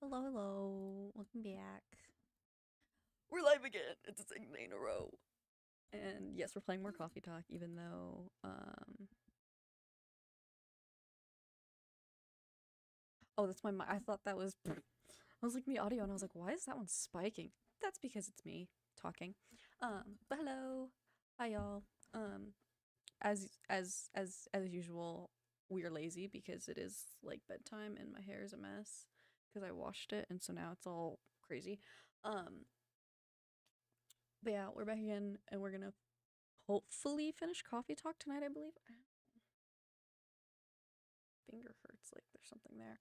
Hello, hello. Welcome back. We're live again. It's the second day in a row. And yes, we're playing more Coffee Talk, even though, oh, that's my I thought that was, I was looking at the audio and I was like, why is that one spiking? That's because it's me talking. But hello. Hi, y'all. Um, as usual, we are lazy because it is like bedtime and my hair is a mess because I washed it and so now it's all crazy. Um, But yeah, we're back again and we're gonna hopefully finish Coffee Talk tonight, I believe. Finger hurts like there's something there.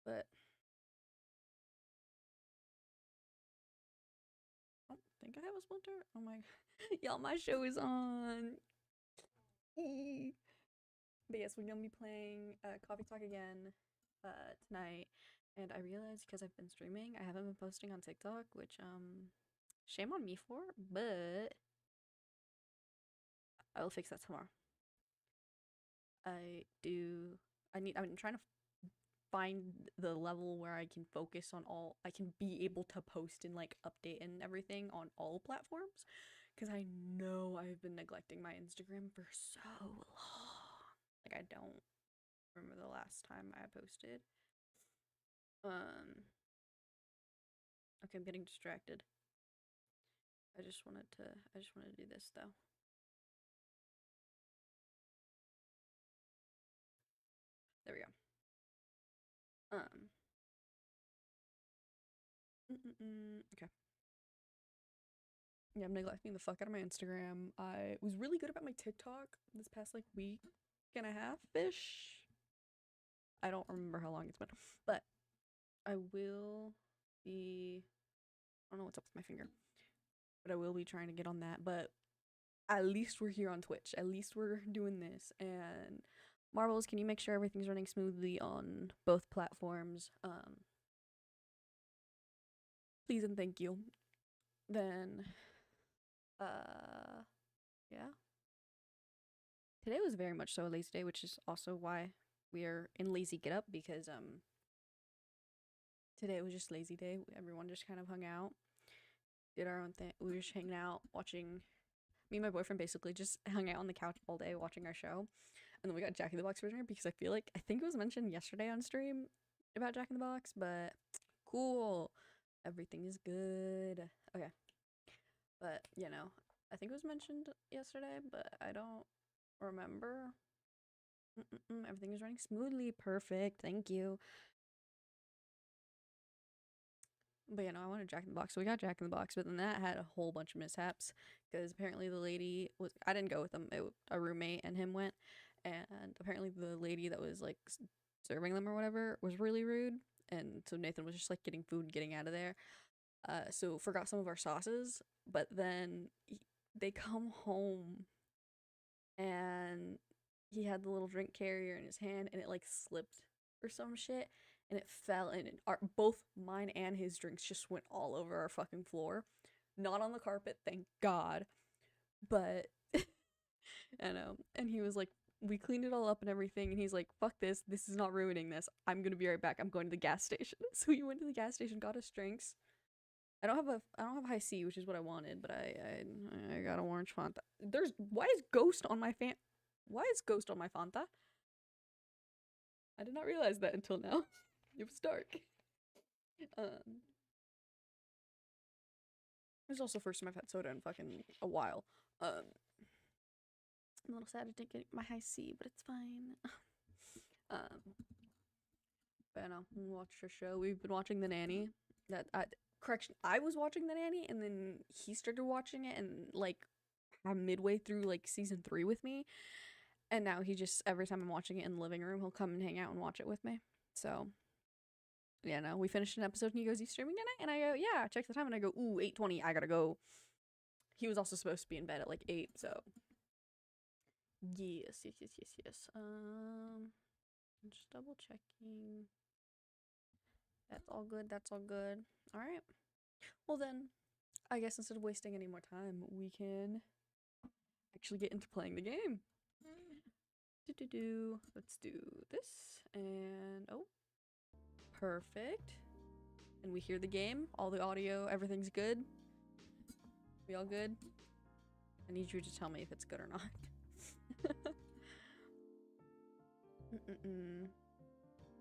But I don't think I have a splinter. Oh my y'all, my show is on. But yes, we're gonna be playing Coffee Talk again tonight. And I realized because I've been streaming, I haven't been posting on TikTok, which shame on me for, but I will fix that tomorrow. I do I'm trying to find the level where I can focus on all I can be able to post and like update and everything on all platforms because I know I've been neglecting my Instagram for so long. Like I don't remember the last time I posted. Um okay, I'm getting distracted. I just wanted to do this though. There we go. Okay. Yeah, I'm neglecting the fuck out of my Instagram. I was really good about my TikTok this past like week and a half ish. I don't remember how long it's been, but I will be. I don't know what's up with my finger, but I will be trying to get on that. But at least we're here on Twitch. At least we're doing this. And Marbles, can you make sure everything's running smoothly on both platforms? Please and thank you. Then, uh, yeah. Today was very much so a lazy day, which is also why we are in lazy get up because today was just lazy day. Everyone just kind of hung out, did our own thing. We were just hanging out, watching. Me and my boyfriend basically just hung out on the couch all day watching our show, and then we got Jack in the Box for dinner because I think it was mentioned yesterday on stream about Jack in the Box, but cool. Everything is good. Okay, but I think it was mentioned yesterday, but I don't remember. Everything is running smoothly. Perfect. Thank you. But I wanted Jack in the Box, so we got Jack in the Box. But then that had a whole bunch of mishaps because apparently the lady was I didn't go with them. A roommate and him went, and apparently the lady that was like serving them or whatever was really rude. And so Nathan was just like getting food, and getting out of there. So forgot some of our sauces. But then they come home, and he had the little drink carrier in his hand, and it like slipped or some shit, and it fell, and both mine and his drinks just went all over our fucking floor. Not on the carpet, thank God. But I know. And he was like, we cleaned it all up and everything, and he's like, fuck this, this is not ruining this. I'm gonna be right back. I'm going to the gas station. So he went to the gas station, got us drinks. I don't have high C, which is what I wanted, but I got an orange Fanta. Why is Ghost on my Fanta? I did not realize that until now. It was dark. Um, it was also the first time I've had soda in fucking a while. I'm a little sad I didn't get my high C, but it's fine. um, but I know, we'll watch our show. We've been watching The Nanny. Correction, I was watching The Nanny, and then he started watching it, and like I'm midway through like season 3 with me. And now he just every time I'm watching it in the living room, he'll come and hang out and watch it with me. So yeah, no, we finished an episode and he goes, "You streaming tonight?" And I go, "Yeah." Check the time and I go, "Ooh, 8:20. I gotta go." He was also supposed to be in bed at like 8, so yes. I'm just double checking. That's all good. That's all good. All right. Well then, I guess instead of wasting any more time, we can actually get into playing the game. Let's do this and oh, Perfect. And we hear the game, all the audio, everything's good. We all good? I need you to tell me if it's good or not.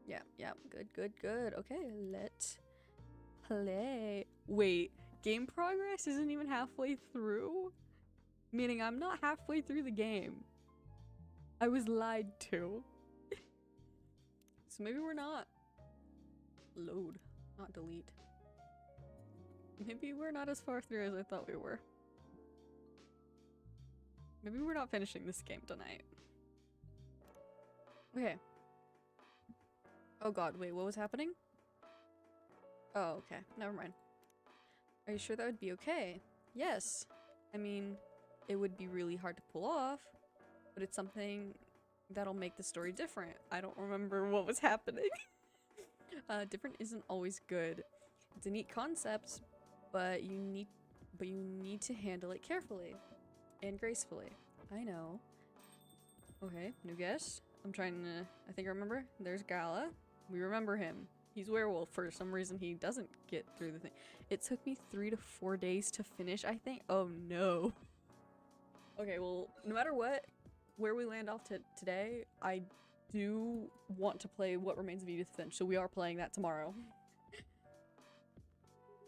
Yeah, good. Okay, let's play. Wait, game progress isn't even halfway through? Meaning I'm not halfway through the game. I was lied to. So maybe we're not. Load, not delete. Maybe we're not as far through as I thought we were. Maybe we're not finishing this game tonight. Okay. Oh god, wait, what was happening? Oh, okay. Never mind. Are you sure that would be okay? Yes. I mean, it would be really hard to pull off, but it's something that'll make the story different. I don't remember what was happening. Different isn't always good. It's a neat concept, but you need to handle it carefully and gracefully. I know. Okay, new guest. I think I remember. There's Gala. We remember him. He's werewolf. For some reason, he doesn't get through the thing. It took me 3 to 4 days to finish, I think. Oh no. Okay, well, no matter what, where we land off today, I do want to play What Remains of Edith Finch, so we are playing that tomorrow.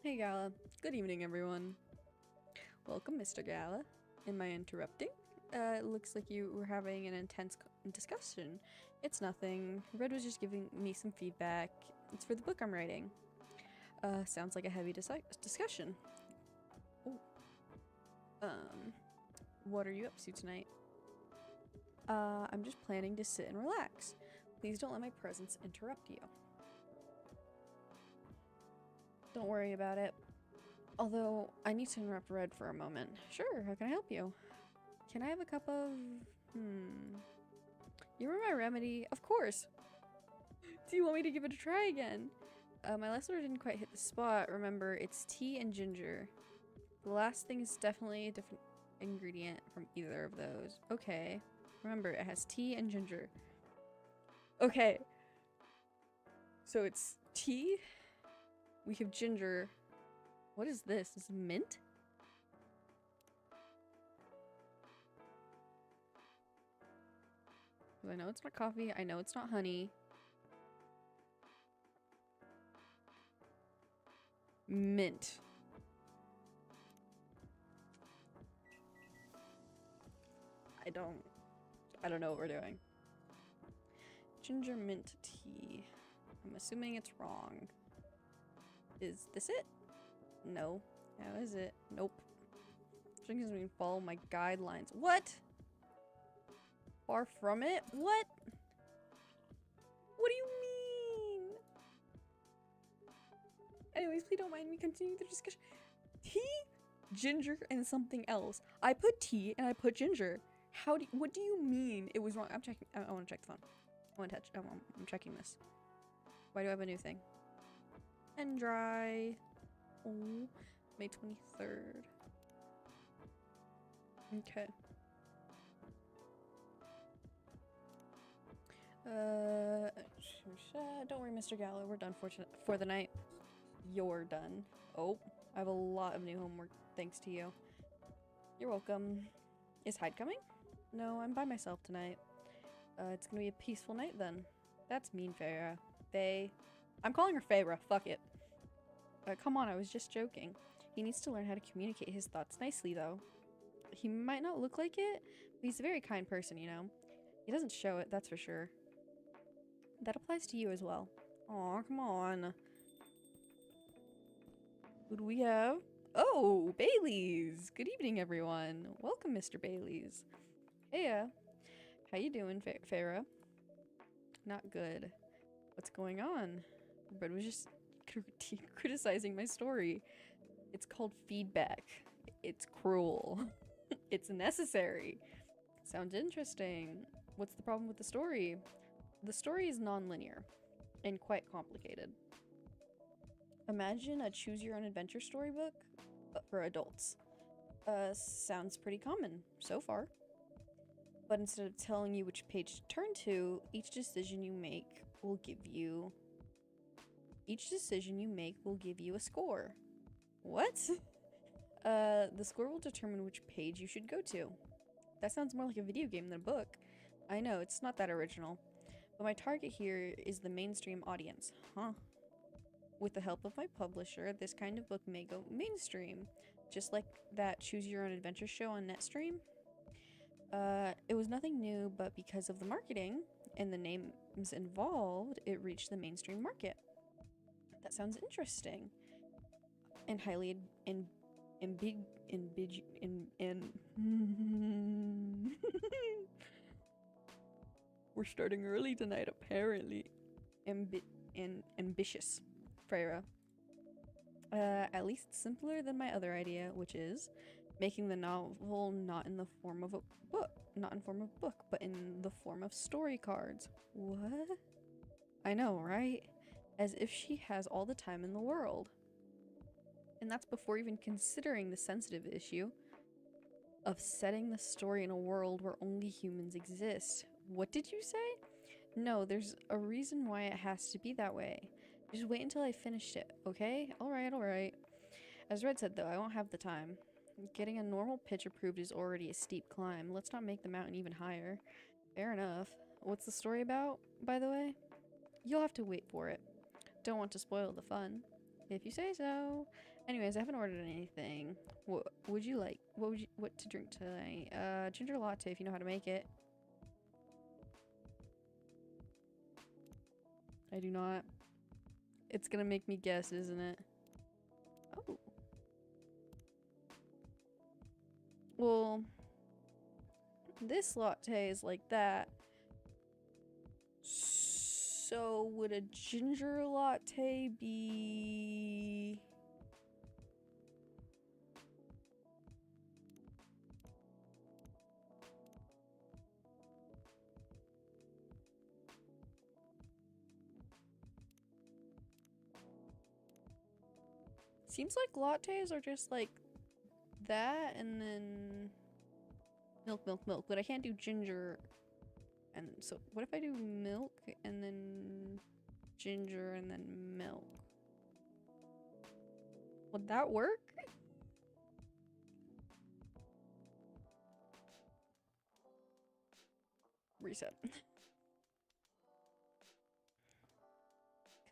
Hey Gala. Good evening, everyone. Welcome, Mr. Gala. Am I interrupting? It looks like you were having an intense discussion. It's nothing. Red was just giving me some feedback. It's for the book I'm writing. Sounds like a heavy discussion. Oh. What are you up to tonight? I'm just planning to sit and relax. Please don't let my presence interrupt you. Don't worry about it. Although, I need to interrupt Red for a moment. Sure, how can I help you? Can I have a cup of... You remember my remedy? Of course! Do you want me to give it a try again? My last order didn't quite hit the spot. Remember, it's tea and ginger. The last thing is definitely a different ingredient from either of those. Okay. Remember, it has tea and ginger. Okay. So it's tea. We have ginger. What is this? Is it mint? I know it's not coffee. I know it's not honey. Mint. I don't know what we're doing. Ginger mint tea. I'm assuming it's wrong. Is this it? No. How is it? Nope. Drinking doesn't even follow my guidelines. What? Far from it? What? What do you mean? Anyways, please don't mind me continuing the discussion. Tea, ginger, and something else. I put tea and I put ginger. What do you mean it was wrong? I'm checking. I want to check the phone. I'm checking this. Why do I have a new thing? And dry. Oh, May 23rd. Okay. Don't worry, Mr. Gallo. We're done for the night. You're done. Oh, I have a lot of new homework thanks to you. You're welcome. Is Hyde coming? No, I'm by myself tonight. It's gonna be a peaceful night then. That's mean, Farah. I'm calling her Farah. Fuck it. Come on, I was just joking. He needs to learn how to communicate his thoughts nicely, though. He might not look like it, but he's a very kind person, you know. He doesn't show it, that's for sure. That applies to you as well. Aw, come on. Who do we have? Oh, Bailey's! Good evening, everyone. Welcome, Mr. Bailey's. Heya. How you doing, Farah? Not good. What's going on? Red was just criticizing my story. It's called feedback. It's cruel. It's necessary. Sounds interesting. What's the problem with the story? The story is non-linear and quite complicated. Imagine a choose-your-own-adventure storybook, but for adults. Sounds pretty common so far. But instead of telling you which page to turn to, each decision you make will give you Each decision you make will give you a score. What? The score will determine which page you should go to. That sounds more like a video game than a book. I know, it's not that original. But my target here is the mainstream audience. Huh. With the help of my publisher, this kind of book may go mainstream. Just like that Choose Your Own Adventure show on Netstream. It was nothing new, but because of the marketing and the names involved, it reached the mainstream market. That sounds interesting. And highly we're starting early tonight, apparently. Ambitious, Freya. At least simpler than my other idea, which is making the novel not in the form of a book, but in the form of story cards. What? I know, right? As if she has all the time in the world. And that's before even considering the sensitive issue of setting the story in a world where only humans exist. What did you say? No, there's a reason why it has to be that way. Just wait until I finished it, okay? Alright. As Red said though, I won't have the time. Getting a normal pitch approved is already a steep climb. Let's not make the mountain even higher. Fair enough. What's the story about, by the way? You'll have to wait for it. Don't want to spoil the fun. If you say so. Anyways, I haven't ordered anything. What would you like? What to drink tonight? Ginger latte if you know how to make it. I do not. It's gonna make me guess, isn't it? Oh. Well, this latte is like that. So would a ginger latte be... Seems like lattes are just like that and then milk, but I can't do ginger. And so what if I do milk and then ginger and then milk? Would that work? Reset.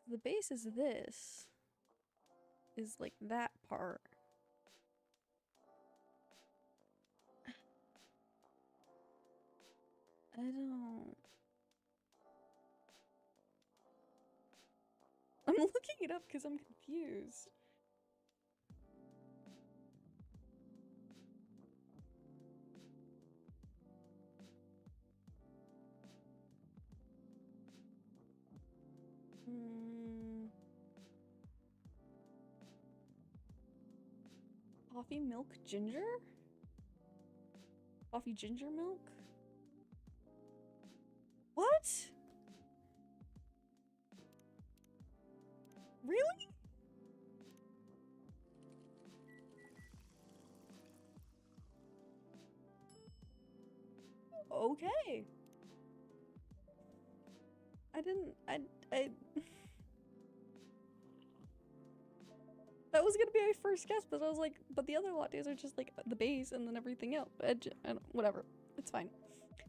The base is this. Is like that part. I don't... I'm looking it up because I'm confused. Coffee, milk, ginger? Coffee, ginger, milk? What? Really? Okay. I that was gonna be my first guess, but I was like, but the other lattes are just like the base and then everything else. Whatever. It's fine.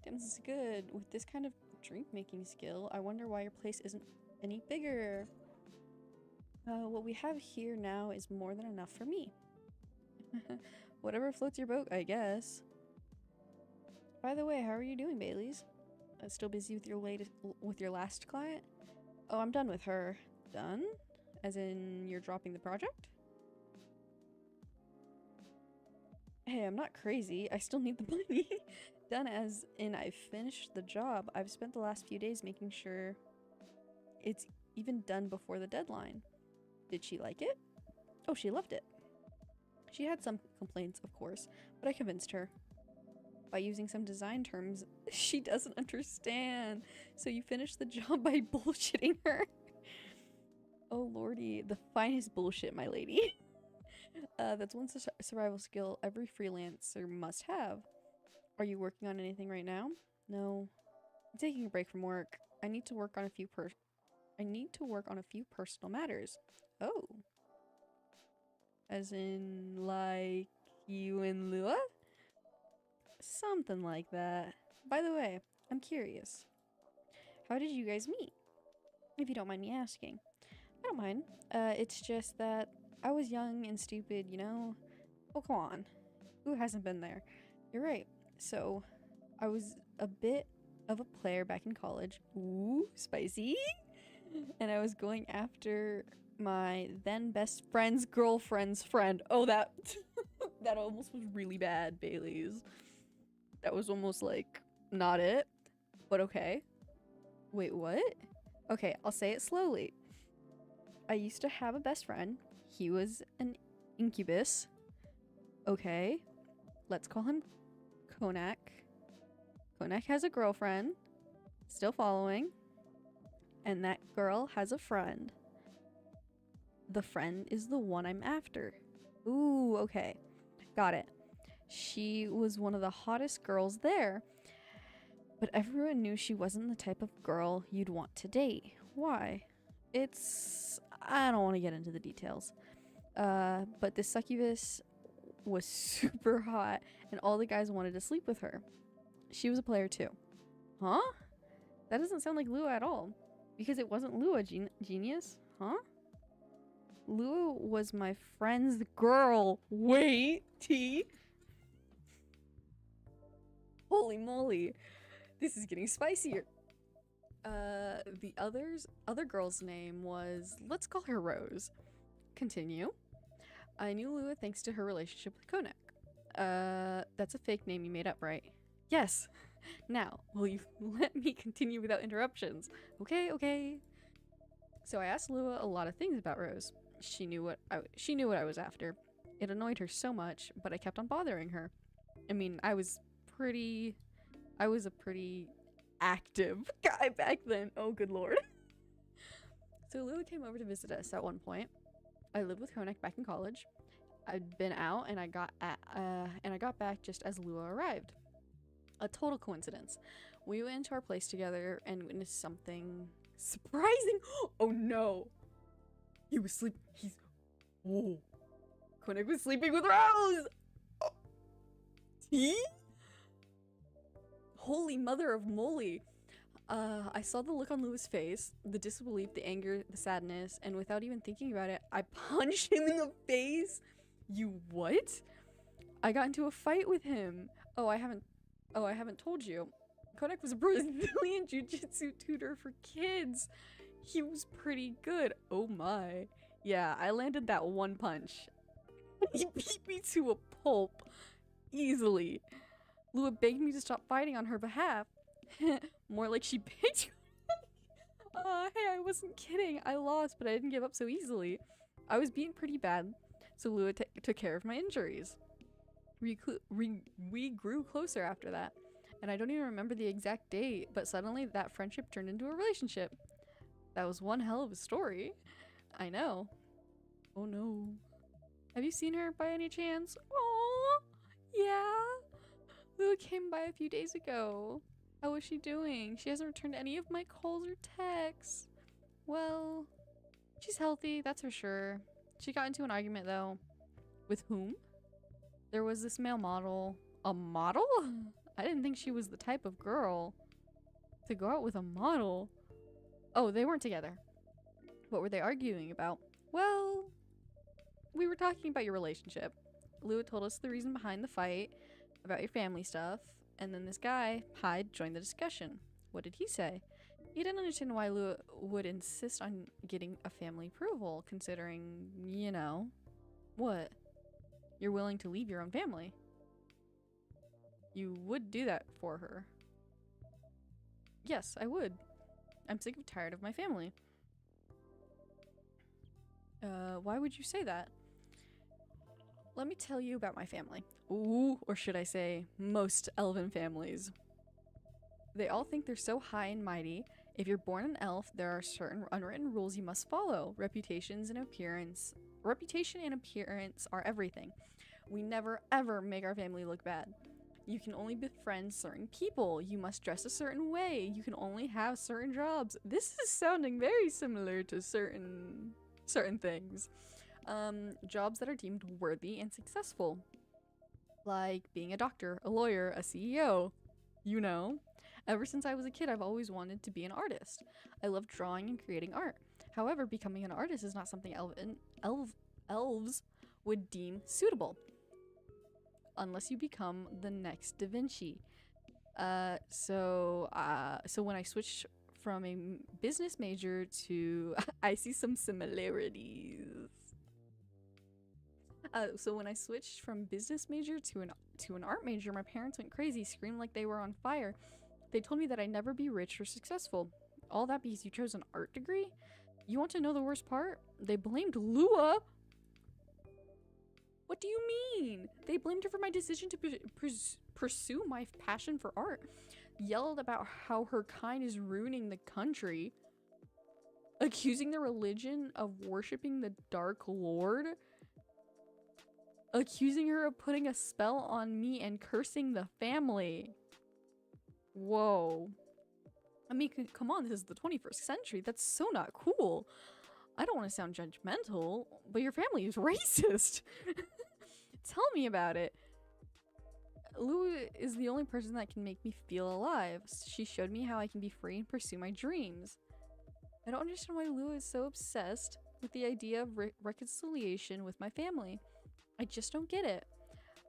Damn, this is good. With this kind of drink making skill, I wonder why your place isn't any bigger. What we have here now is more than enough for me. Whatever floats your boat, I guess. By the way, how are you doing, Baileys? Still busy with your last client? Oh, I'm done with her. Done? As in, you're dropping the project? Hey, I'm not crazy. I still need the money. Done as in I've finished the job. I've spent the last few days making sure it's even done before the deadline. Did she like it? Oh, she loved it. She had some complaints, of course, but I convinced her. By using some design terms she doesn't understand. So you finished the job by bullshitting her. Oh lordy, the finest bullshit, my lady. That's one survival skill every freelancer must have. Are you working on anything right now? No. I'm taking a break from work. I need to work on a few I need to work on a few personal matters. Oh. As in, like, you and Lua? Something like that. By the way, I'm curious. How did you guys meet? If you don't mind me asking. I don't mind. It's just that I was young and stupid, you know? Oh, come on. Who hasn't been there? You're right. So, I was a bit of a player back in college. Ooh, spicy. And I was going after my then best friend's girlfriend's friend. Oh, that that almost was really bad, Bailey's. That was almost like not it, but okay. Wait, what? Okay, I'll say it slowly. I used to have a best friend. He was an incubus. Okay, let's call him Konak. Konak has a girlfriend. Still following. And that girl has a friend. The friend is the one I'm after. Ooh, okay. Got it. She was one of the hottest girls there. But everyone knew she wasn't the type of girl you'd want to date. Why? I don't want to get into the details. But this succubus was super hot, and all the guys wanted to sleep with her. She was a player too. Huh? That doesn't sound like Lua at all. Because it wasn't Lua, genius. Huh? Lua was my friend's girl. Wait, T? Holy moly. This is getting spicier. The other girl's name was, let's call her Rose. Continue. I knew Lua thanks to her relationship with Konak. That's a fake name you made up, right? Yes. Now, will you let me continue without interruptions? Okay. So I asked Lua a lot of things about Rose. She knew what I was after. It annoyed her so much, but I kept on bothering her. I mean, I was a pretty active guy back then. Oh, good lord. So Lua came over to visit us at one point. I lived with Konak back in college. I'd been out and I got back just as Lua arrived. A total coincidence. We went into our place together and witnessed something surprising. Oh no. Konak was sleeping with Rose. Oh. T? Holy mother of moly. I saw the look on Lua's face, the disbelief, the anger, the sadness, and without even thinking about it, I punched him in the face. You what? I got into a fight with him. Oh, I haven't told you. Konak was a Brazilian jiu-jitsu tutor for kids. He was pretty good. Oh my. Yeah, I landed that one punch. He beat me to a pulp. Easily. Lua begged me to stop fighting on her behalf. More like she begged. Hey, I wasn't kidding. I lost, but I didn't give up so easily. I was being pretty bad, so Lua took care of my injuries. We grew closer after that, and I don't even remember the exact date, but suddenly that friendship turned into a relationship. That was one hell of a story. I know. Oh no. Have you seen her by any chance? Oh, yeah. Lua came by a few days ago. How is she doing? She hasn't returned any of my calls or texts. Well, she's healthy, that's for sure. She got into an argument though. With whom? There was this male model. A model? I didn't think she was the type of girl to go out with a model. Oh, they weren't together. What were they arguing about? Well, we were talking about your relationship. Lua told us the reason behind the fight, about your family stuff, and then this guy, Hyde, joined the discussion. What did he say? He didn't understand why Lua would insist on getting a family approval, considering, you know, what? You're willing to leave your own family. You would do that for her. Yes, I would. I'm sick and tired of my family. Why would you say that? Let me tell you about my family. Ooh, or should I say, most elven families. They all think they're so high and mighty. If you're born an elf, there are certain unwritten rules you must follow. Reputation and appearance are everything. We never ever make our family look bad. You can only befriend certain people. You must dress a certain way. You can only have certain jobs. This is sounding very similar to certain things. Jobs that are deemed worthy and successful. Like being a doctor, a lawyer, a CEO. You know? Ever since I was a kid, I've always wanted to be an artist. I love drawing and creating art. However, becoming an artist is not something elves would deem suitable. Unless you become the next Da Vinci. So when I switched from a business major to... I see some similarities. So when I switched from business major to an art major, my parents went crazy, screamed like they were on fire. They told me that I'd never be rich or successful. All that because you chose an art degree? You want to know the worst part? They blamed Lua. What do you mean? They blamed her for my decision to pursue my passion for art. Yelled about how her kind is ruining the country. Accusing the religion of worshipping the Dark Lord. Accusing her of putting a spell on me and cursing the family. Whoa. I mean, come on, this is the 21st century. That's so not cool. I don't want to sound judgmental, but your family is racist. Tell me about it. Lou is the only person that can make me feel alive. She showed me how I can be free and pursue my dreams. I don't understand why Lou is so obsessed with the idea of reconciliation with my family. I just don't get it.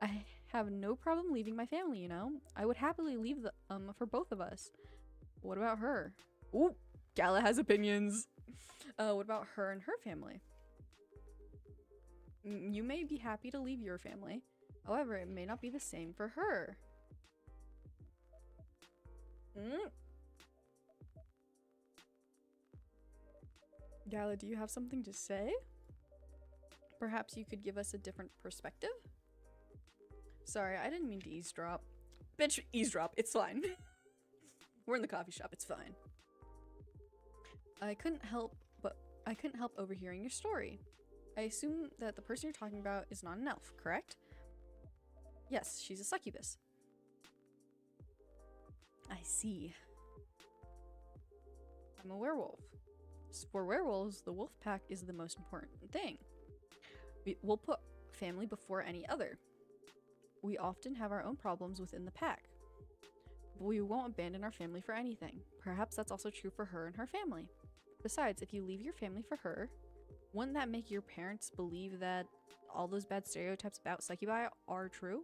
I have no problem leaving my family, you know? I would happily leave for both of us. What about her? Ooh, Gala has opinions. What about her and her family? You may be happy to leave your family. However, it may not be the same for her. Gala, do you have something to say? Perhaps you could give us a different perspective? Sorry, I didn't mean to eavesdrop. Bitch, eavesdrop. It's fine. We're in the coffee shop. It's fine. I couldn't help overhearing your story. I assume that the person you're talking about is not an elf, correct? Yes, she's a succubus. I see. I'm a werewolf. For werewolves, the wolf pack is the most important thing. We'll put family before any other. We often have our own problems within the pack, but we won't abandon our family for anything. Perhaps that's also true for her and her family. Besides, if you leave your family for her, wouldn't that make your parents believe that all those bad stereotypes about succubi are true?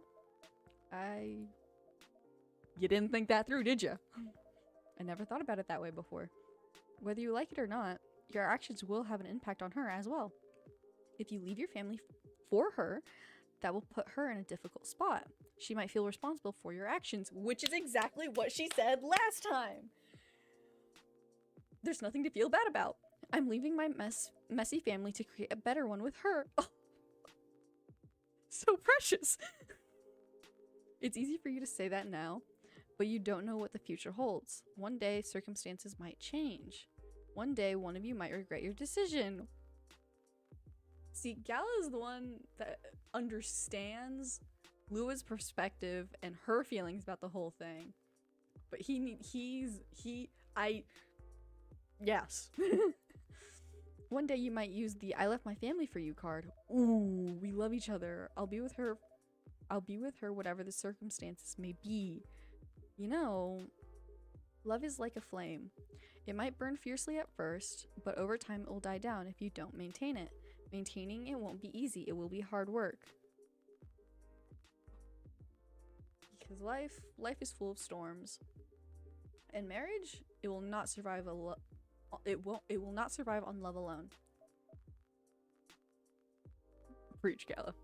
You didn't think that through, did you? I never thought about it that way before. Whether you like it or not, your actions will have an impact on her as well. If you leave your family for her, that will put her in a difficult spot. She might feel responsible for your actions, which is exactly what she said last time. There's nothing to feel bad about. I'm leaving my messy family to create a better one with her. Oh, so precious. It's easy for you to say that now, but you don't know what the future holds. One day, circumstances might change. One day, one of you might regret your decision. See, Gala is the one that understands Lua's perspective and her feelings about the whole thing. But yes. One day you might use the I left my family for you card. Ooh, we love each other. I'll be with her whatever the circumstances may be. You know, love is like a flame. It might burn fiercely at first, but over time it will die down if you don't maintain it. Maintaining it won't be easy. It will be hard work. Because life is full of storms. And marriage, it will not survive it will not survive on love alone. Preach, Gala.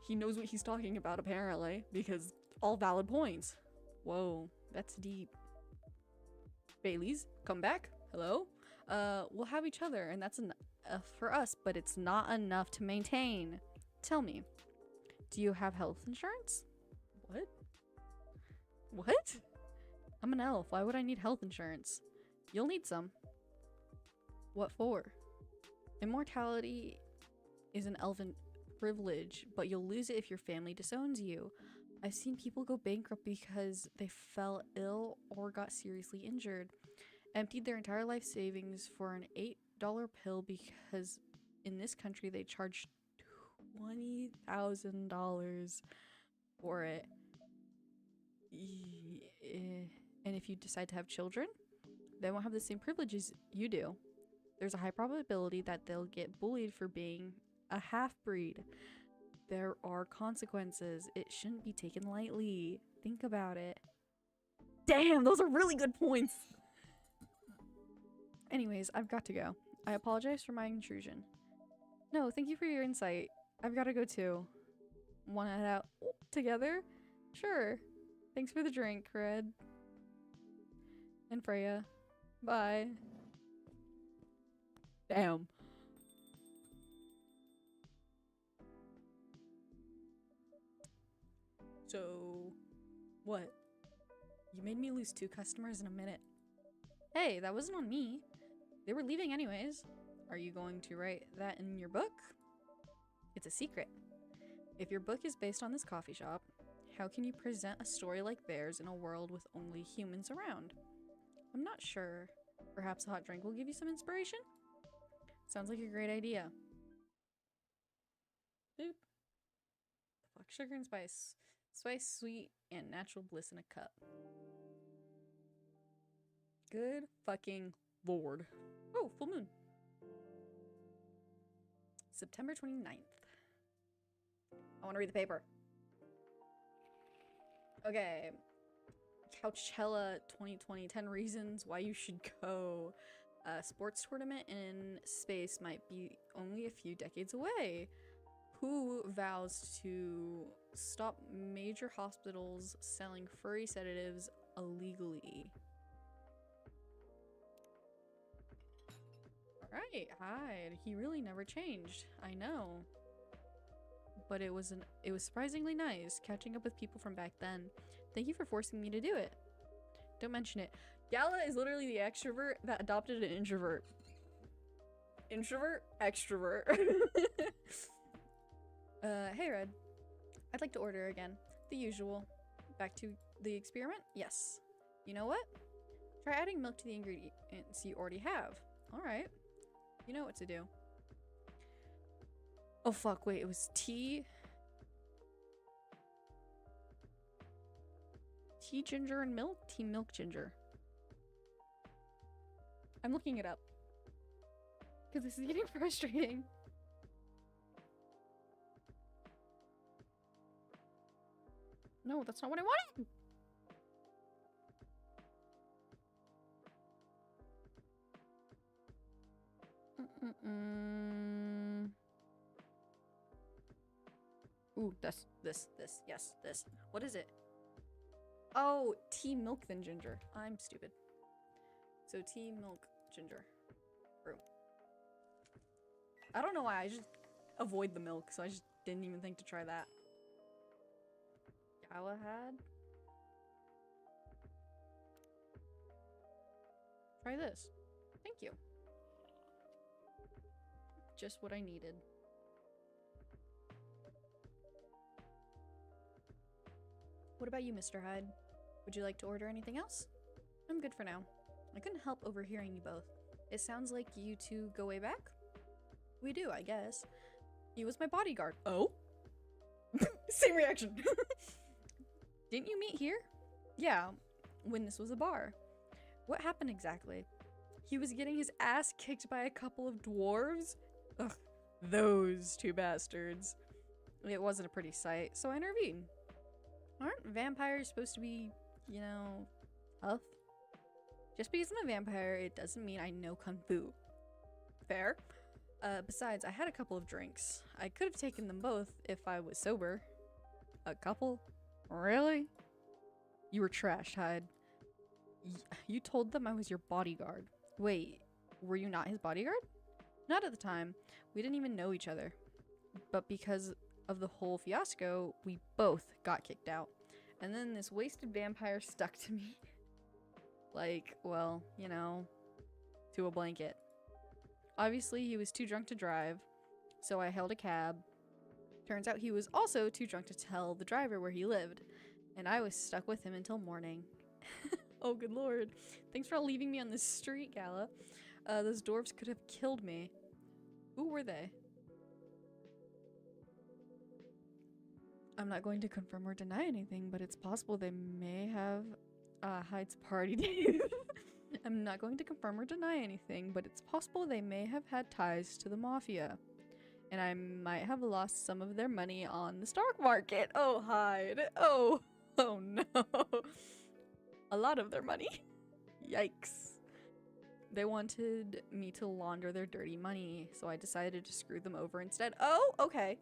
He knows what he's talking about, apparently, because all valid points. Whoa, that's deep. Baileys, come back. Hello? We'll have each other, and that's enough for us, but it's not enough to maintain. Tell me, do you have health insurance? What? What? I'm an elf. Why would I need health insurance? You'll need some. What for? Immortality is an elven privilege, but you'll lose it if your family disowns you. I've seen people go bankrupt because they fell ill or got seriously injured, emptied their entire life savings for an $8 pill because in this country they charge $20,000 for it. And if you decide to have children, they won't have the same privileges you do. There's a high probability that they'll get bullied for being a half-breed. There are consequences. It shouldn't be taken lightly. Think about it. Damn, those are really good points. Anyways, I've got to go. I apologize for my intrusion. No, thank you for your insight. I've got to go too. Want to head out together? Sure. Thanks for the drink, Red. And Freya. Bye. Damn. So, what? You made me lose 2 customers in a minute. Hey, that wasn't on me. They were leaving anyways. Are you going to write that in your book? It's a secret. If your book is based on this coffee shop, how can you present a story like theirs in a world with only humans around? I'm not sure. Perhaps a hot drink will give you some inspiration? Sounds like a great idea. Boop. The fuck? Sugar and spice. Spice, sweet, and natural bliss in a cup. Good fucking lord. Oh, full moon. September 29th. I want to read the paper. Okay. Coachella 2020, 10 reasons why you should go. A sports tournament in space might be only a few decades away. Who vows to stop major hospitals selling furry sedatives illegally? Alright, Hyde. He really never changed. I know. But it was surprisingly nice catching up with people from back then. Thank you for forcing me to do it. Don't mention it. Gala is literally the extrovert that adopted an introvert. Introvert? Extrovert. Hey Red. I'd like to order again. The usual. Back to the experiment? Yes. You know what? Try adding milk to the ingredients you already have. Alright. You know what to do. Oh fuck, wait, it was tea? Tea ginger and milk? Tea milk ginger. I'm looking it up. Because this is getting frustrating. No, that's not what I wanted! Ooh, this. Yes, this. What is it? Oh, tea, milk, then ginger. I'm stupid. So tea, milk, ginger. Brew. I don't know why, I just avoid the milk, so I just didn't even think to try that. Galahad? Try this. Thank you. Just what I needed. What about you, Mr. Hyde? Would you like to order anything else? I'm good for now. I couldn't help overhearing you both. It sounds like you two go way back? We do, I guess. He was my bodyguard. Oh? Same reaction. Didn't you meet here? Yeah, when this was a bar. What happened exactly? He was getting his ass kicked by a couple of dwarves? Ugh, those 2 bastards. It wasn't a pretty sight, so I intervened. Aren't vampires supposed to be, you know, tough? Just because I'm a vampire, it doesn't mean I know Kung Fu. Fair. Besides, I had a couple of drinks. I could have taken them both if I was sober. A couple? Really? You were trashed, Hyde. You told them I was your bodyguard. Wait, were you not his bodyguard? Not at the time. We didn't even know each other. But because of the whole fiasco, we both got kicked out. And then this wasted vampire stuck to me. Like, well, you know, to a blanket. Obviously, he was too drunk to drive, so I hailed a cab, Turns out he was also too drunk to tell the driver where he lived, and I was stuck with him until morning. Oh, good lord. Thanks for leaving me on this street, Gala. Those dwarves could have killed me. Who were they? I'm not going to confirm or deny anything, but it's possible they may have Hyde's party days. I'm not going to confirm or deny anything, but it's possible they may have had ties to the mafia. And I might have lost some of their money on the stock market. Oh, Hyde. Oh no. A lot of their money. Yikes. They wanted me to launder their dirty money, so I decided to screw them over instead. Oh, okay.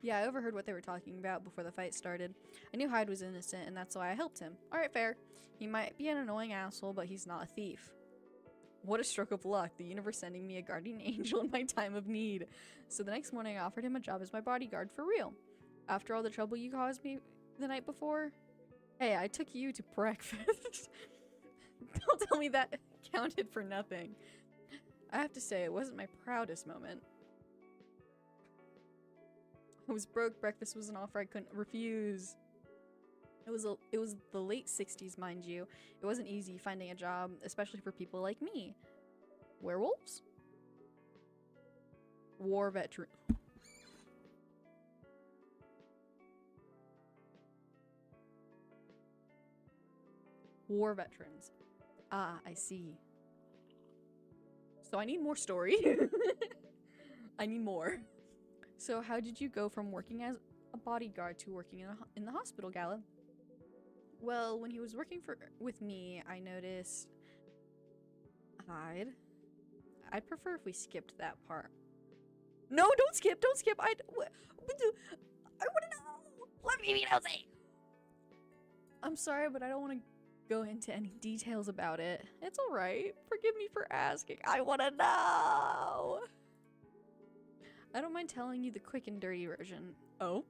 Yeah, I overheard what they were talking about before the fight started. I knew Hyde was innocent, and that's why I helped him. Alright, fair. He might be an annoying asshole, but he's not a thief. What a stroke of luck, the universe sending me a guardian angel in my time of need. So the next morning I offered him a job as my bodyguard for real. After all the trouble you caused me the night before? Hey, I took you to breakfast. Don't tell me that counted for nothing. I have to say, it wasn't my proudest moment. I was broke, breakfast was an offer I couldn't refuse. It was the late 60s, mind you. It wasn't easy finding a job, especially for people like me. Werewolves? War veteran. War veterans. Ah, I see. So I need more story. I need more. So how did you go from working as a bodyguard to working in the hospital, Gala? Well, when he was working with me, I noticed Hyde. I'd prefer if we skipped that part. No, don't skip, don't skip. I want to know. Let me know. I'm sorry, but I don't want to go into any details about it. It's all right. Forgive me for asking. I want to know. I don't mind telling you the quick and dirty version. Oh.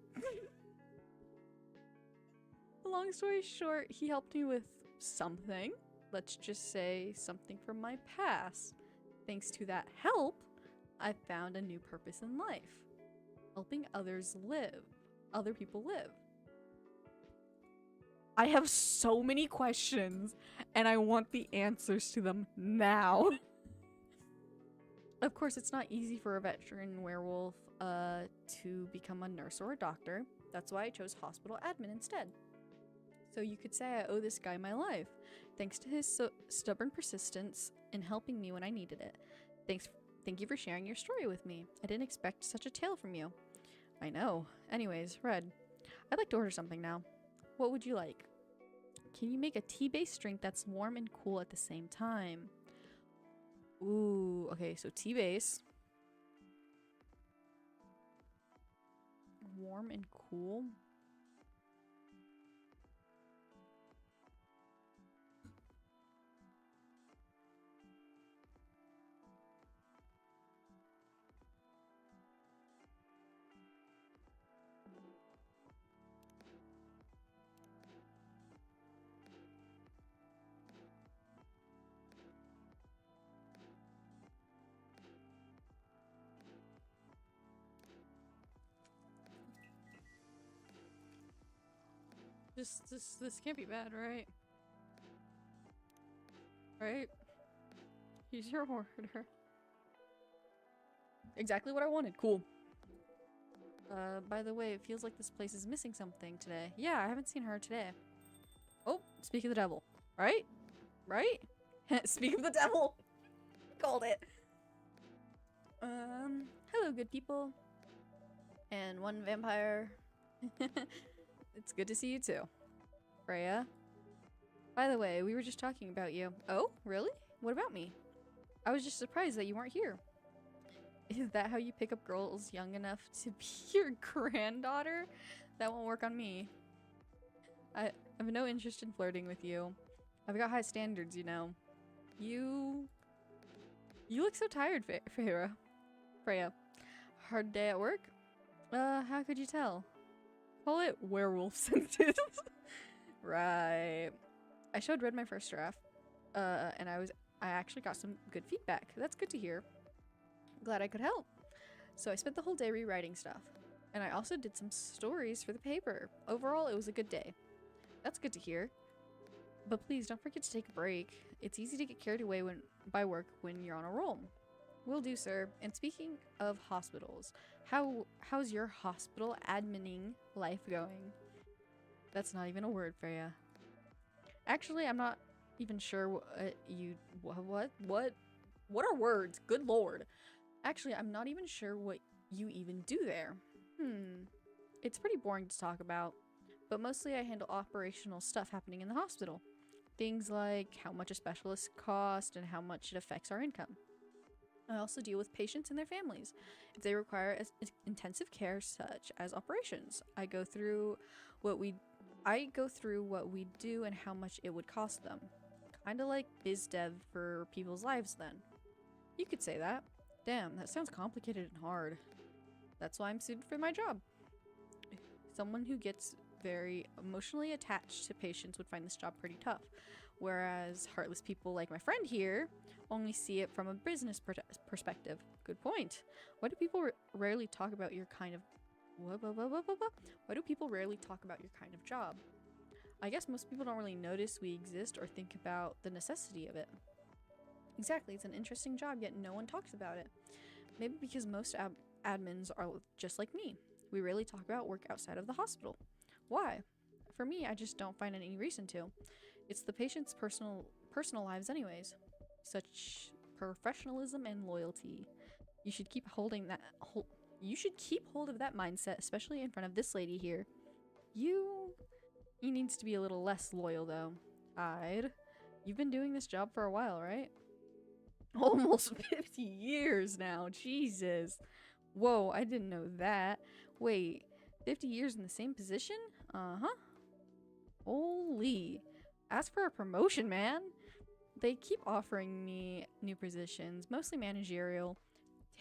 Long story short, he helped me with something. Let's just say something from my past. Thanks to that help, I found a new purpose in life. Helping others live. Other people live. I have so many questions, and I want the answers to them now. Of course, it's not easy for a veteran werewolf to become a nurse or a doctor. That's why I chose hospital admin instead. So you could say I owe this guy my life, thanks to his stubborn persistence in helping me when I needed it. Thank you for sharing your story with me. I didn't expect such a tale from you. I know. Anyways, Red, I'd like to order something now. What would you like? Can you make a tea-based drink that's warm and cool at the same time? Ooh, okay, so tea-base. Warm and cool. This can't be bad, right? Right? Here's your order. Exactly what I wanted. Cool. By the way, it feels like this place is missing something today. Yeah, I haven't seen her today. Oh, speak of the devil. Right? Right? Speak of the devil! Called it. Hello, good people. And one vampire. It's good to see you too. Freya. By the way, we were just talking about you. Oh, really? What about me? I was just surprised that you weren't here. Is that how you pick up girls young enough to be your granddaughter? That won't work on me. I have no interest in flirting with you. I've got high standards, you know. You look so tired, Freya. Hard day at work? How could you tell? Call it werewolf senses. Right. I showed Red my first draft, and I actually got some good feedback. That's good to hear. Glad I could help. So I spent the whole day rewriting stuff. And I also did some stories for the paper. Overall, it was a good day. That's good to hear. But please don't forget to take a break. It's easy to get carried away by work when you're on a roll. Will do, sir. And speaking of hospitals, how's your hospital admining life going? That's not even a word, Freya. Actually, I'm not even sure what are words? Good lord. Actually, I'm not even sure what you even do there. It's pretty boring to talk about, but mostly I handle operational stuff happening in the hospital. Things like how much a specialist costs and how much it affects our income. I also deal with patients and their families if they require intensive care such as operations. I go through what we do and how much it would cost them. Kinda like biz dev for people's lives then. You could say that. Damn, that sounds complicated and hard. That's why I'm suited for my job. Someone who gets very emotionally attached to patients would find this job pretty tough, whereas heartless people like my friend here only see it from a business perspective. Good point. Why do people rarely talk about your kind of Why do people rarely talk about your kind of job? I guess most people don't really notice we exist or think about the necessity of it. Exactly, it's an interesting job, yet no one talks about it. Maybe because most admins are just like me. We rarely talk about work outside of the hospital. Why? For me, I just don't find any reason to. It's the patient's personal lives anyways. Such professionalism and loyalty. You should keep holding that you should keep hold of that mindset, especially in front of this lady here. He needs to be a little less loyal though. You've been doing this job for a while, right? Almost 50 years now. Jesus. Whoa, I didn't know that. Wait, 50 years in the same position? Uh-huh. Holy. Ask for a promotion, man. They keep offering me new positions, mostly managerial.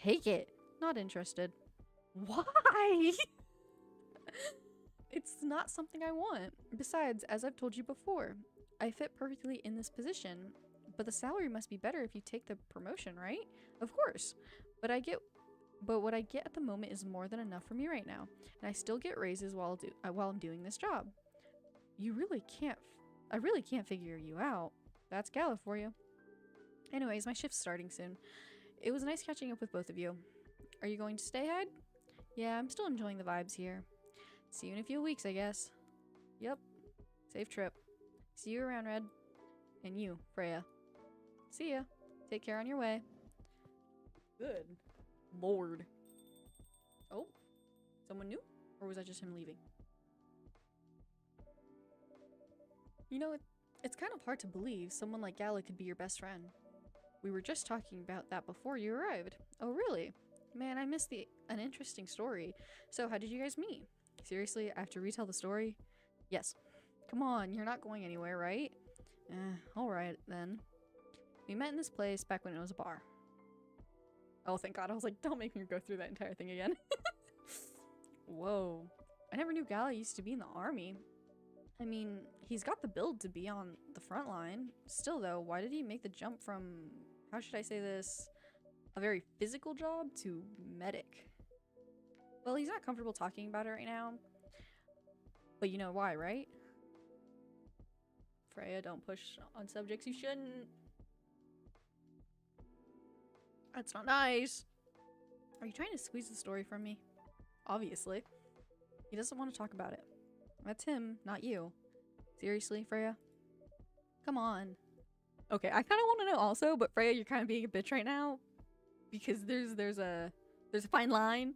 Take it. Not interested. Why? It's not something I want. Besides, as I've told you before, I fit perfectly in this position, but the salary must be better if you take the promotion, right? Of course. But what I get at the moment is more than enough for me right now, and I still get raises while I'm doing this job. I really can't figure you out. That's Gala for you. Anyways, my shift's starting soon. It was nice catching up with both of you. Are you going to stay, Hyde? Yeah, I'm still enjoying the vibes here. See you in a few weeks, I guess. Yep. Safe trip. See you around, Red. And you, Freya. See ya. Take care on your way. Good lord. Oh, someone new? Or was that just him leaving? You know, it's kind of hard to believe someone like Gala could be your best friend. We were just talking about that before you arrived. Oh, really? Man, I missed an interesting story. So, how did you guys meet? Seriously, I have to retell the story? Yes. Come on, you're not going anywhere, right? Alright then. We met in this place back when it was a bar. Oh, thank God. I was like, don't make me go through that entire thing again. Whoa. I never knew Gala used to be in the army. I mean, he's got the build to be on the front line. Still though, why did he make the jump from, how should I say this, a very physical job to medic? Well, he's not comfortable talking about it right now. But you know why, right? Freya, don't push on subjects you shouldn't. That's not nice. Are you trying to squeeze the story from me? Obviously. He doesn't want to talk about it. That's him, not you. Seriously, Freya? Come on. Okay, I kind of want to know also, but Freya, you're kind of being a bitch right now. Because there's a fine line,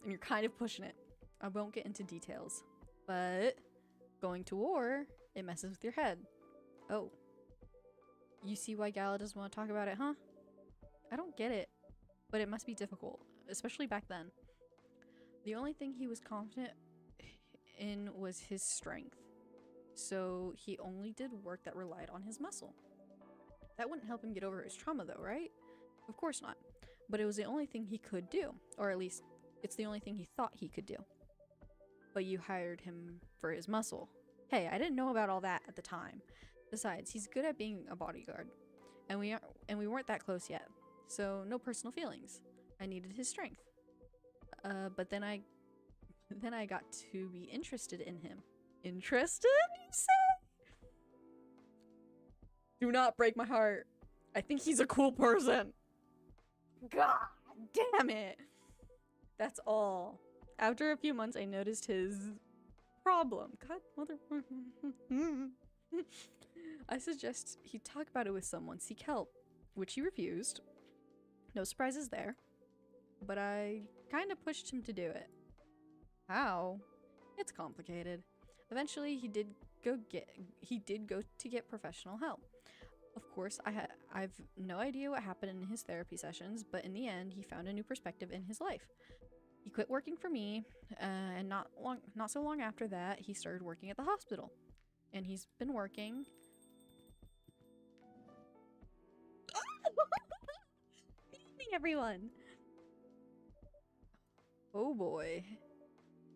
and you're kind of pushing it. I won't get into details. But going to war, it messes with your head. Oh. You see why Gala doesn't want to talk about it, huh? I don't get it, but it must be difficult, especially back then. The only thing he was confident in was his strength. So he only did work that relied on his muscle. That wouldn't help him get over his trauma though, right? Of course not. But it was the only thing he could do. Or at least, it's the only thing he thought he could do. But you hired him for his muscle. Hey, I didn't know about all that at the time. Besides, he's good at being a bodyguard. And we weren't that close yet. So no personal feelings. I needed his strength. But then I Then I got to be interested in him. Interested, you say? Do not break my heart. I think he's a cool person. God damn it. That's all. After a few months, I noticed his problem. God, mother. I suggest he talk about it with someone, seek help, which he refused. No surprises there. But I kind of pushed him to do it. How? It's complicated. Eventually, he did go to get professional help. Of course, I've no idea what happened in his therapy sessions, but in the end, he found a new perspective in his life. He quit working for me, and not so long after that, he started working at the hospital. And he's been working. Good evening, everyone. Oh boy.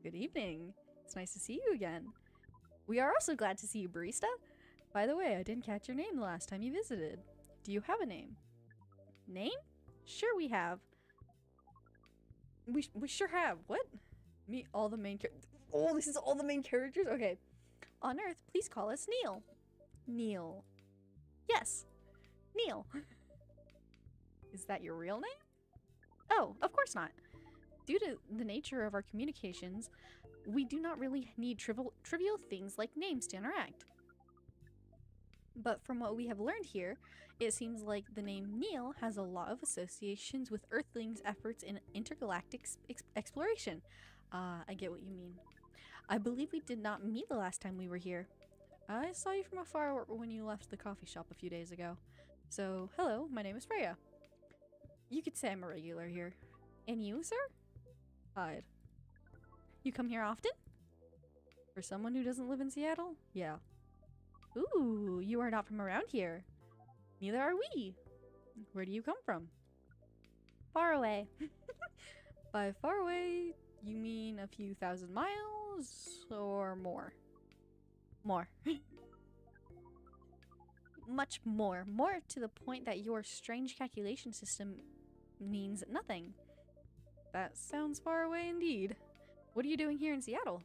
Good evening. It's nice to see you again. We are also glad to see you, barista. By the way, I didn't catch your name the last time you visited. Do you have a name? Name? Sure we have. We sure have. What? Meet all the main Oh, this is all the main characters? Okay. On Earth, please call us Neil. Neil. Yes. Neil. Is that your real name? Oh, of course not. Due to the nature of our communications, we do not really need trivial things like names to interact. But from what we have learned here, it seems like the name Neil has a lot of associations with Earthlings' efforts in intergalactic exploration. I get what you mean. I believe we did not meet the last time we were here. I saw you from afar when you left the coffee shop a few days ago. So, hello, my name is Freya. You could say I'm a regular here. And you, sir? Hide. You come here often? For someone who doesn't live in Seattle? Yeah. Ooh, you are not from around here. Neither are we. Where do you come from? Far away. By far away, you mean a few thousand miles or more? More. Much more. More to the point that your strange calculation system means nothing. That sounds far away indeed. What are you doing here in Seattle?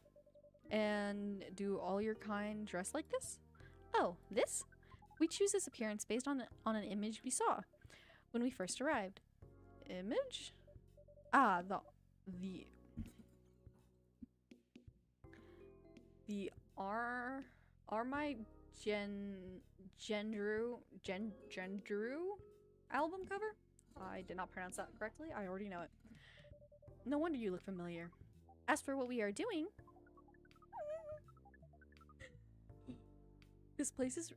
And do all your kind dress like this? Oh, this? We choose this appearance based on an image we saw when we first arrived. Image? Ah, the Gendru album cover? I did not pronounce that correctly. I already know it. No wonder you look familiar. As for what we are doing, this place is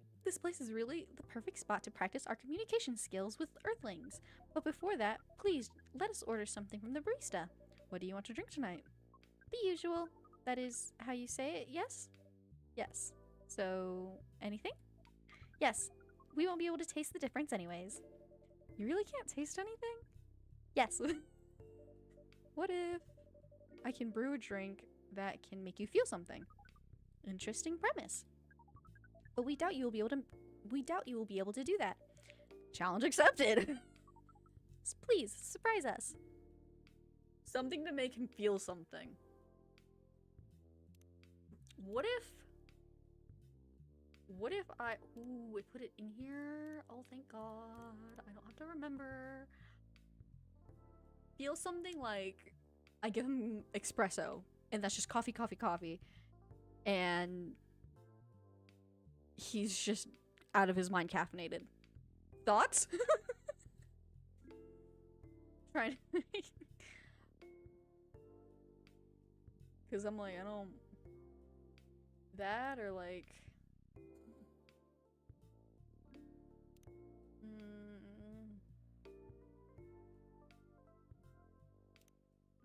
really the perfect spot to practice our communication skills with Earthlings. But before that, please let us order something from the barista. What do you want to drink tonight? The usual. That is how you say it, yes? Yes. So, anything? Yes. We won't be able to taste the difference anyways. You really can't taste anything? Yes. What if I can brew a drink that can make you feel something? Interesting premise. But we doubt you will be able to do that. Challenge accepted. Please, surprise us. Something to make him feel something. What if I put it in here? Oh, thank God. I don't have to remember. Feel something like I give him espresso, and that's just coffee, coffee, coffee. And he's just out of his mind caffeinated. Thoughts? Trying to because I'm like, I don't that or like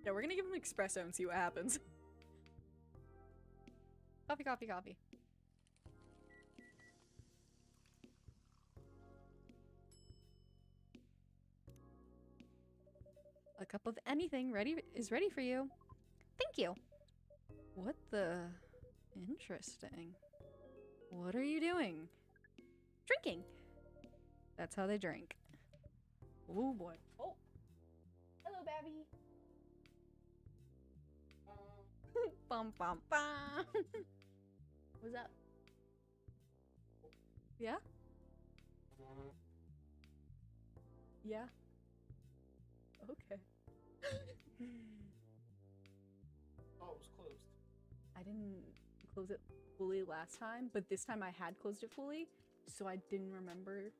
yeah, we're gonna give him espresso and see what happens. Coffee, coffee, coffee. A cup of anything is ready for you. Thank you. What the? Interesting. What are you doing? Drinking. That's how they drink. Oh boy. Oh. Hello, Babby. Bum bum bum. What's up? Yeah? Yeah. Okay. Oh, it was closed. I didn't close it fully last time, but this time I had closed it fully, so I didn't remember.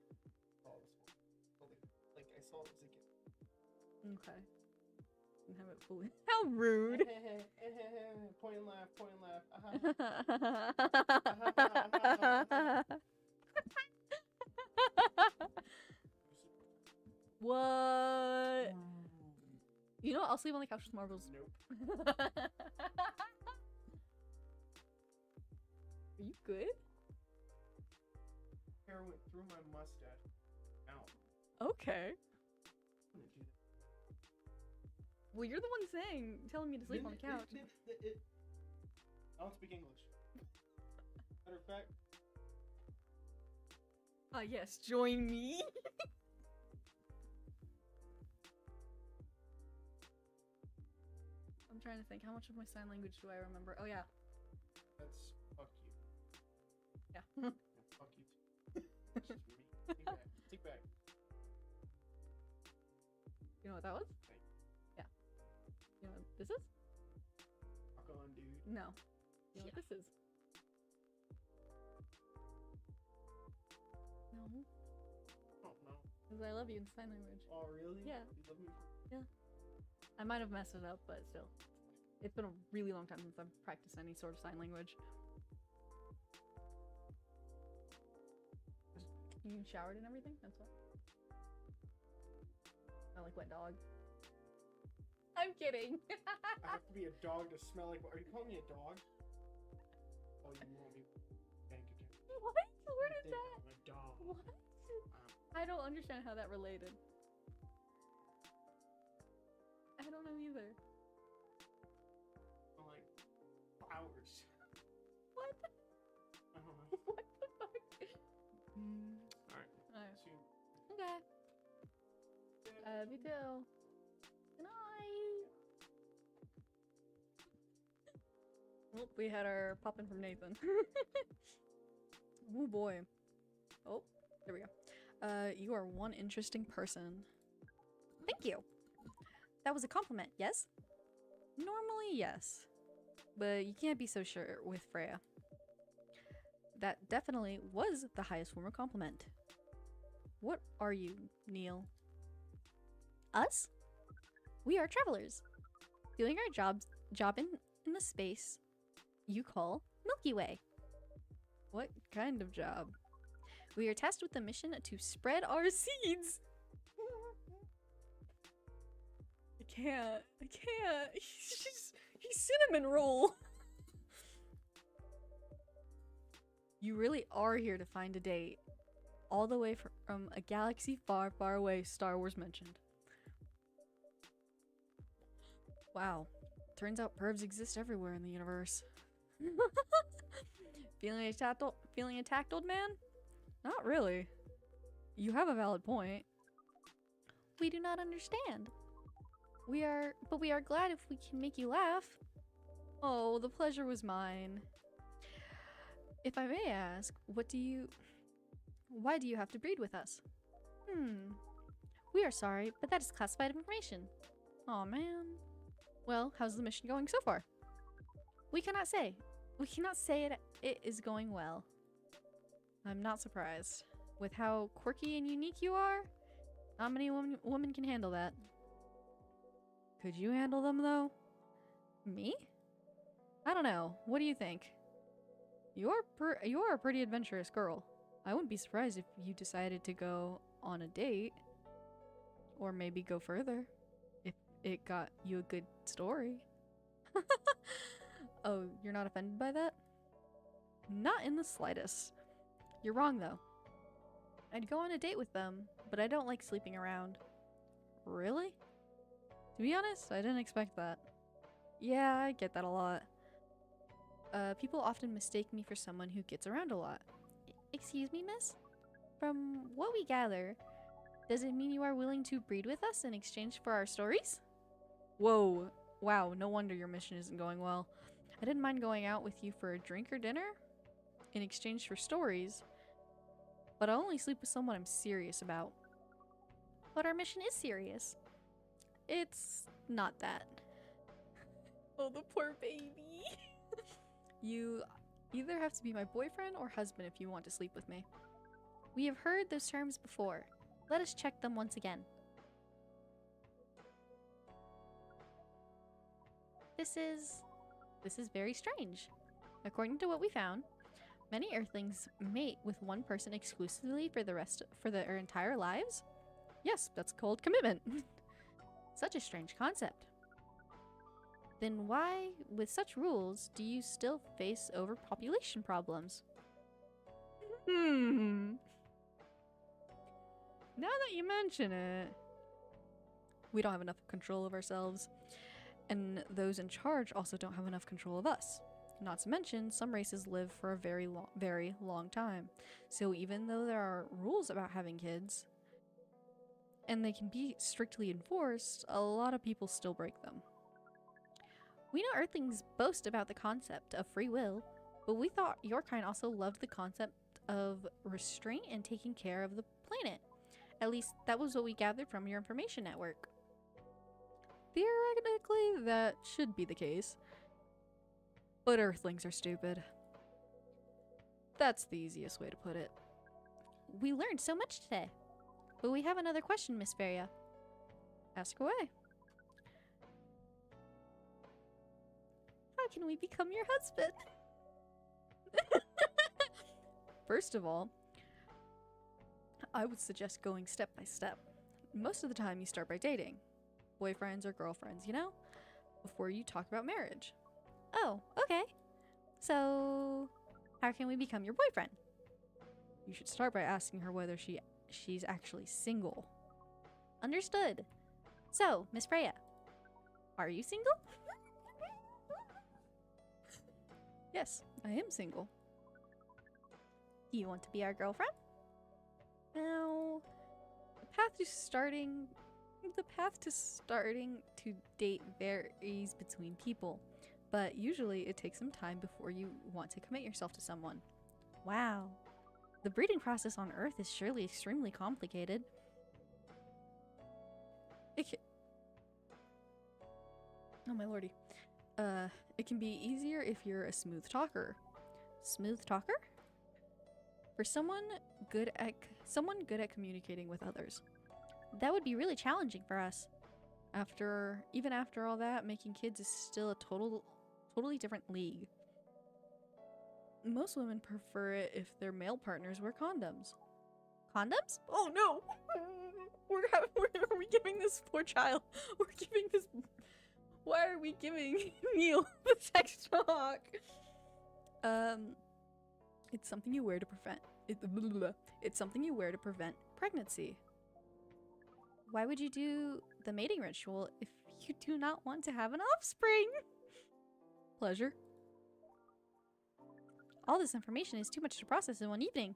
Oh, it was full. Like I saw it was again. Okay. Didn't have it fully. How rude! Point and laugh, point and laugh. What? You know what? I'll sleep on the couch with marbles. Nope. Are you good? Hair went through my mustache. Ow. Okay. I'm gonna do that. Well, you're the one telling me to sleep on the couch. I don't speak English. Matter of fact. Yes, join me. I'm trying to think, how much of my sign language do I remember? Oh yeah. That's fuck you. Yeah. Yeah, fuck you too. That's just me. Take back. Take back. You know what that was? Thank you. Yeah. You know what this is? Fuck on, dude. No. You know what this is? No. Oh no. Because I love you in sign language. Oh really? Yeah. You love me for I might have messed it up, but still. It's been a really long time since I've practiced any sort of sign language. You showered and everything? That's what? I like wet dog. I'm kidding. I have to be a dog to smell like. Are you calling me a dog? Oh, you want me bank account? What? Where did that? I'm a dog. What? I don't understand how that related. I don't know either. I'm like flowers. What? I don't know. What the fuck? Alright. Alright. See you. Okay. Me too. Good night. Well, we had our poppin' from Nathan. Oh boy. Oh, there we go. You are one interesting person. Thank you. That was a compliment, yes? Normally, yes. But you can't be so sure with Freya. That definitely was the highest form of compliment. What are you, Neil? Us? We are travelers. Doing our job in the space you call Milky Way. What kind of job? We are tasked with the mission to spread our seeds. I can't. He's cinnamon roll. You really are here to find a date. All the way from a galaxy far, far away, Star Wars mentioned. Wow. Turns out pervs exist everywhere in the universe. Feeling attacked, old man? Not really. You have a valid point. We do not understand. But we are glad if we can make you laugh. Oh, the pleasure was mine. If I may ask, why do you have to breed with us? We are sorry, but that is classified information. Aw, man. Well, how's the mission going so far? We cannot say. We cannot say it is going well. I'm not surprised. With how quirky and unique you are, not many women can handle that. Could you handle them, though? Me? I don't know. What do you think? You are a pretty adventurous girl. I wouldn't be surprised if you decided to go on a date. Or maybe go further. If it got you a good story. Oh, you're not offended by that? Not in the slightest. You're wrong, though. I'd go on a date with them, but I don't like sleeping around. Really? To be honest, I didn't expect that. Yeah, I get that a lot. People often mistake me for someone who gets around a lot. Excuse me, miss? From what we gather, does it mean you are willing to breed with us in exchange for our stories? Whoa. Wow, no wonder your mission isn't going well. I didn't mind going out with you for a drink or dinner in exchange for stories, but I'll only sleep with someone I'm serious about. But our mission is serious. It's not that. Oh, the poor baby. You either have to be my boyfriend or husband if you want to sleep with me. We have heard those terms before. Let us check them once again. This is very strange. According to what we found, many Earthlings mate with one person exclusively for their entire lives. Yes, that's called commitment. Such a strange concept. Then why, with such rules, do you still face overpopulation problems? Now that you mention it, we don't have enough control of ourselves, and those in charge also don't have enough control of us. Not to mention, some races live for a very long time. So even though there are rules about having kids, and they can be strictly enforced, a lot of people still break them. We know Earthlings boast about the concept of free will, but we thought your kind also loved the concept of restraint and taking care of the planet. At least that was what we gathered from your information network. Theoretically, that should be the case. But Earthlings are stupid. That's the easiest way to put it. We learned so much today. But we have another question, Miss Feria. Ask away. How can we become your husband? First of all, I would suggest going step by step. Most of the time you start by dating. Boyfriends or girlfriends, you know? Before you talk about marriage. Oh, okay. So, how can we become your boyfriend? You should start by asking her whether she's actually single. Understood. So, Miss Freya, are you single? Yes, I am single. Do you want to be our girlfriend? Now, the path to starting to date varies between people, but usually it takes some time before you want to commit yourself to someone. Wow. The breeding process on Earth is surely extremely complicated. Oh my lordy. It can be easier if you're a smooth talker. Smooth talker? For someone good at communicating with others. That would be really challenging for us. Even after all that, making kids is still a totally different league. Most women prefer it if their male partners wear condoms. Condoms? Oh no! Are we giving this poor child? Why are we giving Neil the sex talk? It's something you wear to prevent. It's something you wear to prevent pregnancy. Why would you do the mating ritual if you do not want to have an offspring? Pleasure. All this information is too much to process in one evening.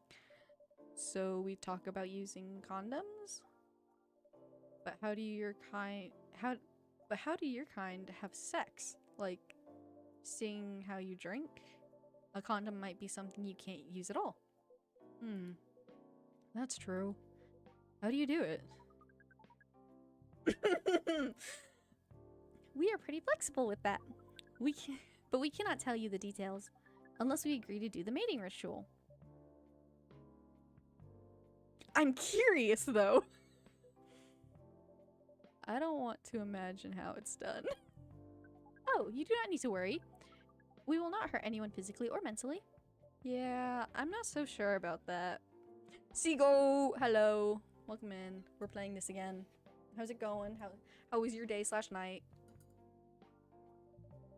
So we talk about using condoms? But how do your kind have sex? Like, seeing how you drink? A condom might be something you can't use at all. That's true. How do you do it? We are pretty flexible with that. But we cannot tell you the details unless we agree to do the mating ritual. I'm curious though. I don't want to imagine how it's done. Oh, you do not need to worry. We will not hurt anyone physically or mentally. Yeah, I'm not so sure about that. Seagull, hello. Welcome in. We're playing this again. How's it going? How was your day/night?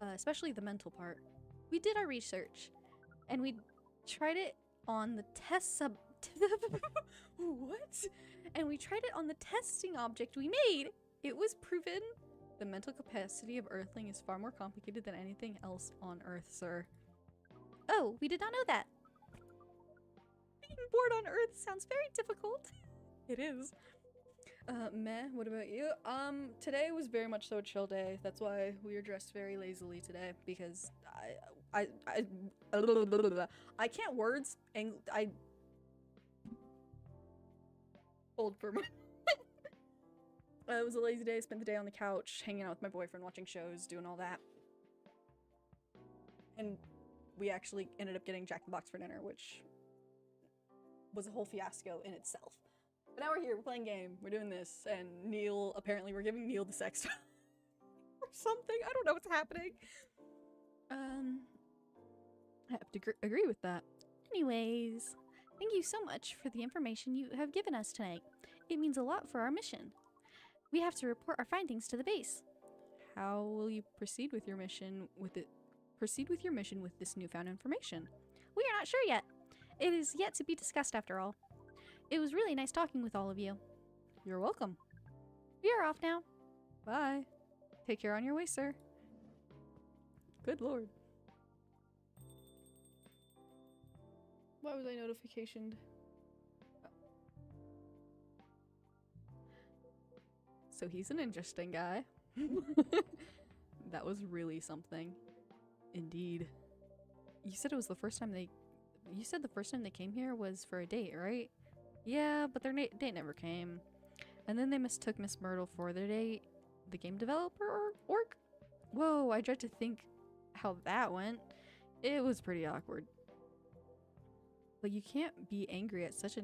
Especially the mental part. We did our research, and we tried it on the test sub... What? And we tried it on the testing object we made. It was proven the mental capacity of Earthling is far more complicated than anything else on Earth, sir. Oh, we did not know that. Being born on Earth sounds very difficult. It is. Meh, what about you? Today was very much so a chill day. That's why we were dressed very lazily today, because I can't words, and I hold for a moment. It was a lazy day. I spent the day on the couch, hanging out with my boyfriend, watching shows, doing all that. And we actually ended up getting Jack in the Box for dinner, which was a whole fiasco in itself. But now we're here, we're playing game, we're doing this, and Neil, apparently we're giving Neil the sex drive or something. I don't know what's happening. I have to agree with that. Anyways, thank you so much for the information you have given us tonight. It means a lot for our mission. We have to report our findings to the base. How will you proceed with your mission with this newfound information? We are not sure yet. It is yet to be discussed after all. It was really nice talking with all of you. You're welcome. We are off now. Bye. Take care on your way, sir. Good lord. Why was I notificationed? Oh. So he's an interesting guy. That was really something. Indeed. You said it was the first time they... You said the first time they came here was for a date, right? Yeah, but their date never came. And then they mistook Miss Myrtle for their date. The game developer orc? Whoa, I dread to think how that went. It was pretty awkward. But you can't be angry at such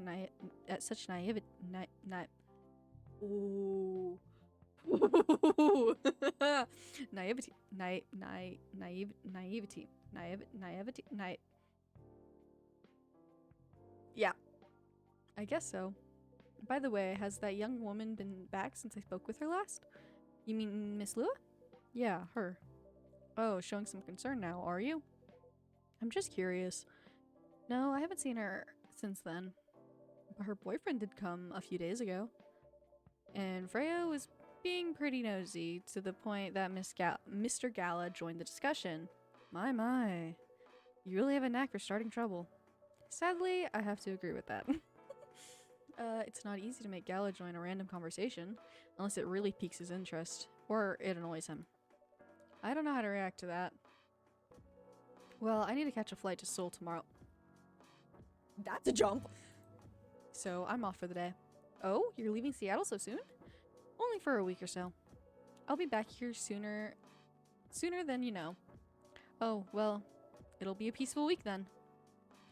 naivety. Ooh. Naivety. Yeah, I guess so. By the way, has that young woman been back since I spoke with her last? You mean Miss Lua? Yeah, her. Oh, showing some concern now, are you? I'm just curious. No, I haven't seen her since then. But her boyfriend did come a few days ago. And Freya was being pretty nosy to the point that Mr. Gala joined the discussion. My. You really have a knack for starting trouble. Sadly, I have to agree with that. It's not easy to make Gala join a random conversation, unless it really piques his interest, or it annoys him. I don't know how to react to that. Well, I need to catch a flight to Seoul tomorrow. That's a jump! So, I'm off for the day. Oh, you're leaving Seattle so soon? Only for a week or so. I'll be back here sooner than you know. Oh, well, it'll be a peaceful week then.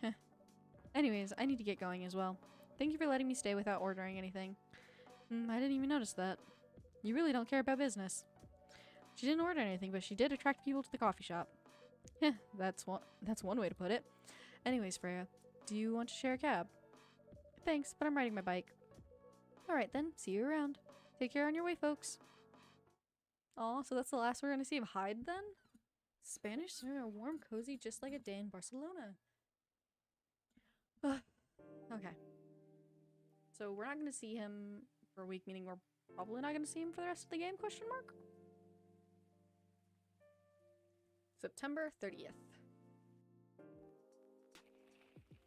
Heh. Anyways, I need to get going as well. Thank you for letting me stay without ordering anything. I didn't even notice that. You really don't care about business. She didn't order anything, but she did attract people to the coffee shop. Heh, that's one way to put it. Anyways, Freya, do you want to share a cab? Thanks, but I'm riding my bike. Alright then, see you around. Take care on your way, folks. Aw, so that's the last we're gonna see of Hyde then? Spanish swimming, warm, cozy, just like a day in Barcelona. Okay. So we're not gonna see him for a week, meaning we're probably not gonna see him for the rest of the game, question mark? September 30th.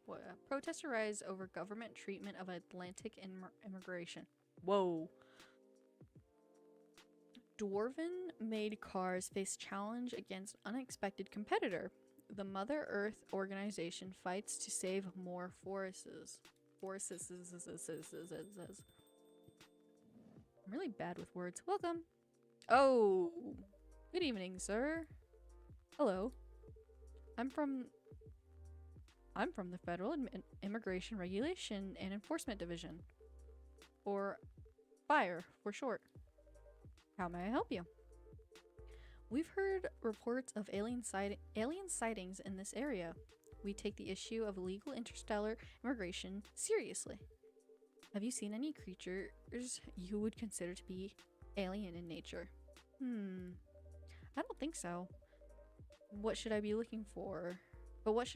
What? Protests arise over government treatment of Atlantic immigration. Whoa. Dwarven made cars face challenge against unexpected competitor. The Mother Earth organization fights to save more forests. I'm really bad with words. Welcome. Oh, good evening, sir. Hello. I'm from the Federal Immigration Regulation and Enforcement Division, or FIRE for short. How may I help you? We've heard reports of alien sightings in this area. We take the issue of illegal interstellar immigration seriously. Have you seen any creatures you would consider to be alien in nature? I don't think so. What should I be looking for? What's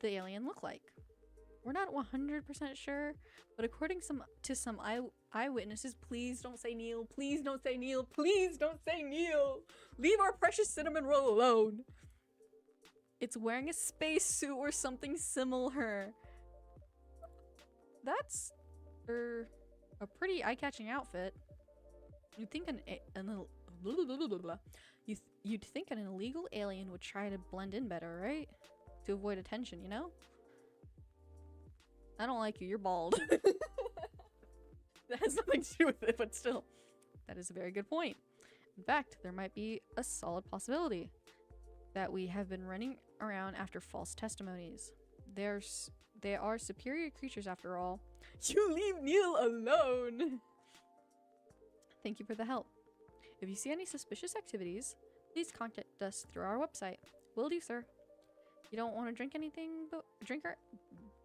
the alien look like? We're not 100% sure, but according to some eyewitnesses, please don't say Neil, please don't say Neil, please don't say Neil! Leave our precious cinnamon roll alone! It's wearing a spacesuit or something similar. That's... A pretty eye-catching outfit. You'd think you'd think an illegal alien would try to blend in better, right? To avoid attention, you know? I don't like you. You're bald. That has nothing to do with it, but still. That is a very good point. In fact, there might be a solid possibility that we have been running around after false testimonies. They are superior creatures after all. You leave Neil alone! Thank you for the help. If you see any suspicious activities, please contact us through our website. Will do, sir. You don't want to drink anything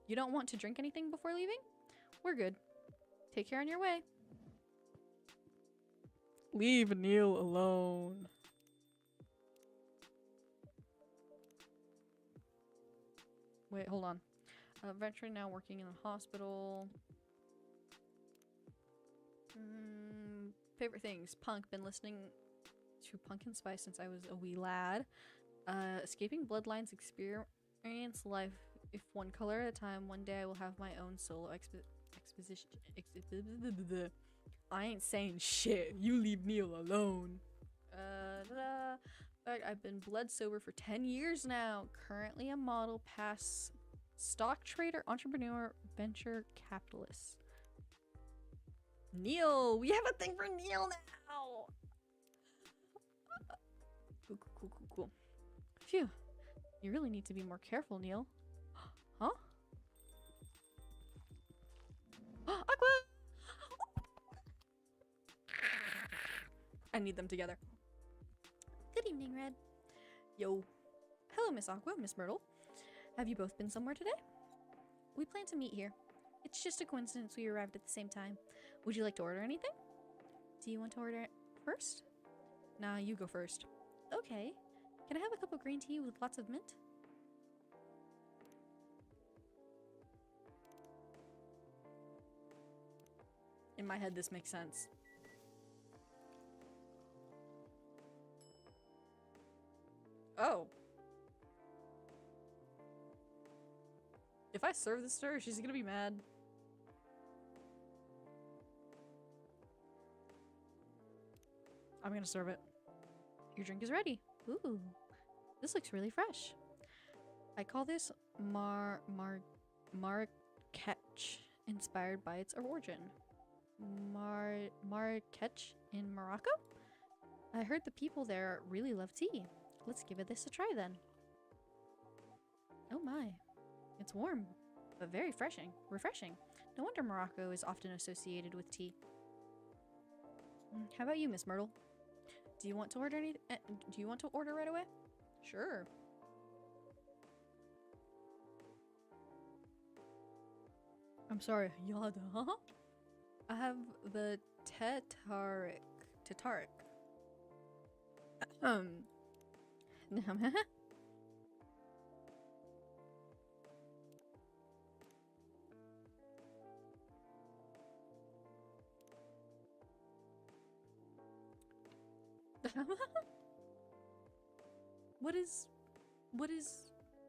You don't want to drink anything before leaving? We're good. Take care on your way. Leave Neil alone. Wait, hold on. Veteran now working in a hospital. Favorite things. Punk. Been listening to Pumpkin Spice since I was a wee lad. Escaping Bloodlines experience life if one color at a time. One day I will have my own solo exposition. I ain't saying shit. You leave Neil alone. I've been blood sober for 10 years now. Currently a model, pass stock trader, entrepreneur, venture capitalist. Neil! We have a thing for Neil now! Cool. Phew. You really need to be more careful, Neil. Huh? Aqua! I need them together. Good evening, Red. Yo. Hello, Miss Aqua, Miss Myrtle. Have you both been somewhere today? We plan to meet here. It's just a coincidence we arrived at the same time. Would you like to order anything? Do you want to order it first? Nah, you go first. Okay. Can I have a cup of green tea with lots of mint? In my head, this makes sense. Oh. If I serve this to her, she's gonna be mad. I'm gonna serve it. Your drink is ready. Ooh. This looks really fresh. I call this Marrakech, inspired by its origin. Marrakech in Morocco? I heard the people there really love tea. Let's give this a try then. Oh my. It's warm, but very refreshing. No wonder Morocco is often associated with tea. How about you, Miss Myrtle? Do you want to order do you want to order right away? Sure. I'm sorry, Yada, huh? I have the Tataric.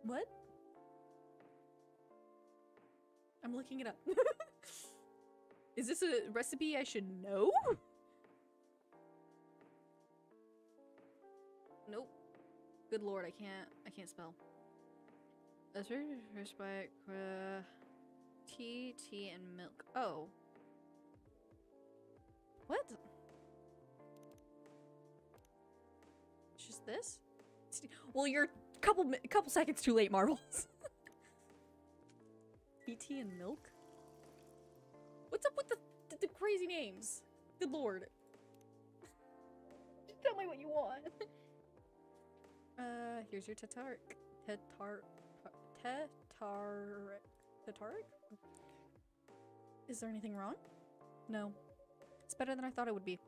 What? I'm looking it up. Is this a recipe I should know? Nope. Good lord, I can't spell. That's first by tea and milk. Oh. What? It's just this? Well, you're a couple seconds too late, Marbles. tea and milk? What's up with the crazy names? Good lord. Just tell me what you want. Here's your Tataric. Is there anything wrong? No. It's better than I thought it would be.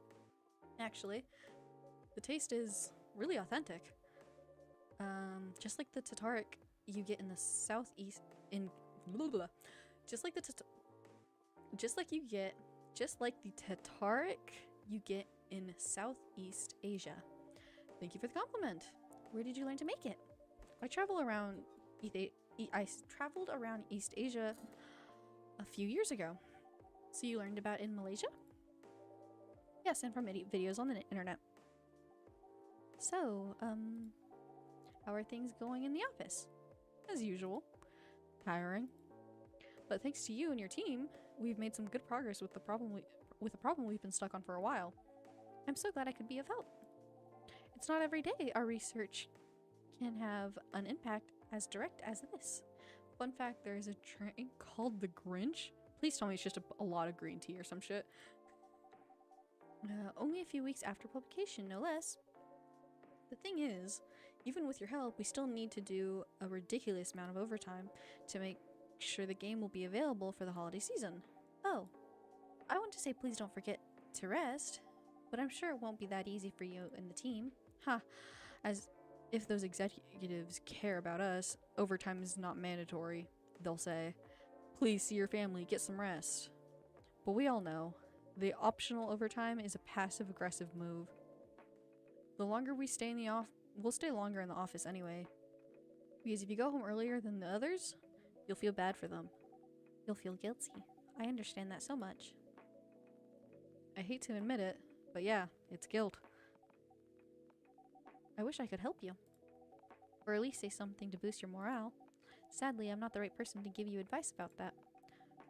Actually, the taste is really authentic. Just like the Tataric you get in the southeast in just like the Tataric you get in Southeast Asia. Thank you for the compliment. Where did you learn to make it? I traveled around East Asia a few years ago. So you learned about it in Malaysia? Yes, and from videos on the internet. So, how are things going in the office? As usual. Tiring. But thanks to you and your team, we've made some good progress with the problem we've been stuck on for a while. I'm so glad I could be of help. It's not every day our research can have an impact as direct as this. Fun fact, there is a drink called the Grinch. Please tell me it's just a lot of green tea or some shit. Only a few weeks after publication, no less. The thing is, even with your help, we still need to do a ridiculous amount of overtime to make sure the game will be available for the holiday season. Oh, I want to say please don't forget to rest, but I'm sure it won't be that easy for you and the team. Ha, as if those executives care about us, overtime is not mandatory, they'll say. Please see your family, get some rest. But we all know, the optional overtime is a passive-aggressive move. The longer we stay in the we'll stay longer in the office anyway. Because if you go home earlier than the others, you'll feel bad for them. You'll feel guilty. I understand that so much. I hate to admit it, but yeah, it's guilt. I wish I could help you. Or at least say something to boost your morale. Sadly, I'm not the right person to give you advice about that.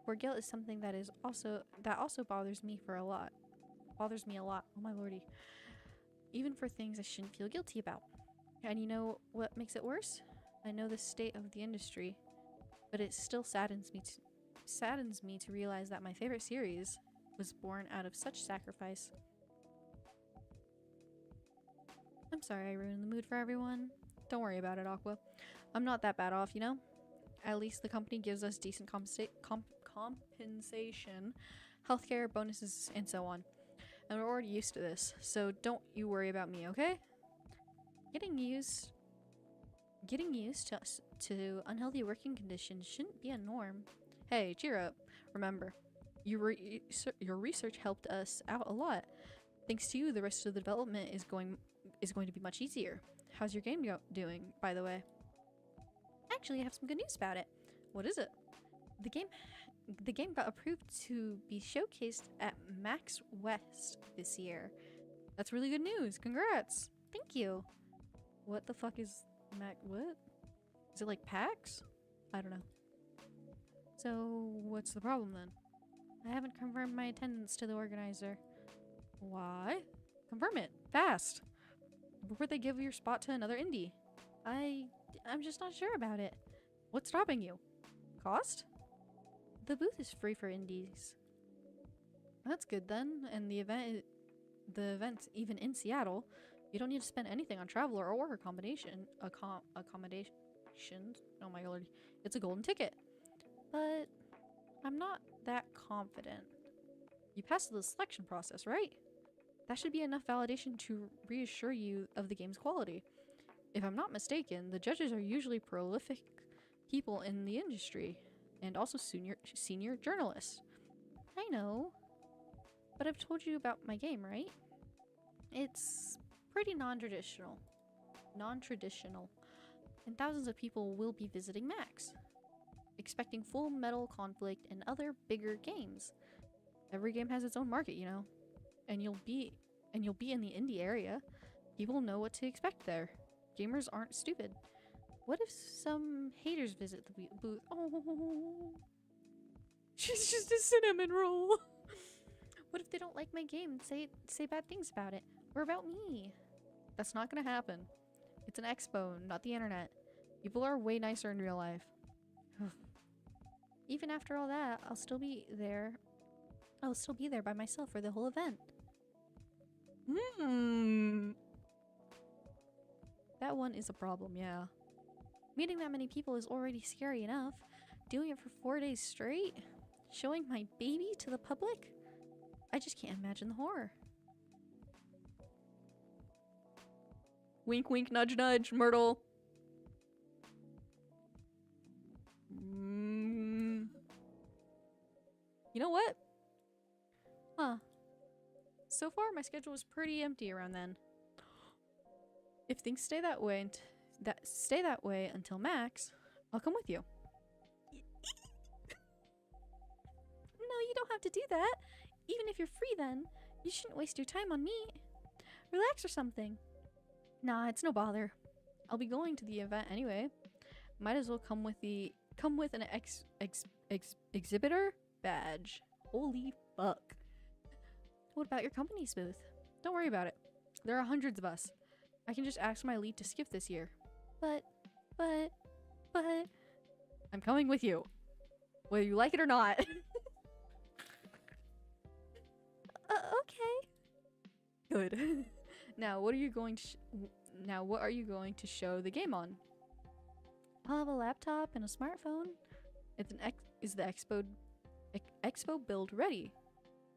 For guilt is something that also bothers me a lot. Oh my lordy. Even for things I shouldn't feel guilty about. And you know what makes it worse? I know the state of the industry, but it still saddens me to realize that my favorite series was born out of such sacrifice. I'm sorry I ruined the mood for everyone. Don't worry about it, Aqua. I'm not that bad off, you know? At least the company gives us decent compensation, healthcare, bonuses, and so on. And we're already used to this, so don't you worry about me, okay? Getting used to unhealthy working conditions shouldn't be a norm. Hey, cheer up. Remember, your research helped us out a lot. Thanks to you, the rest of the development is going to be much easier. How's your game doing, by the way? Actually, I have some good news about it. What is it? The game got approved to be showcased at Max West this year. That's really good news. Congrats. Thank you. What the fuck is what? Is it like PAX? I don't know. So, what's the problem then? I haven't confirmed my attendance to the organizer. Why? Confirm it. Fast. Before they give your spot to another indie. I'm just not sure about it. What's stopping you? Cost? The booth is free for indies. That's good then. And the event's even in Seattle. You don't need to spend anything on travel or work accommodations. Oh my lord. It's a golden ticket. But I'm not that confident. You passed the selection process, right? That should be enough validation to reassure you of the game's quality. If I'm not mistaken, the judges are usually prolific people in the industry, and also senior journalists. I know, but I've told you about my game, right? It's pretty non-traditional, and thousands of people will be visiting Max, expecting Full Metal Conflict and other bigger games. Every game has its own market, you know, and you'll be in the indie area. People know what to expect there. Gamers aren't stupid. What if some haters visit the booth? Oh, she's just a cinnamon roll. What if they don't like my game and say bad things about it or about me? That's not gonna happen. It's an expo, not the internet. People are way nicer in real life. Even after all that, I'll still be there by myself for the whole event. That one is a problem, yeah. Meeting that many people is already scary enough. Doing it for 4 days straight? Showing my baby to the public? I just can't imagine the horror. Wink, wink, nudge, nudge, Myrtle. You know what? Huh. So far, my schedule was pretty empty around then. If things stay that way until Max, I'll come with you. No, you don't have to do that. Even if you're free then, you shouldn't waste your time on me. Relax or something. Nah, it's no bother. I'll be going to the event anyway. Might as well come with an exhibitor badge. Holy fuck. What about your company's booth? Don't worry about it. There are hundreds of us. I can just ask my lead to skip this year. But I'm coming with you. Whether you like it or not. Okay. Good. Now, what are you going to show the game on? I'll have a laptop and a smartphone. Is the expo build ready?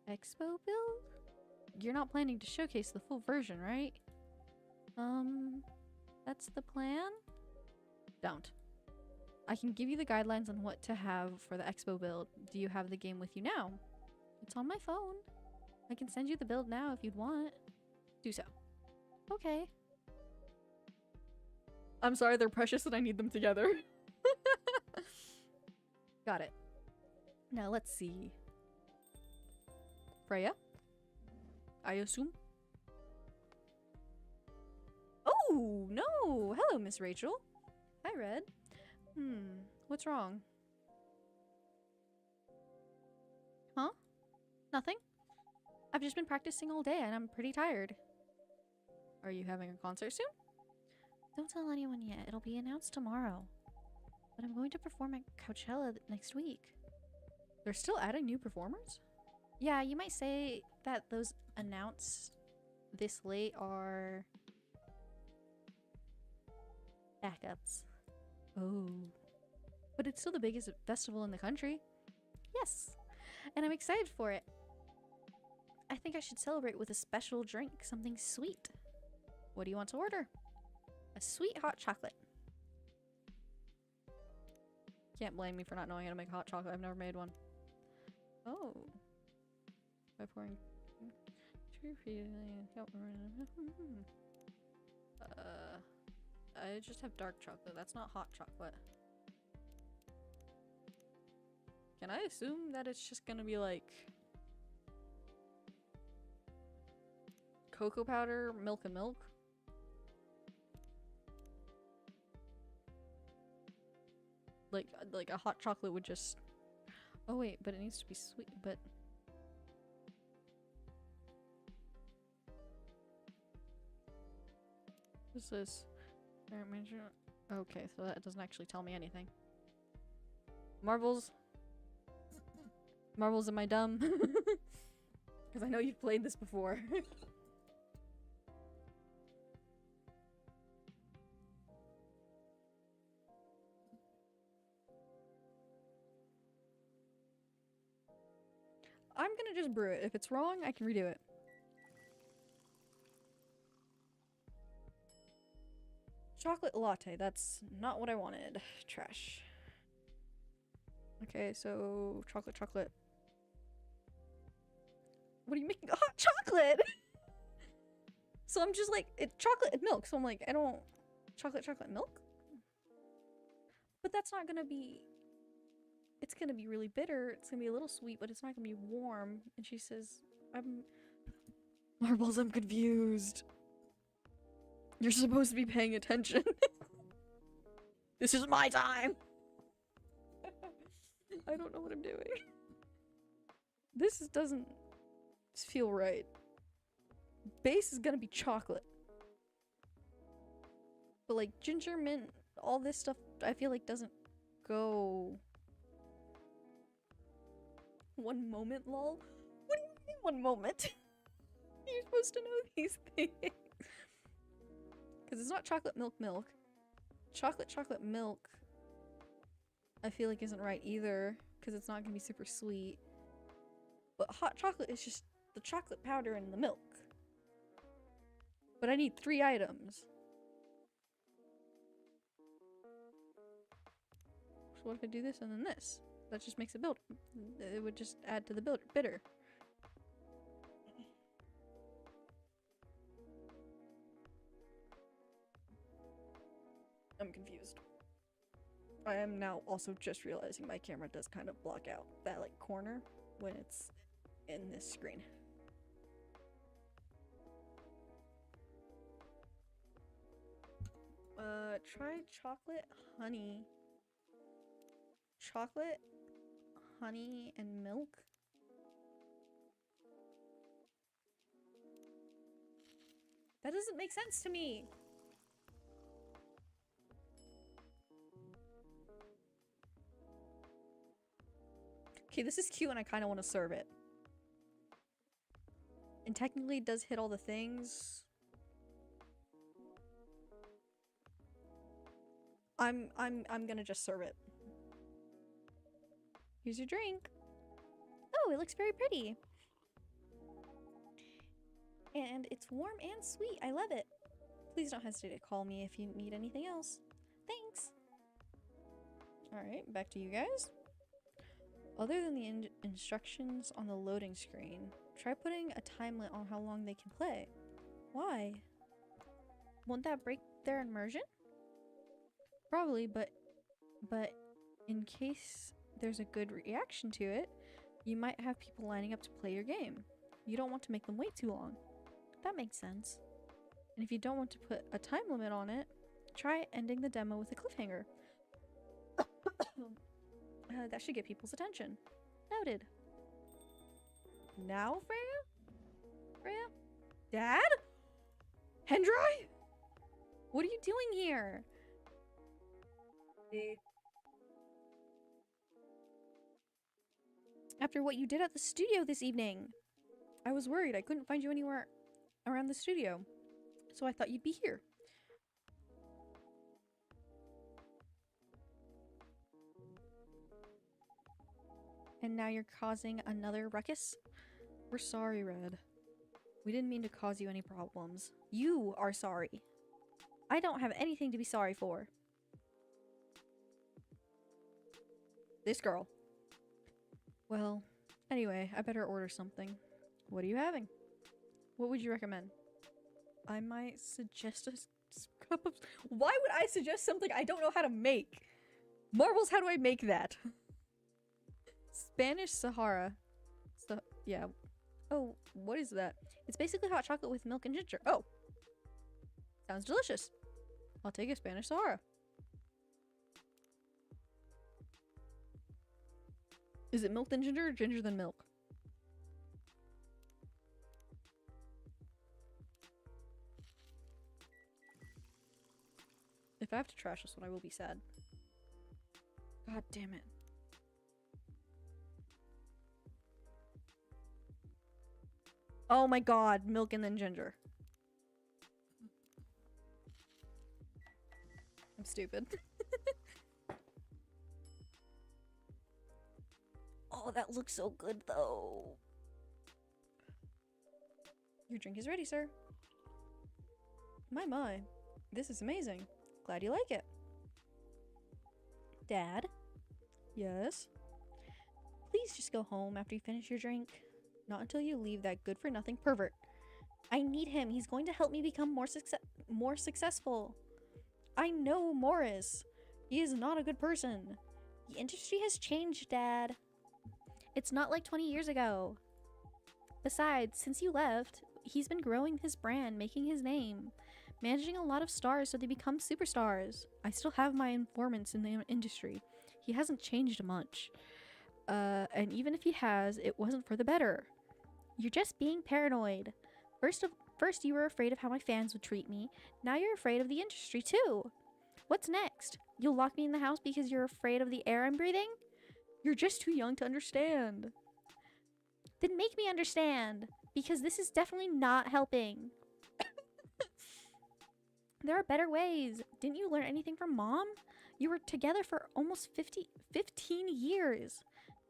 Expo build? You're not planning to showcase the full version, right? That's the plan? Don't. I can give you the guidelines on what to have for the expo build. Do you have the game with you now? It's on my phone. I can send you the build now if you'd want. Do so. Okay. I'm sorry, they're precious and I need them together. Got it. Now let's see. Freya? I assume? Oh, no! Hello, Miss Rachel. Hi, Red. What's wrong? Huh? Nothing? I've just been practicing all day and I'm pretty tired. Are you having a concert soon? Don't tell anyone yet. It'll be announced tomorrow. But I'm going to perform at Coachella next week. They're still adding new performers? Yeah, you might say that those announced this late are backups. Oh. But it's still the biggest festival in the country. Yes. And I'm excited for it. I think I should celebrate with a special drink, something sweet. What do you want to order? A sweet hot chocolate. Can't blame me for not knowing how to make hot chocolate. I've never made one. Oh. By pouring 2 feet. I just have dark chocolate. That's not hot chocolate. Can I assume that it's just gonna be like cocoa powder, milk and milk? Like a hot chocolate would just... Oh wait, but it needs to be sweet, but... What's this? Okay, so that doesn't actually tell me anything. Marbles? Marbles, am I dumb? Because I know you've played this before. I'm gonna just brew it. If it's wrong, I can redo it. Chocolate latte. That's not what I wanted. Trash. Okay, so chocolate. What are you making? Hot chocolate! So I'm just like, it's chocolate and milk. So I'm like, I don't... Chocolate milk? But that's not gonna be... It's gonna be really bitter. It's gonna be a little sweet, but it's not gonna be warm. And she says, Marbles, I'm confused. You're supposed to be paying attention. This is my time! I don't know what I'm doing. This doesn't feel right. Base is gonna be chocolate. But like ginger, mint, all this stuff I feel like doesn't go... One moment, lol? What do you mean 1 moment? You're supposed to know these things. Because it's not chocolate milk. Chocolate milk I feel like isn't right either. Because it's not going to be super sweet. But hot chocolate is just the chocolate powder and the milk. But I need 3 items. So what if I do this and then this? That just makes it build. It would just add to the bitter. I'm confused. I am now also just realizing my camera does kind of block out that like corner when it's in this screen. Try chocolate, honey. Chocolate, honey, and milk. That doesn't make sense to me. Okay, this is cute and I kind of want to serve it. And technically it does hit all the things. I'm gonna just serve it. Here's your drink. Oh, it looks very pretty. And it's warm and sweet. I love it. Please don't hesitate to call me if you need anything else. Thanks. Alright, back to you guys. Other than the instructions on the loading screen, try putting a time limit on how long they can play. Why? Won't that break their immersion? Probably, but in case there's a good reaction to it, you might have people lining up to play your game. You don't want to make them wait too long. That makes sense. And if you don't want to put a time limit on it, try ending the demo with a cliffhanger. That should get people's attention. Noted. Now, Freya? Freya? Dad? Hendry? What are you doing here? After what you did at the studio this evening. I was worried. I couldn't find you anywhere around the studio. So I thought you'd be here. And now you're causing another ruckus? We're sorry, Red. We didn't mean to cause you any problems. You are sorry. I don't have anything to be sorry for. This girl. Well, anyway, I better order something. What are you having? What would you recommend? I might suggest a cup of... Why would I suggest something I don't know how to make? Marbles, how do I make that? Spanish Sahara. Yeah. Oh, what is that? It's basically hot chocolate with milk and ginger. Oh. Sounds delicious. I'll take a Spanish Sahara. Is it milk then ginger or ginger then milk? If I have to trash this one, I will be sad. God damn it. Oh my god, milk and then ginger. I'm stupid. Oh, that looks so good though. Your drink is ready, sir. My. This is amazing. Glad you like it. Dad? Yes? Please just go home after you finish your drink. Not until you leave that good-for-nothing pervert. I need him. He's going to help me become more successful. I know Morris. He is not a good person. The industry has changed, Dad. It's not like 20 years ago. Besides, since you left, he's been growing his brand, making his name, managing a lot of stars so they become superstars. I still have my informants in the industry. He hasn't changed much. And even if he has, it wasn't for the better. You're just being paranoid. First you were afraid of how my fans would treat me. Now you're afraid of the industry too. What's next? You'll lock me in the house because you're afraid of the air I'm breathing? You're just too young to understand. Then make me understand, because this is definitely not helping. There are better ways. Didn't you learn anything from Mom? You were together for almost 15 years.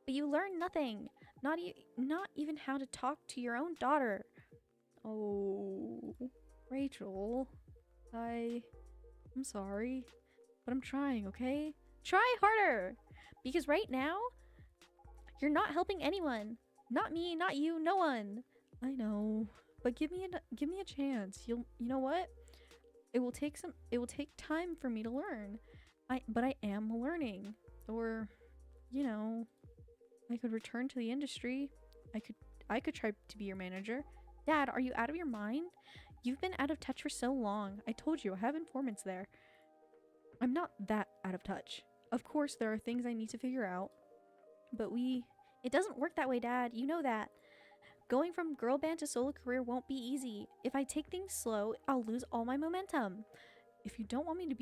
But you learned nothing. Not even how to talk to your own daughter. Oh, Rachel. I'm sorry. But I'm trying, okay? Try harder. Because right now, you're not helping anyone. Not me, not you, no one. I know. But give me a chance. You know what? It will take time for me to learn. But I am learning. Or, you know, I could return to the industry. I could try to be your manager. Dad, are you out of your mind? You've been out of touch for so long. I told you, I have informants there. I'm not that out of touch. Of course, there are things I need to figure out. But it doesn't work that way, Dad. You know that. Going from girl band to solo career won't be easy. If I take things slow, I'll lose all my momentum. If you don't want me to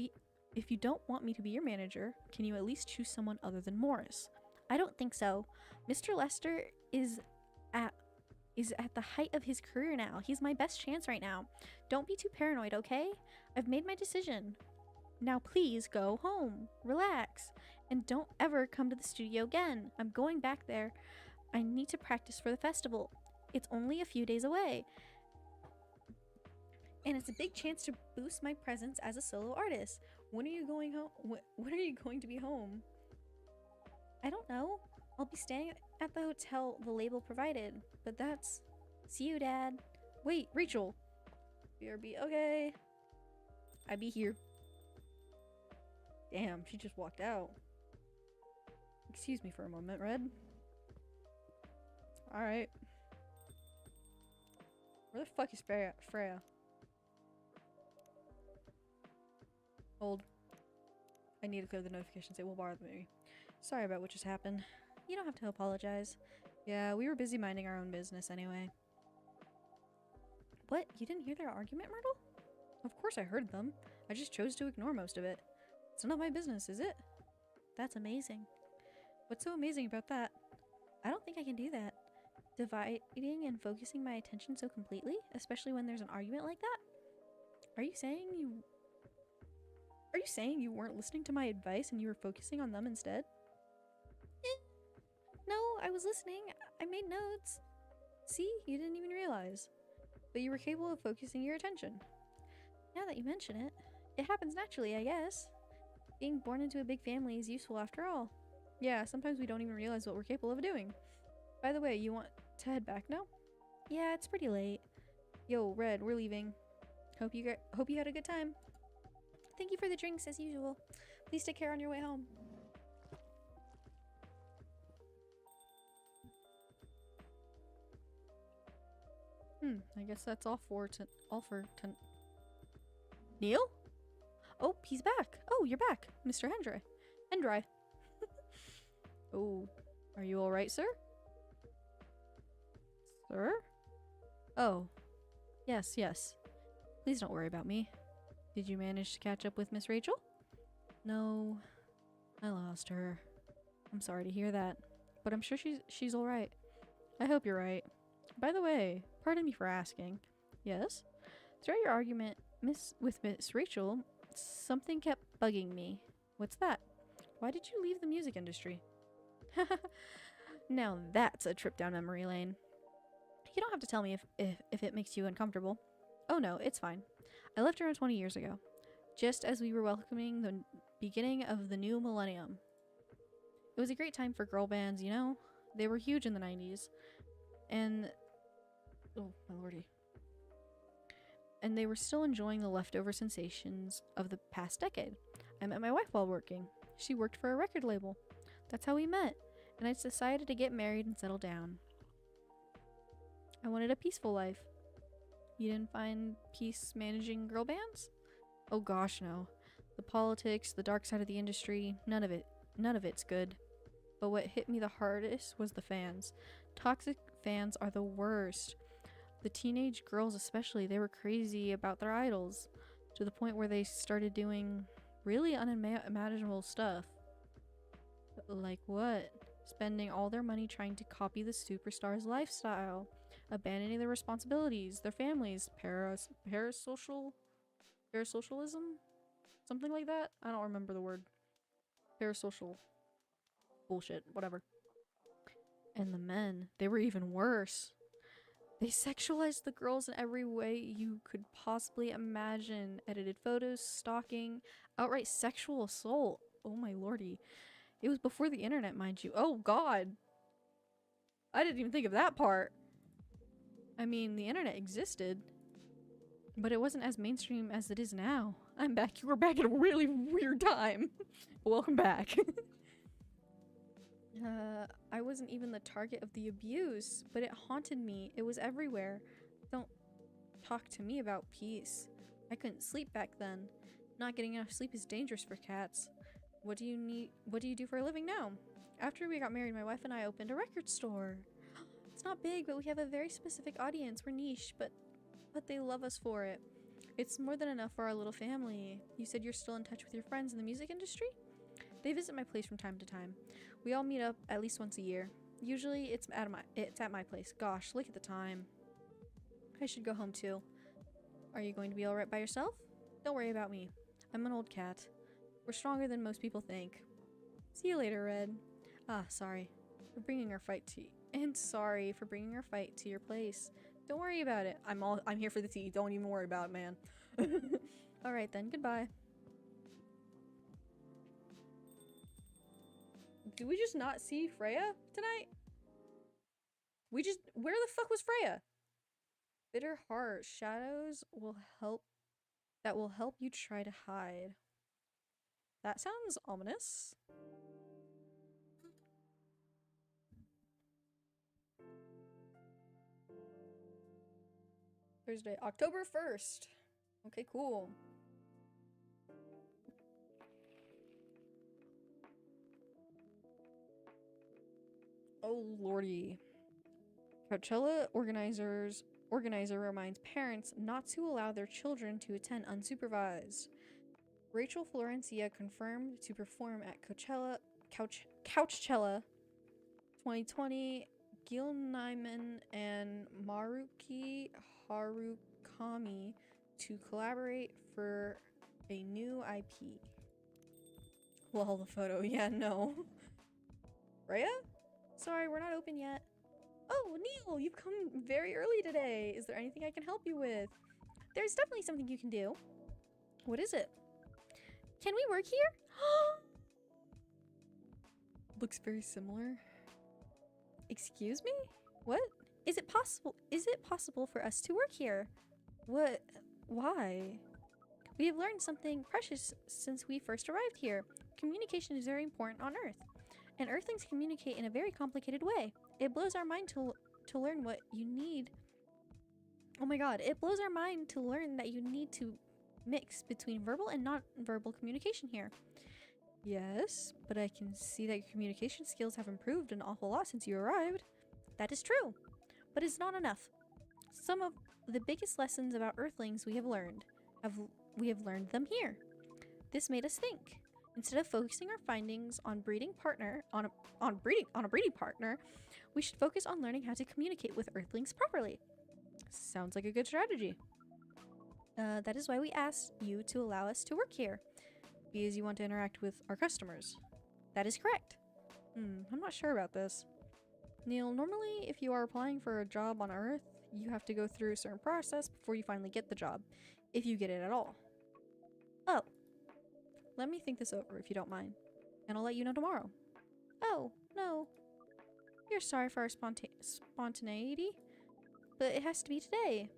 be your manager, can you at least choose someone other than Morris? I don't think so. Mr. Lester is at the height of his career now. He's my best chance right now. Don't be too paranoid, okay? I've made my decision. Now please go home. Relax. And don't ever come to the studio again. I'm going back there. I need to practice for the festival. It's only a few days away. And it's a big chance to boost my presence as a solo artist. When are you going home? When are you going to be home? I don't know. I'll be staying at the hotel the label provided. But that's... See you, Dad. Wait, Rachel. BRB, okay. I be here. Damn, she just walked out. Excuse me for a moment, Red. Alright. Where the fuck is Freya? Hold. I need to clear the notifications. It will bother me. Sorry about what just happened. You don't have to apologize. Yeah, we were busy minding our own business anyway. What? You didn't hear their argument, Myrtle? Of course I heard them. I just chose to ignore most of it. It's not my business, is it? That's amazing. What's so amazing about that? I don't think I can do that. Dividing and focusing my attention so completely, especially when there's an argument like that? Are you saying you weren't listening to my advice and you were focusing on them instead? No, I was listening. I made notes. See, you didn't even realize. But you were capable of focusing your attention. Now that you mention it, it happens naturally, I guess. Being born into a big family is useful after all. Yeah, sometimes we don't even realize what we're capable of doing. By the way, you want to head back now? Yeah, it's pretty late. Yo, Red, we're leaving. Hope you had a good time. Thank you for the drinks as usual. Please take care on your way home. I guess that's all for Neil? Oh, he's back. Oh, you're back, Mr. Hendry. Oh, are you all right, sir? Sir? Oh, yes. Please don't worry about me. Did you manage to catch up with Miss Rachel? No, I lost her. I'm sorry to hear that, but I'm sure she's all right. I hope you're right. By the way, pardon me for asking. Yes? Throughout your argument with Miss Rachel, something kept bugging me. What's that? Why did you leave the music industry? Now that's a trip down memory lane. You don't have to tell me if it makes you uncomfortable. Oh no, it's fine. I left around 20 years ago, just as we were welcoming the beginning of the new millennium. It was a great time for girl bands, you know? They were huge in the 90s. And... oh, my lordy. And they were still enjoying the leftover sensations of the past decade. I met my wife while working. She worked for a record label. That's how we met. And I decided to get married and settle down. I wanted a peaceful life. You didn't find peace managing girl bands? Oh gosh, no. The politics, the dark side of the industry, none of it's good. But what hit me the hardest was the fans. Toxic fans are the worst. The teenage girls especially, they were crazy about their idols, to the point where they started doing really unimaginable stuff. Like what? Spending all their money trying to copy the superstar's lifestyle, abandoning their responsibilities, their families, parasocialism? Something like that? I don't remember the word. Parasocial bullshit, whatever. And the men, they were even worse. They sexualized the girls in every way you could possibly imagine. Edited photos, stalking, outright sexual assault. Oh my lordy. It was before the internet, mind you. Oh god. I didn't even think of that part. I mean, the internet existed, but it wasn't as mainstream as it is now. I'm back. We're back at a really weird time. Welcome back. I wasn't even the target of the abuse, but it haunted me. It was everywhere. Don't talk to me about peace. I couldn't sleep back then. Not getting enough sleep is dangerous for cats. What do you do for a living now? After we got married, my wife and I opened a record store. It's not big, but we have a very specific audience. We're niche, but they love us for it. It's more than enough for our little family. You said you're still in touch with your friends in the music industry? They visit my place from time to time. We all meet up at least once a year. Usually it's at my place. Gosh, look at the time. I should go home too. Are you going to be alright by yourself? Don't worry about me. I'm an old cat. We're stronger than most people think. See you later, Red. Ah, sorry for bringing our fight to sorry for bringing our fight to your place. Don't worry about it. I'm here for the tea. Don't even worry about it, man. Alright then, goodbye. Did we just not see Freya tonight? Where the fuck was Freya? Bitter heart. Shadows will help. That will help you try to hide. That sounds ominous. Thursday, October 1st. Okay, cool. Oh lordy. Coachella organizer reminds parents not to allow their children to attend unsupervised. Rachel Florencia confirmed to perform at Couchella 2020. Gil Nyman and Maruki Harukami to collaborate for a new IP. Well, the photo, yeah, no. Rhea? Sorry, we're not open yet. Oh, Neil, you've come very early today. Is there anything I can help you with? There's definitely something you can do. What is it? Can we work here? Looks very similar. Excuse me? What? Is it possible for us to work here? What? Why? We have learned something precious since we first arrived here. Communication is very important on Earth. And Earthlings communicate in a very complicated way. It blows our mind to learn what you need. Oh my god, it blows our mind to learn that you need to mix between verbal and non-verbal communication here. Yes, but I can see that your communication skills have improved an awful lot since you arrived. That is true, but it's not enough. Some of the biggest lessons about Earthlings we have learned them here. This made us think. Instead of focusing our findings on breeding partner, we should focus on learning how to communicate with Earthlings properly. Sounds like a good strategy. That is why we asked you to allow us to work here. Because you want to interact with our customers. That is correct. I'm not sure about this. Neil, normally if you are applying for a job on Earth, you have to go through a certain process before you finally get the job. If you get it at all. Oh. Let me think this over if you don't mind. And I'll let you know tomorrow. Oh, no. You're sorry for our spontaneity, but it has to be today.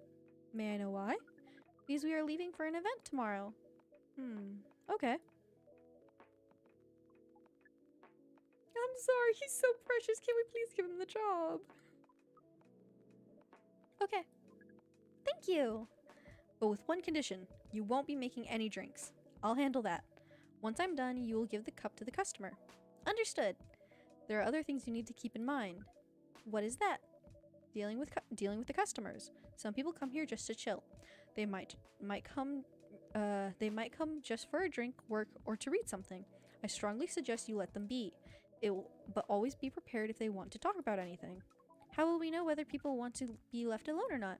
May I know why? Because we are leaving for an event tomorrow. Okay. I'm sorry, he's so precious. Can we please give him the job? Okay. Thank you. But with one condition. You won't be making any drinks. I'll handle that. Once I'm done, you will give the cup to the customer. Understood. There are other things you need to keep in mind. What is that? Dealing with the customers. Some people come here just to chill. They might come just for a drink, work, or to read something. I strongly suggest you let them be. But always be prepared if they want to talk about anything. How will we know whether people want to be left alone or not?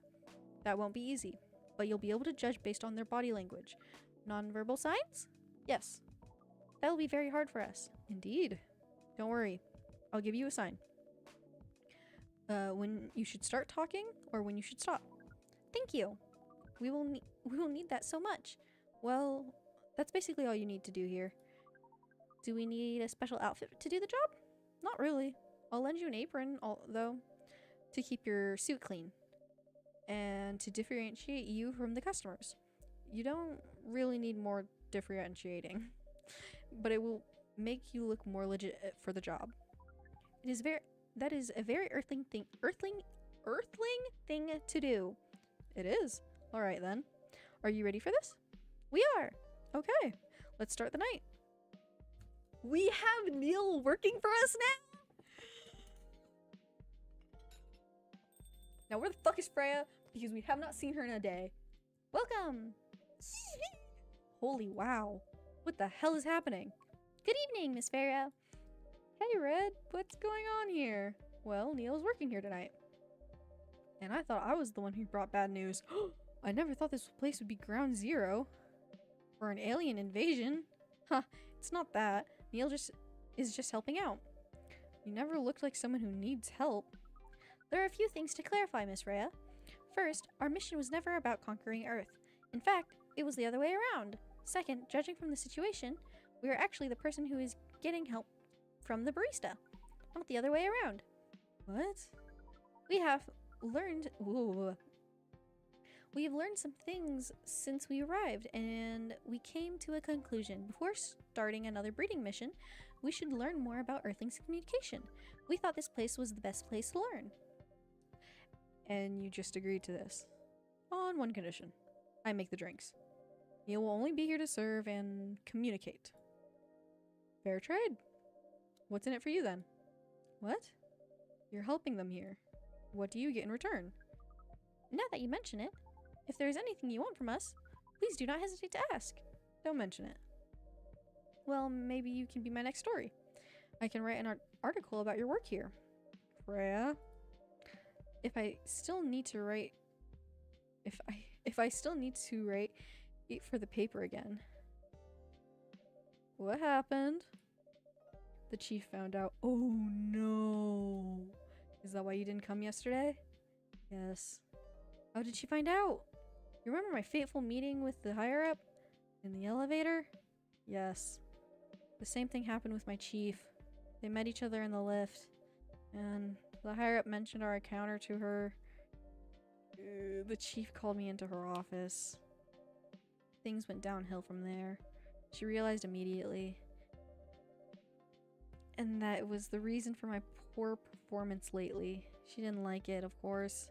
That won't be easy, but you'll be able to judge based on their body language. Nonverbal signs? Yes. That will be very hard for us. Indeed. Don't worry. I'll give you a sign. When you should start talking or when you should stop. Thank you. We will need that so much. Well, that's basically all you need to do here. Do we need a special outfit to do the job? Not really. I'll lend you an apron, though, to keep your suit clean. And to differentiate you from the customers. You don't really need more differentiating. But it will make you look more legit for the job. It is very that is a very earthling thing to do. It is. All right then. Are you ready for this? We are. Okay. Let's start the night. We have Neil working for us now. Now where the fuck is Freya? Because we have not seen her in a day. Welcome. Holy wow. What the hell is happening? Good evening, Miss Freya. Hey, Red. What's going on here? Well, Neil's working here tonight. And I thought I was the one who brought bad news. I never thought this place would be ground zero for an alien invasion. Huh, it's not that. Neil is just helping out. You never looked like someone who needs help. There are a few things to clarify, Miss Freya. First, our mission was never about conquering Earth. In fact, it was the other way around. Second, judging from the situation, we are actually the person who is getting help from the barista, not the other way around. What? We have learned some things since we arrived, and we came to a conclusion. Before starting another breeding mission, we should learn more about Earthlings' communication. We thought this place was the best place to learn. And you just agreed to this. On one condition. I make the drinks. Neil will only be here to serve and communicate. Fair trade. What's in it for you then? What? You're helping them here. What do you get in return? Now that you mention it, if there is anything you want from us, please do not hesitate to ask. Don't mention it. Well, maybe you can be my next story. I can write an article about your work here. Freya? If I still need to write it for the paper again. What happened? The chief found out. Oh no. Is that why you didn't come yesterday? Yes. How did she find out? You remember my fateful meeting with the higher up? In the elevator? Yes. The same thing happened with my chief. They met each other in the lift. And the higher up mentioned our encounter to her. The chief called me into her office. Things went downhill from there. She realized immediately. And that it was the reason for my poor performance lately. She didn't like it, of course.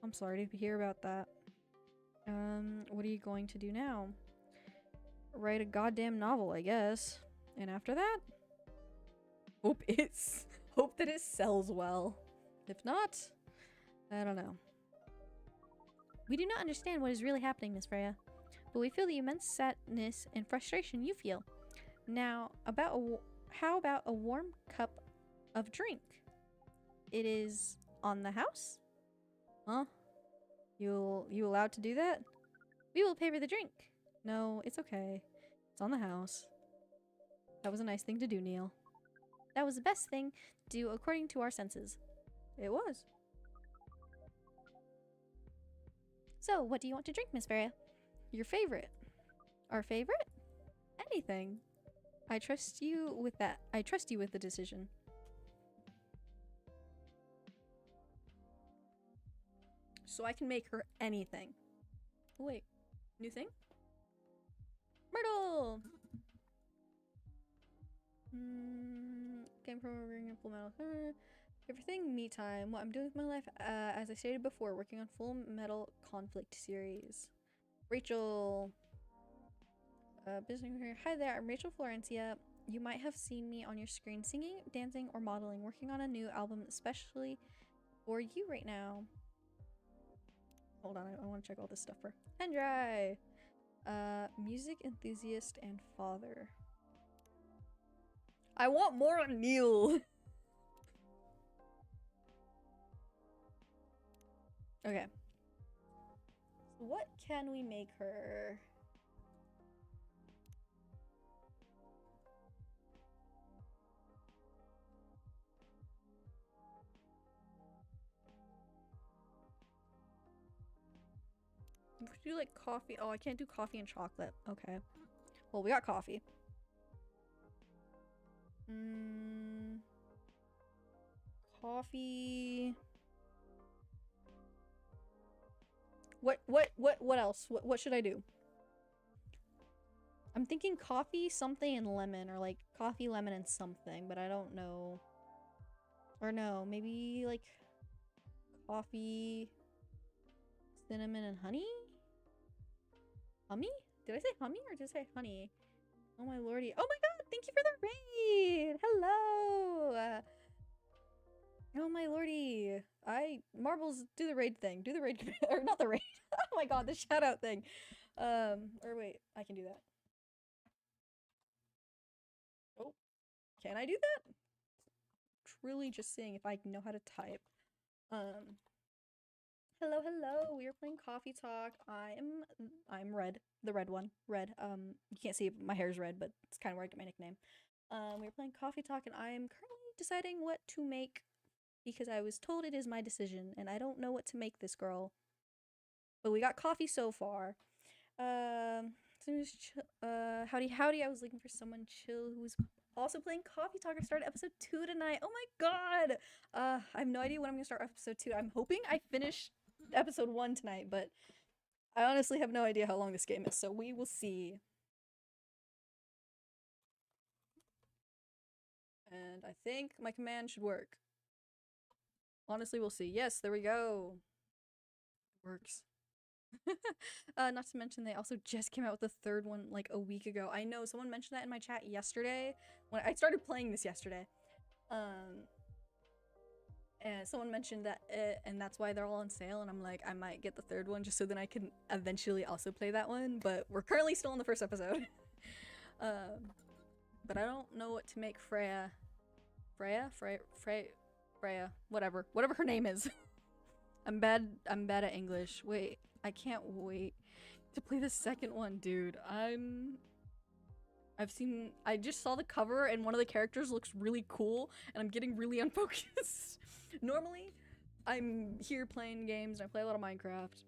I'm sorry to hear about that. What are you going to do now? Write a goddamn novel, I guess. And after that? Hope that it sells well. If not, I don't know. We do not understand what is really happening, Miss Freya, but we feel the immense sadness and frustration you feel. Now, how about a warm cup of drink? It is on the house? Huh? You allowed to do that? We will pay for the drink. No, it's okay. It's on the house. That was a nice thing to do, Neil. That was the best thing to do according to our senses. It was. So, what do you want to drink, Miss Freya? Your favorite. Our favorite? Anything. I trust you with that. I trust you with the decision. So I can make her anything. Oh, wait. New thing? Myrtle! Came from a ring and full metal. Everything me time. What I'm doing with my life, as I stated before, working on Full Metal Conflict series. Rachel. Business career. Hi there, I'm Rachel Florencia. You might have seen me on your screen singing, dancing, or modeling, working on a new album especially for you right now. Hold on, I want to check all this stuff for Hendry. Music enthusiast and father. I want more on Neil. Okay. So what can we make her? We could do like coffee. Oh, I can't do coffee and chocolate. Okay. Well, we got coffee. Coffee. What else? What should I do? I'm thinking coffee, something, and lemon, or like coffee, lemon, and something, but I don't know. Or no, maybe like coffee, cinnamon, and honey? Hummy? Did I say hummy or did I say honey? Oh my lordy. Oh my god, thank you for the raid! Hello! Oh my lordy. Marbles, do the raid thing. Do the raid, or not the raid. Oh my god, the shout out thing. Or wait, I can do that. Oh, can I do that? Truly just seeing if I know how to type. Hello, hello. We are playing Coffee Talk. I'm Red, the red one. Red. You can't see my hair's red, but it's kind of where I get my nickname. We're playing Coffee Talk, and I'm currently deciding what to make because I was told it is my decision, and I don't know what to make this girl. But we got coffee so far. Howdy, howdy. I was looking for someone chill who was also playing Coffee Talk. I started episode 2 tonight. Oh my god! I have no idea when I'm gonna start episode 2. I'm hoping I finish episode 1 tonight, but I honestly have no idea how long this game is, so we will see. And I think my command should work. Honestly, we'll see. Yes, there we go. It works. Not to mention they also just came out with the third one like a week ago. I know someone mentioned that in my chat yesterday when I started playing this yesterday. And someone mentioned that and that's why they're all on sale, and I'm like, I might get the third one just so then I can eventually also play that one, but we're currently still on the first episode. But I don't know what to make Freya, whatever her name is. I'm bad at English. Wait, I can't wait to play the second one, dude. I just saw the cover and one of the characters looks really cool and I'm getting really unfocused. Normally, I'm here playing games and I play a lot of Minecraft,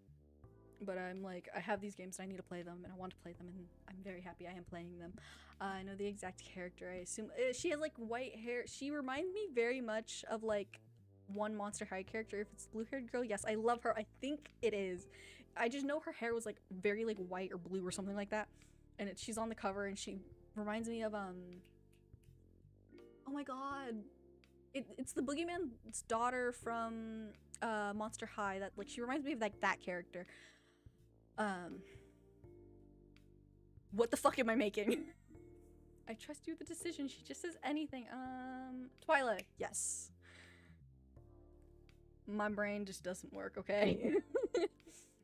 but I'm like, I have these games and I need to play them and I want to play them and I'm very happy I am playing them. I know the exact character. I assume she has like white hair. She reminds me very much of like one Monster High character. If it's blue-haired girl, yes, I love her. I think it is. I just know her hair was like very like white or blue or something like that, and she's on the cover and she reminds me of oh my god, it's the Boogeyman's daughter from Monster High. That like she reminds me of like that character. What the fuck am I making? I trust you with the decision. She just says anything. Twilight. Yes. My brain just doesn't work, okay?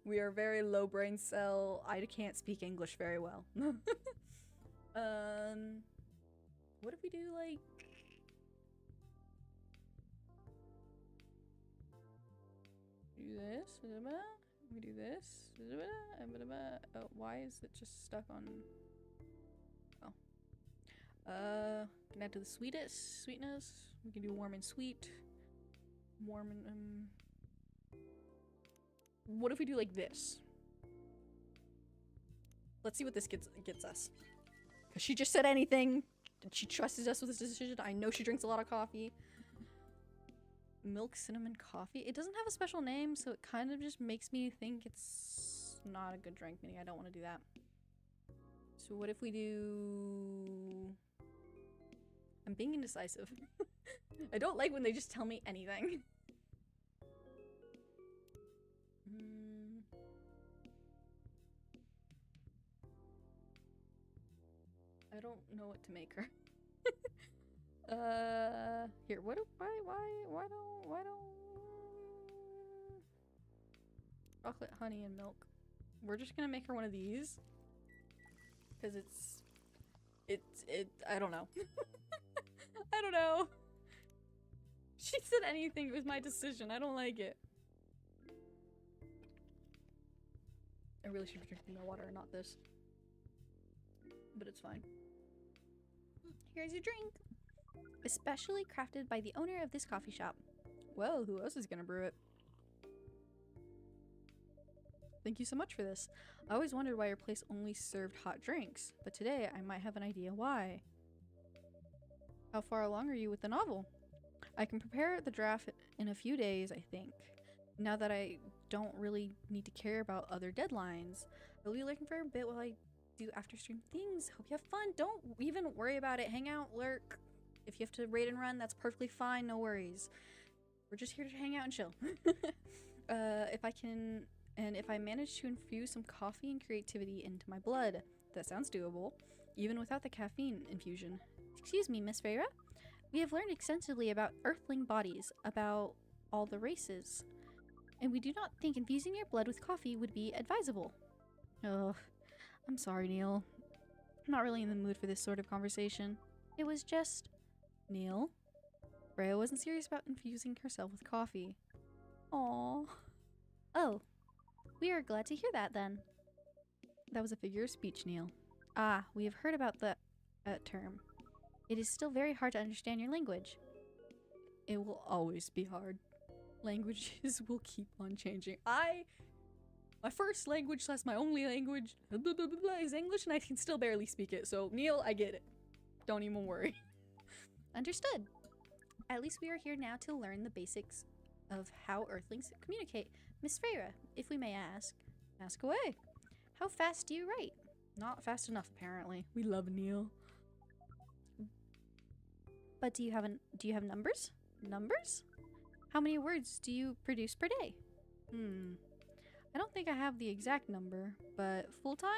We are very low brain cell. I can't speak English very well. What if we do like... do this? We do this? Oh, why is it just stuck on... oh. Can add to the sweetness. We can do warm and sweet. Warm and what if we do like this? Let's see what this gets us. Cause she just said anything. She trusted us with this decision. I know she drinks a lot of coffee. Milk cinnamon coffee. It doesn't have a special name, so it kind of just makes me think it's not a good drink. Meaning I don't want to do that. So what if we do... I'm being indecisive. I don't like when they just tell me anything. I don't know what to make her. Here, why don't chocolate, honey, and milk. We're just gonna make her one of these. Cause I don't know. I don't know. She said anything, it was my decision. I don't like it. I really should be drinking more water and not this. But it's fine. Here's your drink. Especially crafted by the owner of this coffee shop. Well, who else is gonna brew it? Thank you so much for this. I always wondered why your place only served hot drinks, but today I might have an idea why. How far along are you with the novel? I can prepare the draft in a few days, I think. Now that I don't really need to care about other deadlines, I'll be lurking for a bit while I do after stream things. Hope you have fun. Don't even worry about it. Hang out, lurk. If you have to raid and run, that's perfectly fine. No worries. We're just here to hang out and chill. If I manage to infuse some coffee and creativity into my blood, that sounds doable, even without the caffeine infusion. Excuse me, Miss Reyra. We have learned extensively about Earthling bodies, about all the races, and we do not think infusing your blood with coffee would be advisable. Ugh. I'm sorry, Neil. I'm not really in the mood for this sort of conversation. It was just... Neil? Rhea wasn't serious about infusing herself with coffee. Aww. Oh. We are glad to hear that, then. That was a figure of speech, Neil. Ah, we have heard about that term. It is still very hard to understand your language. It will always be hard. Languages will keep on changing. My first language / my only language is English, and I can still barely speak it. So, Neil, I get it. Don't even worry. Understood. At least we are here now to learn the basics of how Earthlings communicate. Miss Reyra, if we may ask. Ask away. How fast do you write? Not fast enough, apparently. We love Neil. But do you have numbers? Numbers? How many words do you produce per day? I don't think I have the exact number, but full-time,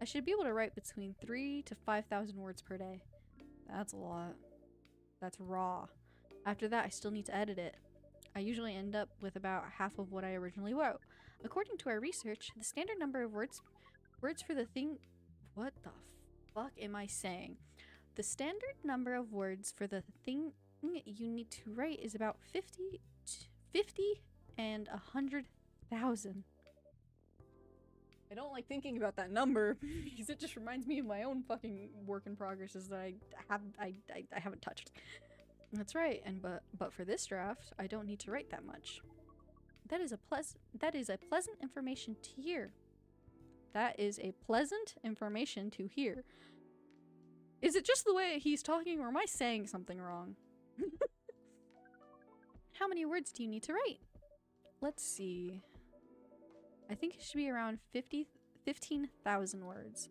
I should be able to write between 3,000 to 5,000 words per day. That's a lot. That's raw. After that, I still need to edit it. I usually end up with about half of what I originally wrote. According to our research, the standard number of words for the thing... What the fuck am I saying? The standard number of words for the thing you need to write is about 50 and 100,000. I don't like thinking about that number because it just reminds me of my own fucking work in progresses that I haven't touched. That's right, and but for this draft, I don't need to write that much. That is a pleasant information to hear. That is a pleasant information to hear. Is it just the way he's talking, or am I saying something wrong? How many words do you need to write? Let's see. I think it should be around 15,000 words.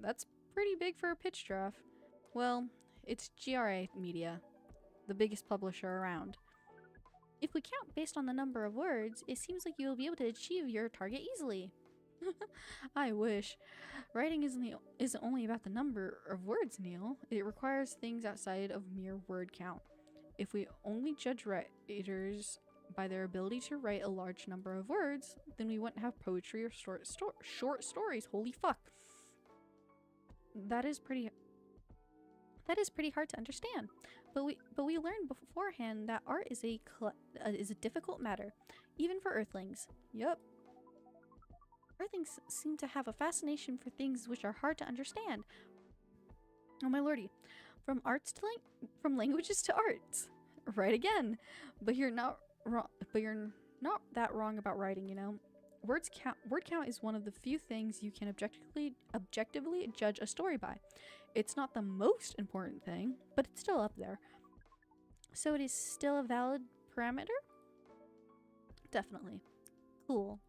That's pretty big for a pitch draft. Well, it's GRA Media, the biggest publisher around. If we count based on the number of words, it seems like you will be able to achieve your target easily. I wish. Writing isn't only about the number of words, Neil. It requires things outside of mere word count. If we only judge writers by their ability to write a large number of words, then we wouldn't have poetry or short stories. Holy fuck. That is pretty hard to understand. But we learned beforehand that art is a difficult matter, even for Earthlings. Yep. Earthlings seem to have a fascination for things which are hard to understand. Oh my lordy. From languages to arts. Right again. But you're not wrong. But you're not that wrong about writing, you know. Word count is one of the few things you can objectively judge a story by. It's not the most important thing, but it's still up there. So it is still a valid parameter? Definitely. Cool.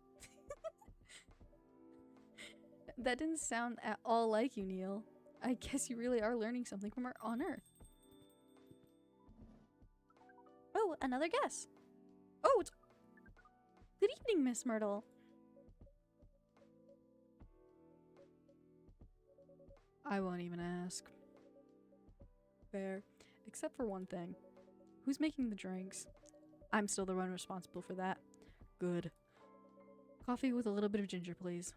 That didn't sound at all like you, Neil. I guess you really are learning something from on Earth. Oh, another guess. Oh, it's... Good evening, Miss Myrtle. I won't even ask. Fair. Except for one thing. Who's making the drinks? I'm still the one responsible for that. Good. Coffee with a little bit of ginger, please.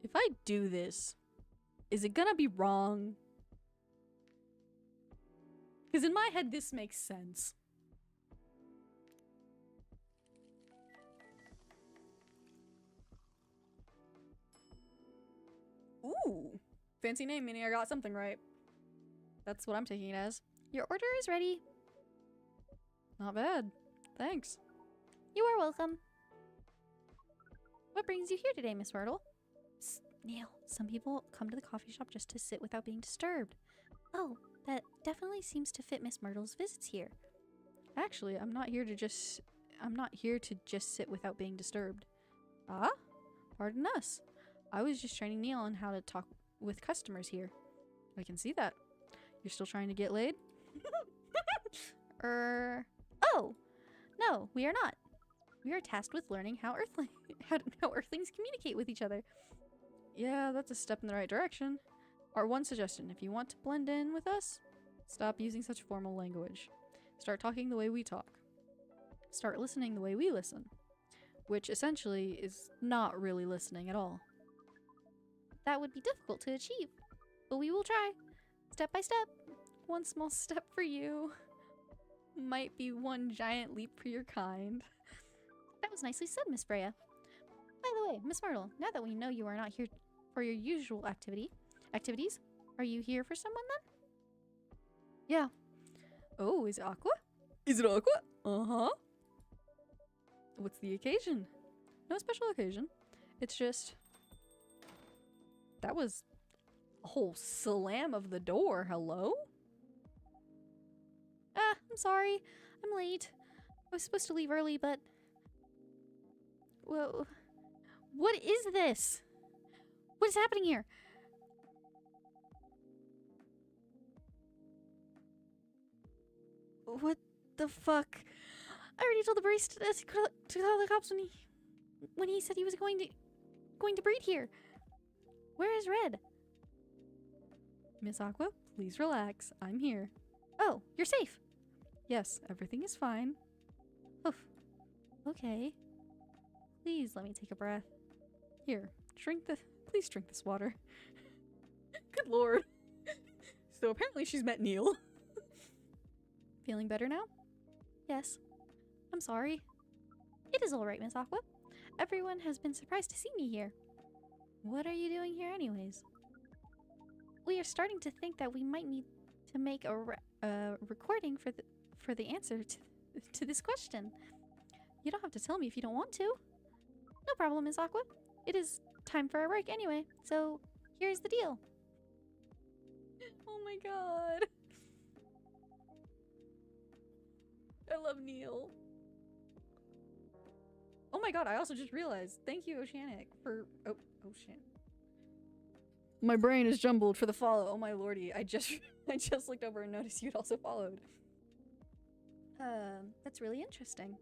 If I do this, is it gonna be wrong? Because in my head, this makes sense. Ooh. Fancy name, meaning I got something right. That's what I'm taking it as. Your order is ready. Not bad. Thanks. You are welcome. What brings you here today, Miss Myrtle? Neil, some people come to the coffee shop just to sit without being disturbed. Oh, that definitely seems to fit Miss Myrtle's visits here. Actually, I'm not here to just sit without being disturbed. Ah? Pardon us. I was just training Neil on how to talk with customers here. I can see that. You're still trying to get laid? Oh! No, we are not. We are tasked with learning how Earthlings communicate with each other. Yeah, that's a step in the right direction. Our one suggestion, if you want to blend in with us, stop using such formal language. Start talking the way we talk. Start listening the way we listen. Which essentially is not really listening at all. That would be difficult to achieve, but we will try. Step by step. One small step for you. Might be one giant leap for your kind. That was nicely said, Miss Freya. By the way, Miss Myrtle, now that we know you are not here for your usual activities, are you here for someone then? Yeah. Oh, is it Aqua? Is it Aqua? Uh-huh. What's the occasion? No special occasion. It's just... That was a whole slam of the door. Hello? I'm sorry. I'm late. I was supposed to leave early, but... Whoa. What is this? What is happening here? What the fuck? I already told the barista to call the cops when he said he was going to breed here. Where is Red? Miss Aqua, please relax. I'm here. Oh, you're safe. Yes, everything is fine. Oof. Okay. Please let me take a breath. Here, please drink this water. Good lord. So apparently she's met Neil. Feeling better now? Yes. I'm sorry. It is alright, Miss Aqua. Everyone has been surprised to see me here. What are you doing here anyways? We are starting to think that we might need to make a recording for the answer to this question. You don't have to tell me if you don't want to. No problem, Miss Aqua. It is time for our break anyway, so here's the deal. Oh my god. I love Neil. Oh my god, I also just realized. Thank you, Oceanic, for... Oh, Ocean. My brain is jumbled for the follow. Oh my lordy, I just looked over and noticed you'd also followed. That's really interesting.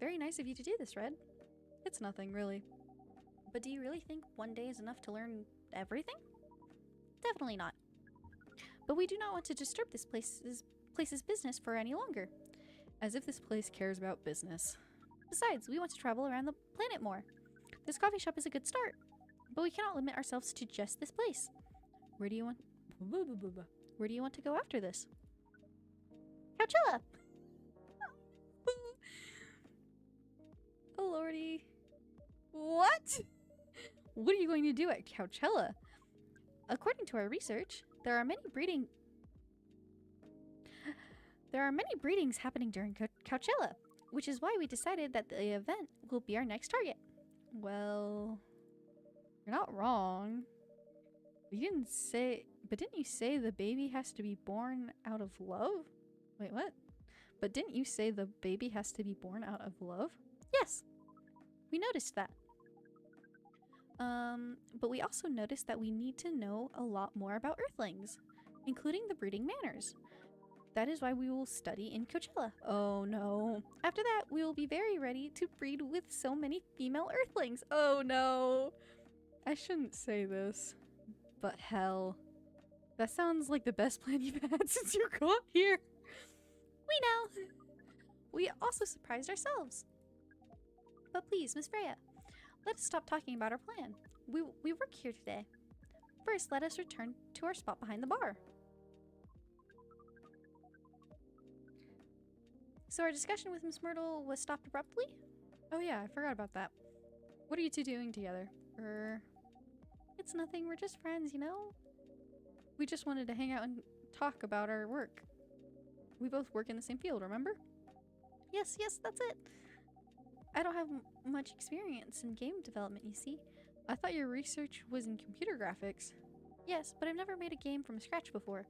Very nice of you to do this, Red. It's nothing, really. But do you really think one day is enough to learn everything? Definitely not. But we do not want to disturb this place's business for any longer. As if this place cares about business. Besides, we want to travel around the planet more. This coffee shop is a good start. But we cannot limit ourselves to just this place. Where do you want to go after this? Coachella! Oh lordy. What? What are you going to do at Coachella? According to our research, there are many breedings happening during Coachella, which is why we decided that the event will be our next target. Well, you're not wrong. Didn't you say the baby has to be born out of love? Wait, what? But didn't you say the baby has to be born out of love? Yes, we noticed that. But we also noticed that we need to know a lot more about Earthlings, including the breeding manners. That is why we will study in Coachella. Oh no. After that, we will be very ready to breed with so many female Earthlings. Oh no. I shouldn't say this, but hell. That sounds like the best plan you've had since you got here. We know. We also surprised ourselves. But please, Miss Freya, let us stop talking about our plan. We work here today. First, let us return to our spot behind the bar. So our discussion with Miss Myrtle was stopped abruptly? Oh yeah, I forgot about that. What are you two doing together? It's nothing, we're just friends, you know? We just wanted to hang out and talk about our work. We both work in the same field, remember? Yes, that's it. I don't have much experience in game development, you see. I thought your research was in computer graphics. Yes, but I've never made a game from scratch before.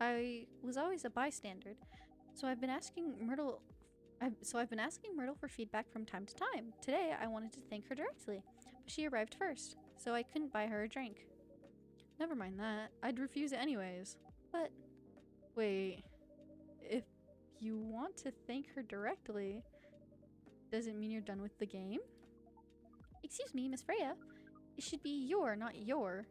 I was always a bystander. So I've been asking Myrtle for feedback from time to time. Today, I wanted to thank her directly, but she arrived first. so I couldn't buy her a drink. Never mind that. I'd refuse it anyways. But, wait. If you want to thank her directly, does it mean you're done with the game? Excuse me, Miss Freya. It should be your, not your.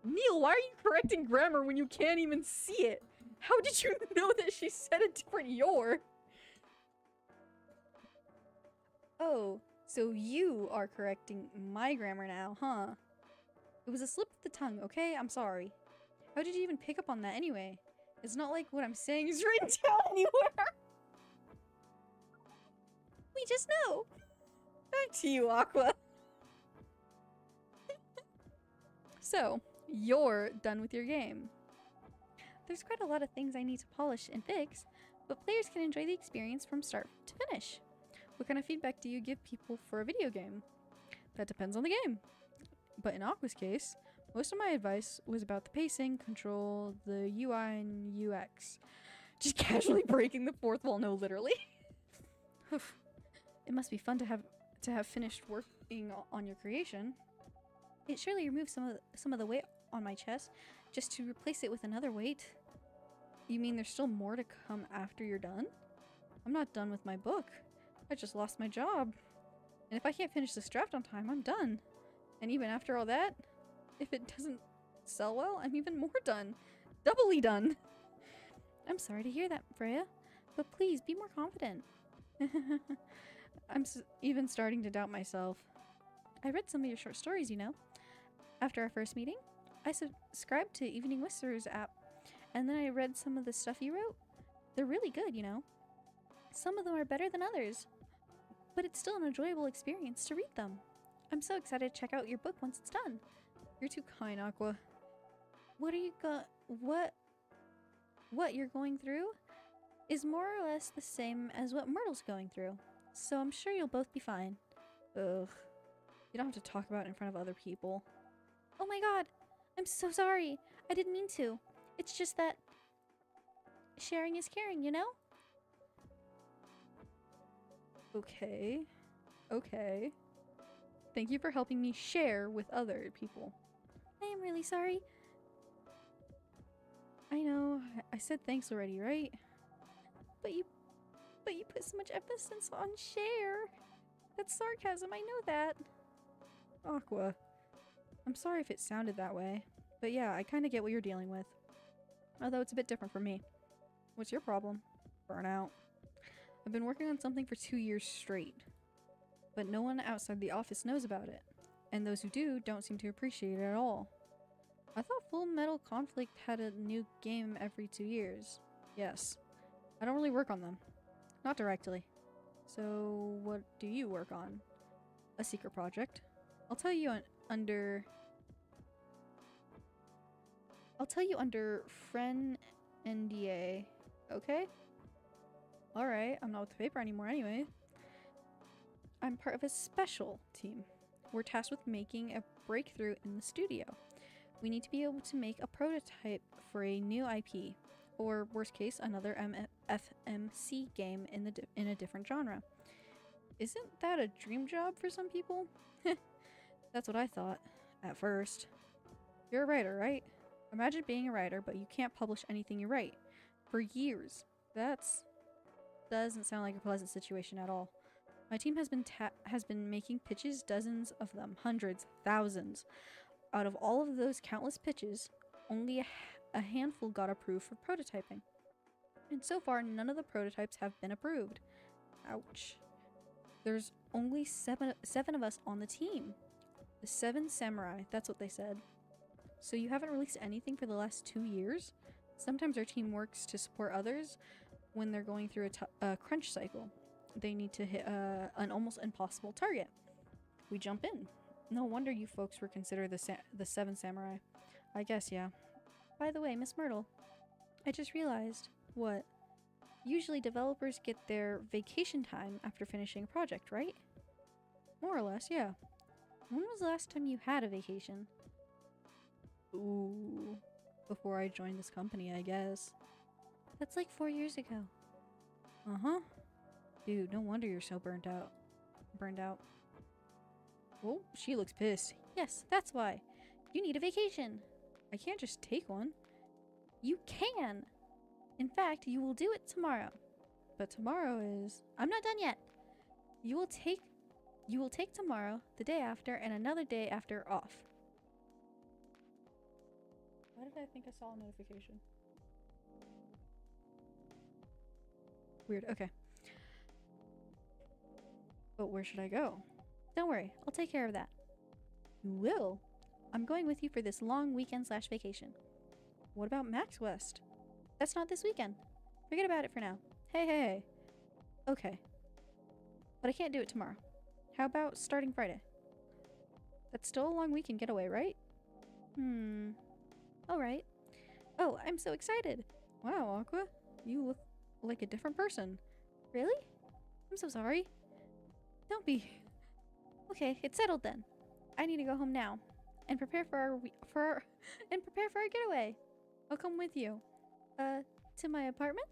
Neil, why are you correcting grammar when you can't even see it? How did you know that she said a different your? Oh, so you are correcting my grammar now, huh? It was a slip of the tongue, okay? I'm sorry. How did you even pick up on that anyway? It's not like what I'm saying is written down anywhere. We just know. Back to you, Aqua. So, you're done with your game. There's quite a lot of things I need to polish and fix, but players can enjoy the experience from start to finish. What kind of feedback do you give people for a video game? That depends on the game. But in Aqua's case, most of my advice was about the pacing, control, the UI, and UX. Just casually breaking the fourth wall, no, literally. It must be fun to have finished working on your creation. It surely removes some of the weight on my chest, just to replace it with another weight. You mean there's still more to come after you're done? I'm not done with my book. I just lost my job. And if I can't finish this draft on time, I'm done. And even after all that, if it doesn't sell well, I'm even more done. Doubly done. I'm sorry to hear that, Freya, but please be more confident. I'm even starting to doubt myself. I read some of your short stories, you know. After our first meeting, I subscribed to Evening Whisperers app, and then I read some of the stuff you wrote. They're really good, you know. Some of them are better than others, but it's still an enjoyable experience to read them. I'm so excited to check out your book once it's done. You're too kind, Aqua. What you're going through is more or less the same as what Myrtle's going through, so I'm sure you'll both be fine. Ugh. You don't have to talk about it in front of other people. Oh my god! I'm so sorry! I didn't mean to. It's just that sharing is caring, you know? Okay. Okay. Thank you for helping me share with other people. I am really sorry. I know, I said thanks already, right? But you put so much emphasis on share. That's sarcasm, I know that. Aqua. I'm sorry if it sounded that way. But yeah, I kinda get what you're dealing with. Although it's a bit different for me. What's your problem? Burnout. I've been working on something for 2 years straight. But no one outside the office knows about it. And those who do don't seem to appreciate it at all. I thought Full Metal Conflict had a new game every 2 years. Yes. I don't really work on them. Not directly. So, what do you work on? A secret project. I'll tell you under Friend NDA. Okay? Alright, I'm not with the paper anymore anyway. I'm part of a special team. We're tasked with making a breakthrough in the studio. We need to be able to make a prototype for a new IP, or worst case, another FMC game in a different genre. Isn't that a dream job for some people? That's what I thought, at first. You're a writer, right? Imagine being a writer, but you can't publish anything you write. For years. Doesn't sound like a pleasant situation at all. My team has been making pitches, dozens of them, hundreds, thousands. Out of all of those countless pitches, only a handful got approved for prototyping. And so far, none of the prototypes have been approved. Ouch. There's only seven of us on the team. The 7 samurai, that's what they said. So you haven't released anything for the last 2 years? Sometimes our team works to support others when they're going through a crunch cycle. They need to hit an almost impossible target. We jump in. No wonder you folks were considered the 7 samurai. I guess, yeah. By the way, Miss Myrtle, I just realized. What? Usually developers get their vacation time after finishing a project, right? More or less, yeah. When was the last time you had a vacation? Ooh. Before I joined this company, I guess. That's like 4 years ago. Uh-huh. Dude, no wonder you're so burnt out. Oh, she looks pissed. Yes, that's why. You need a vacation. I can't just take one. You can. In fact, you will do it tomorrow. But tomorrow is... I'm not done yet. You will take tomorrow, the day after, and another day after off. Why did I think I saw a notification? Weird, okay. But where should I go? Don't worry, I'll take care of that. You will? I'm going with you for this long weekend/vacation. What about Max West? That's not this weekend. Forget about it for now. Hey. Okay. But I can't do it tomorrow. How about starting Friday? That's still a long weekend getaway, right? Alright. Oh, I'm so excited. Wow, Aqua. You look like a different person. Really? I'm so sorry. Don't be. Okay, it's settled then. I need to go home now and prepare for our getaway. I'll come with you. To my apartment?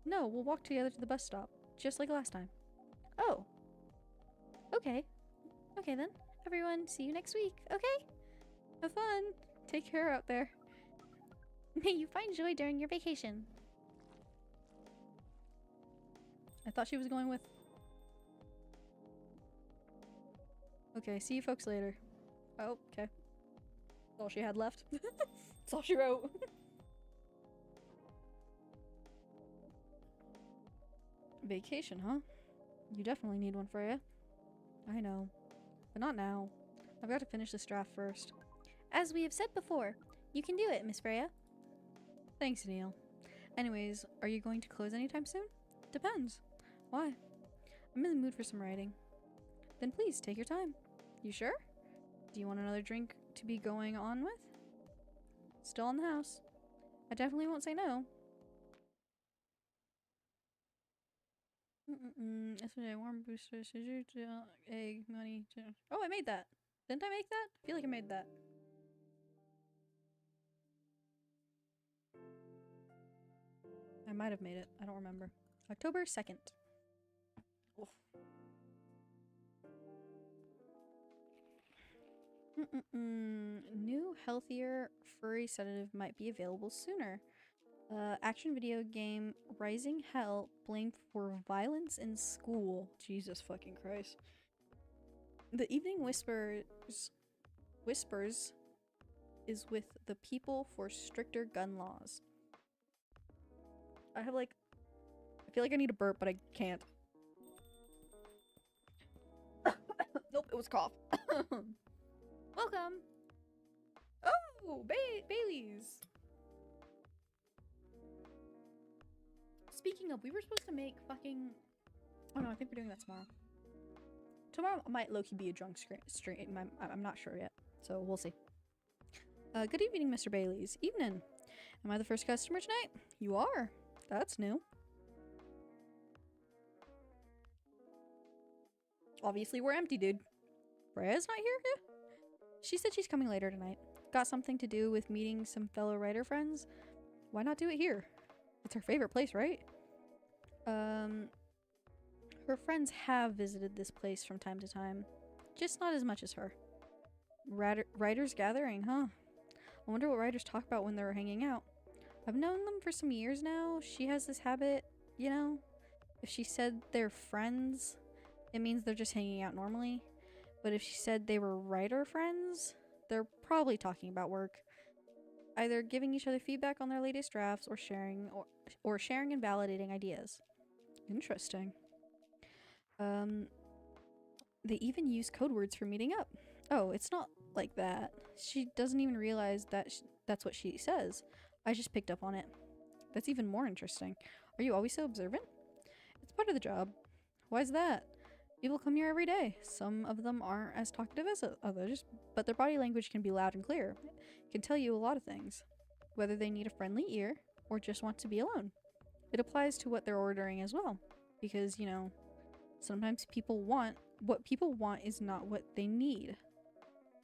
No, we'll walk together to the bus stop, just like last time. Oh. Okay. Okay then. Everyone, see you next week, okay? Have fun. Take care out there. May you find joy during your vacation. I thought she was going with... Okay, see you folks later. Oh, okay. That's all she had left. That's all she wrote. Vacation, huh? You definitely need one, Freya. I know. But not now. I've got to finish this draft first. As we have said before, you can do it, Miss Freya. Thanks, Neil. Anyways, are you going to close anytime soon? Depends. Why? I'm in the mood for some writing. Then please, take your time. You sure? Do you want another drink to be going on with? Still in the house. I definitely won't say no. Yesterday, warm booster, egg, money. Oh, I made that. Didn't I make that? I feel like I made that. I might have made it. I don't remember. October 2nd. Oof. New, healthier, furry sedative might be available sooner. Action video game Rising Hell blamed for violence in school. Jesus fucking Christ. The Evening Whispers is with the people for stricter gun laws. I feel like I need a burp, but I can't. Nope, it was cough. Welcome! Oh, Bailey's! Speaking of, we were supposed to make fucking... Oh no, I think we're doing that tomorrow. Tomorrow might low-key be a drunk stream. I'm not sure yet, so we'll see. Good evening, Mr. Bailey's. Evening. Am I the first customer tonight? You are. That's new. Obviously, we're empty, dude. Freya's not here? Yeah. She said she's coming later tonight. Got something to do with meeting some fellow writer friends? Why not do it here? It's her favorite place, right? Her friends have visited this place from time to time. Just not as much as her. Writers gathering, huh? I wonder what writers talk about when they're hanging out. I've known them for some years now. She has this habit, you know? If she said they're friends, it means they're just hanging out normally. But if she said they were writer friends, they're probably talking about work. Either giving each other feedback on their latest drafts or sharing and validating ideas. Interesting. They even use code words for meeting up. Oh, it's not like that. She doesn't even realize that that's what she says. I just picked up on it. That's even more interesting. Are you always so observant? It's part of the job. Why's that? People come here every day. Some of them aren't as talkative as others, but their body language can be loud and clear. It can tell you a lot of things. Whether they need a friendly ear or just want to be alone. It applies to what they're ordering as well. Because, you know, sometimes what people want is not what they need.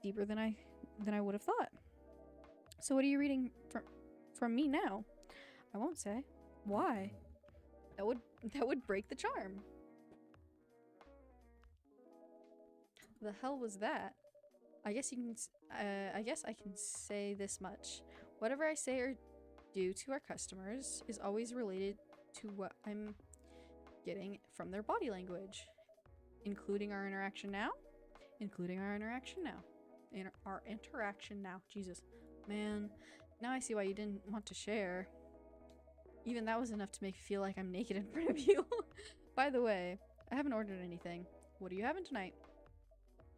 Deeper than I would have thought. So what are you reading from me now? I won't say. Why? That would break the charm. the hell was that? I guess you can. I guess I can say this much. Whatever I say or do to our customers is always related to what I'm getting from their body language, including our interaction now. Including our interaction now. Our interaction now. Jesus, man. Now I see why you didn't want to share. Even that was enough to make me feel like I'm naked in front of you. By the way, I haven't ordered anything. What are you having tonight?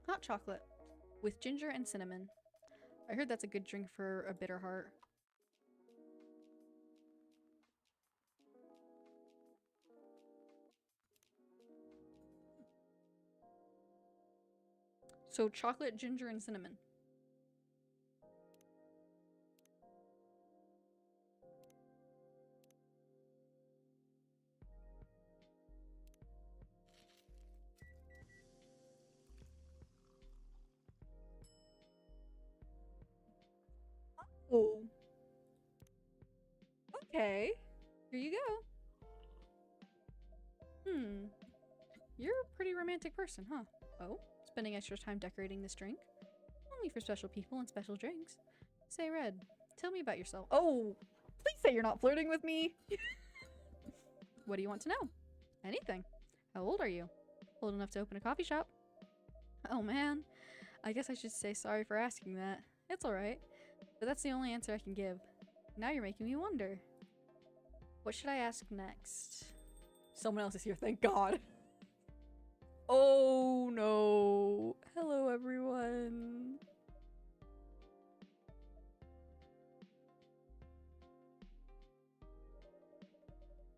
Hot chocolate with ginger and cinnamon. I heard that's a good drink for a bitter heart. So chocolate, ginger, and cinnamon. Oh. Okay. Here you go. You're a pretty romantic person, huh? Oh? Spending extra time decorating this drink? Only for special people and special drinks. Say, Red, tell me about yourself. Oh! Please say you're not flirting with me! What do you want to know? Anything. How old are you? Old enough to open a coffee shop? Oh man. I guess I should say sorry for asking that. It's alright. But that's the only answer I can give. Now you're making me wonder. What should I ask next? Someone else is here, thank God. Oh no. Hello everyone.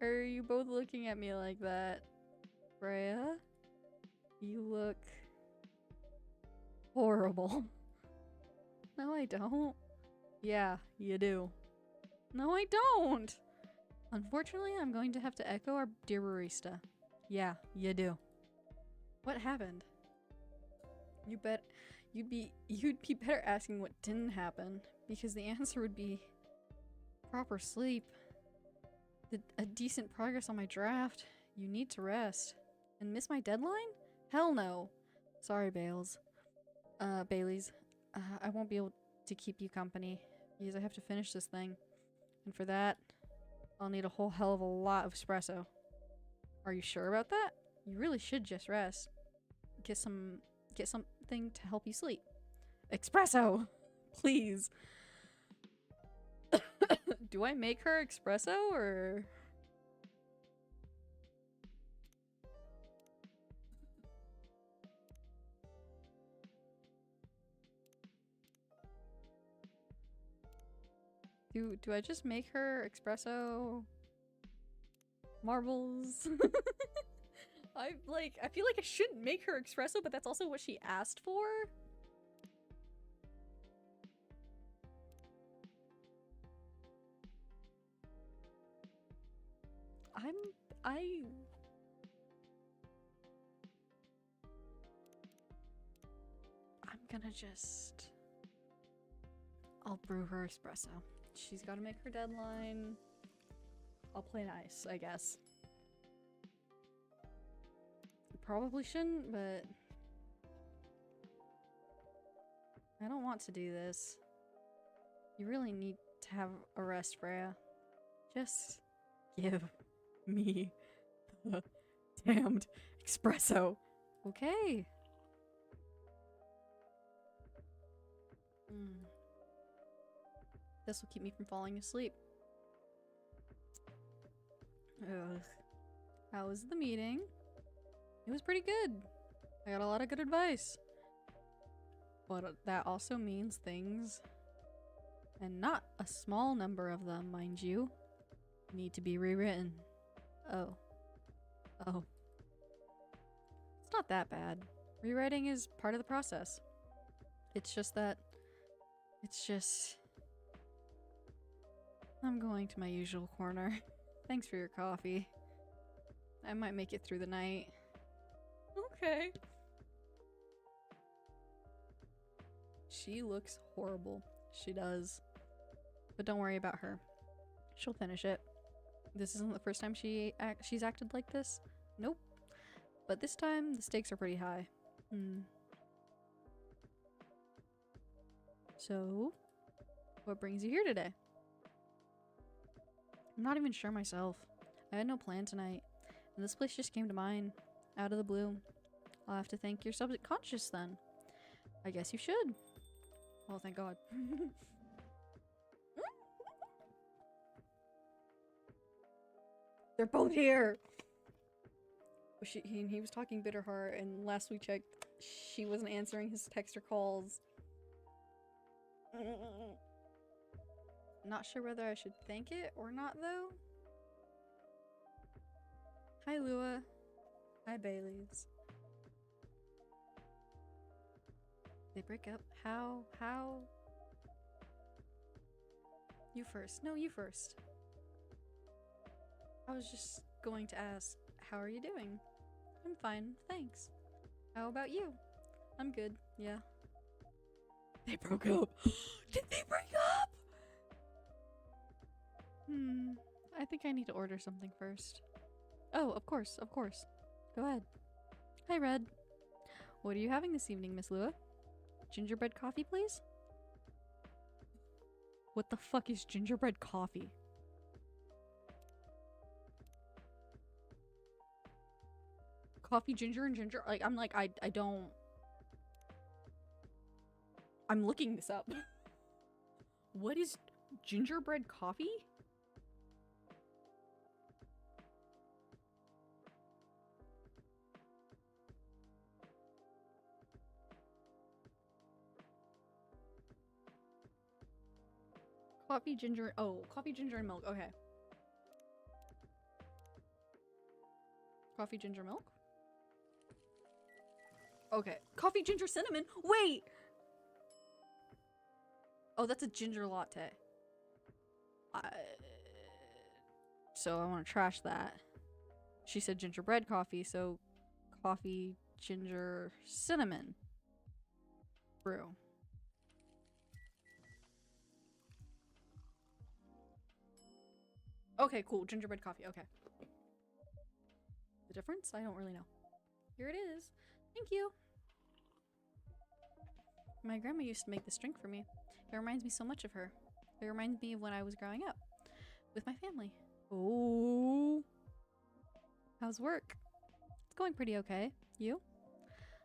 Are you both looking at me like that? Freya? You look horrible. No, I don't. Yeah, you do. No, I don't. Unfortunately, I'm going to have to echo our dear barista. Yeah, you do. What happened? You'd be better asking what didn't happen, because the answer would be proper sleep. A decent progress on my draft. You need to rest. And miss my deadline? Hell no. Sorry, Baileys. I won't be able to keep you company, because I have to finish this thing. And for that, I'll need a whole hell of a lot of espresso. Are you sure about that? You really should just rest. Get something to help you sleep. Espresso! Please. Do I make her espresso or... Do I just make her espresso? Marbles? I feel like I shouldn't make her espresso, but that's also what she asked for. I'm gonna just... I'll brew her espresso. She's gotta make her deadline. I'll play nice, I guess. Probably shouldn't, but... I don't want to do this. You really need to have a rest, Freya. Just give me the damned espresso. Okay. This will keep me from falling asleep. Ugh. How was the meeting? It was pretty good. I got a lot of good advice. But that also means things, and not a small number of them, mind you, need to be rewritten. Oh. It's not that bad. Rewriting is part of the process. It's just I'm going to my usual corner. Thanks for your coffee. I might make it through the night. Okay. She looks horrible. She does. But don't worry about her. She'll finish it. This isn't the first time she's acted like this. Nope. But this time, the stakes are pretty high. So, what brings you here today? I'm not even sure myself. I had no plan tonight, and this place just came to mind, out of the blue. I'll have to thank your subconscious then. I guess you should. Oh, thank God. They're both here! He was talking Bitterheart, and last we checked, she wasn't answering his text or calls. Not sure whether I should thank it or not, though. Hi, Lua. Hi, Bailey's. They break up? How? How? You first. No, you first. I was just going to ask, how are you doing? I'm fine, thanks. How about you? I'm good, yeah. They broke up. Did they break up? I think I need to order something first. Oh, of course, of course. Go ahead. Hi, Red. What are you having this evening, Miss Lua? Gingerbread coffee, please? What the fuck is gingerbread coffee? Coffee, ginger, and ginger? I don't... I'm looking this up. What is gingerbread coffee? Coffee, ginger... Oh, coffee, ginger, and milk. Okay. Coffee, ginger, milk? Okay. Coffee, ginger, cinnamon? Wait! Oh, that's a ginger latte. So I want to trash that. She said gingerbread coffee, so coffee, ginger, cinnamon brew. Okay, cool. Gingerbread coffee. Okay. The difference? I don't really know. Here it is. Thank you. My grandma used to make this drink for me. It reminds me so much of her. It reminds me of when I was growing up with my family. Oh. How's work? It's going pretty okay. You?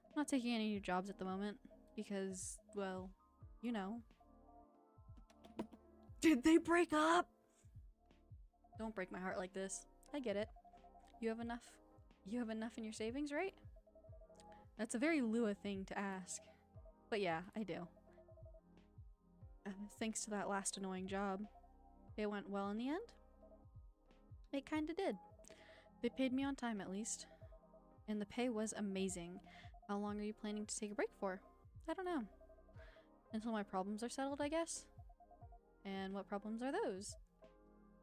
I'm not taking any new jobs at the moment because, well, you know. Did they break up? Don't break my heart like this. I get it. You have enough. You have enough in your savings, right? That's a very Lua thing to ask. But yeah, I do. Thanks to that last annoying job. It went well in the end? It kinda did. They paid me on time at least. And the pay was amazing. How long are you planning to take a break for? I don't know. Until my problems are settled, I guess? And what problems are those?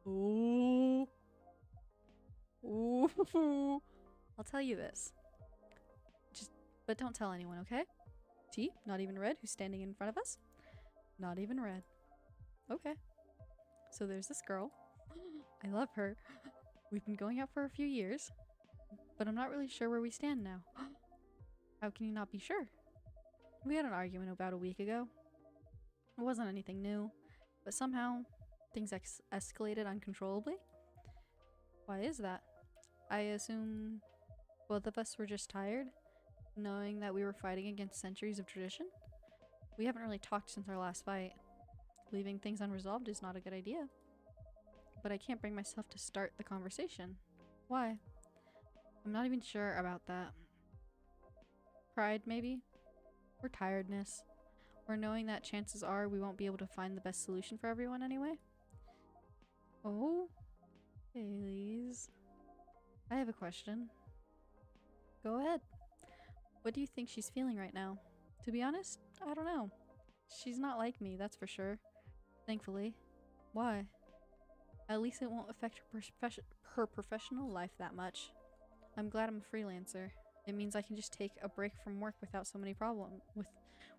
Ooh. Ooh. I'll tell you this. But don't tell anyone, okay? T, not even Red, who's standing in front of us? Not even Red. Okay. So there's this girl. I love her. We've been going out for a few years. But I'm not really sure where we stand now. How can you not be sure? We had an argument about a week ago. It wasn't anything new. But somehow, things escalated uncontrollably. Why is that? I assume both of us were just tired, knowing that we were fighting against centuries of tradition. We haven't really talked since our last fight. Leaving things unresolved is not a good idea. But I can't bring myself to start the conversation. Why? I'm not even sure about that. Pride, maybe? Or tiredness? Or knowing that chances are we won't be able to find the best solution for everyone anyway? Oh? Bailey's. I have a question. Go ahead. What do you think she's feeling right now? To be honest, I don't know. She's not like me, that's for sure. Thankfully. Why? At least it won't affect her professional life that much. I'm glad I'm a freelancer. It means I can just take a break from work without so many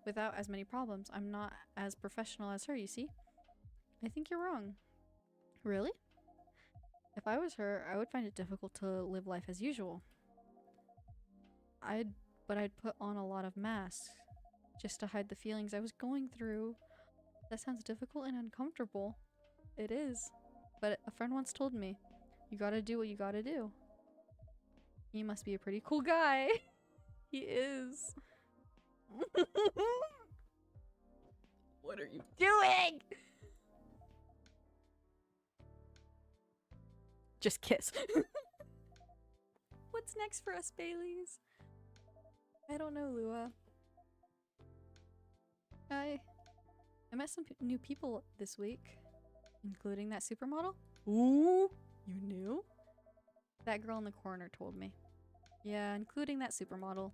without as many problems. I'm not as professional as her, you see? I think you're wrong. Really? If I was her, I would find it difficult to live life as usual. But I'd put on a lot of masks just to hide the feelings I was going through That sounds difficult and uncomfortable. It is. But a friend once told me, you gotta do what you gotta do. He must be a pretty cool guy. He is. What are you doing? Just kiss. What's next for us, Baileys? I don't know, Lua. I met some new people this week, including that supermodel. Ooh, you knew? That girl in the corner told me. Yeah, including that supermodel.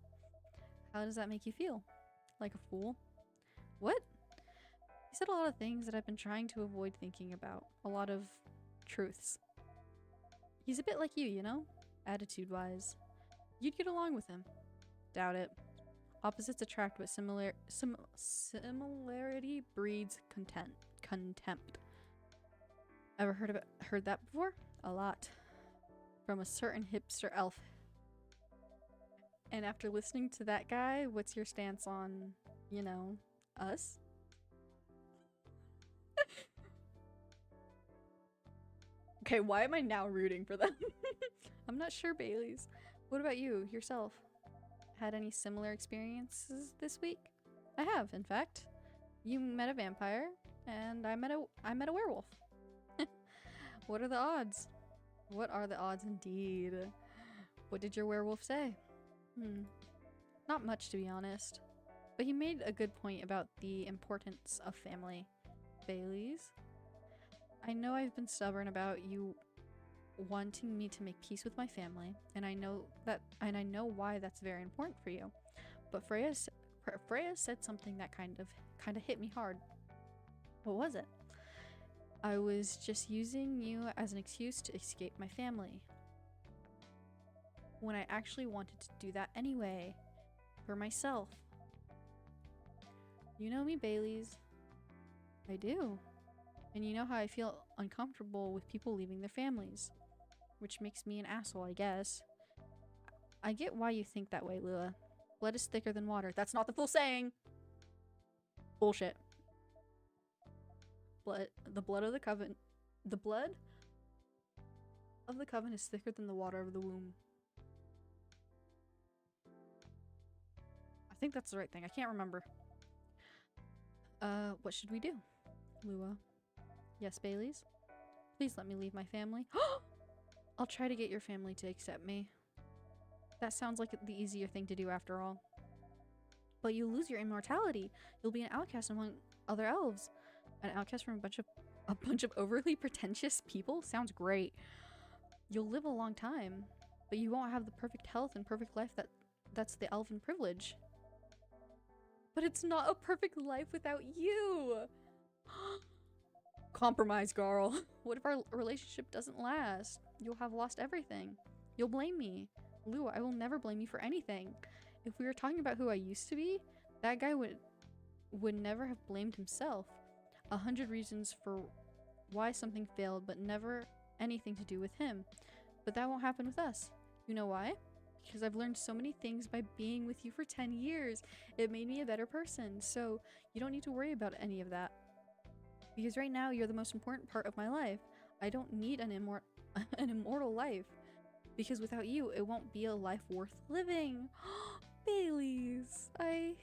How does that make you feel? Like a fool? What? He said a lot of things that I've been trying to avoid thinking about. A lot of truths. He's a bit like you know? Attitude-wise. You'd get along with him. Doubt it. Opposites attract, but similarity breeds contempt. Ever heard that before? A lot. From a certain hipster elf. And after listening to that guy, what's your stance on, you know, us? Okay, why am I now rooting for them? I'm not sure, Baileys. What about you, yourself? Had any similar experiences this week? I have, in fact. You met a vampire, and I met a werewolf. What are the odds? What are the odds indeed? What did your werewolf say? Not much, to be honest. But he made a good point about the importance of family. Baileys? I know I've been stubborn about you wanting me to make peace with my family, and I know why that's very important for you. But Freya said something that kind of hit me hard. What was it? I was just using you as an excuse to escape my family, when I actually wanted to do that anyway, for myself. You know me, Baileys. I do. And you know how I feel uncomfortable with people leaving their families. Which makes me an asshole, I guess. I get why you think that way, Lua. Blood is thicker than water. That's not the full saying! Bullshit. The blood of the coven is thicker than the water of the womb. I think that's the right thing. I can't remember. What should we do? Lua. Yes, Baileys? Please let me leave my family. I'll try to get your family to accept me. That sounds like the easier thing to do after all. But you lose your immortality. You'll be an outcast among other elves. An outcast from a bunch of overly pretentious people? Sounds great. You'll live a long time, but you won't have the perfect health and perfect life that's the elven privilege. But it's not a perfect life without you! Compromise, girl. What if our relationship doesn't last? You'll have lost everything. You'll blame me. Lua, I will never blame you for anything. If we were talking about who I used to be, that guy would never have blamed himself. 100 reasons for why something failed, but never anything to do with him. But that won't happen with us. You know why? Because I've learned so many things by being with you for 10 years. It made me a better person, so you don't need to worry about any of that. Because right now, you're the most important part of my life. I don't need an immortal life. Because without you, it won't be a life worth living. Baileys, that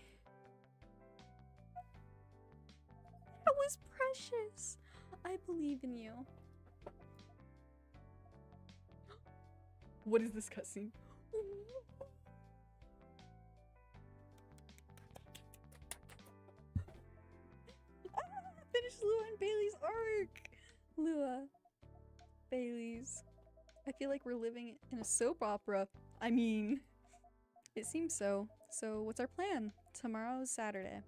was precious. I believe in you. What is this cutscene? Finish Lua and Bailey's arc! Lua. Baileys. I feel like we're living in a soap opera. I mean, it seems so. So what's our plan? Tomorrow's Saturday.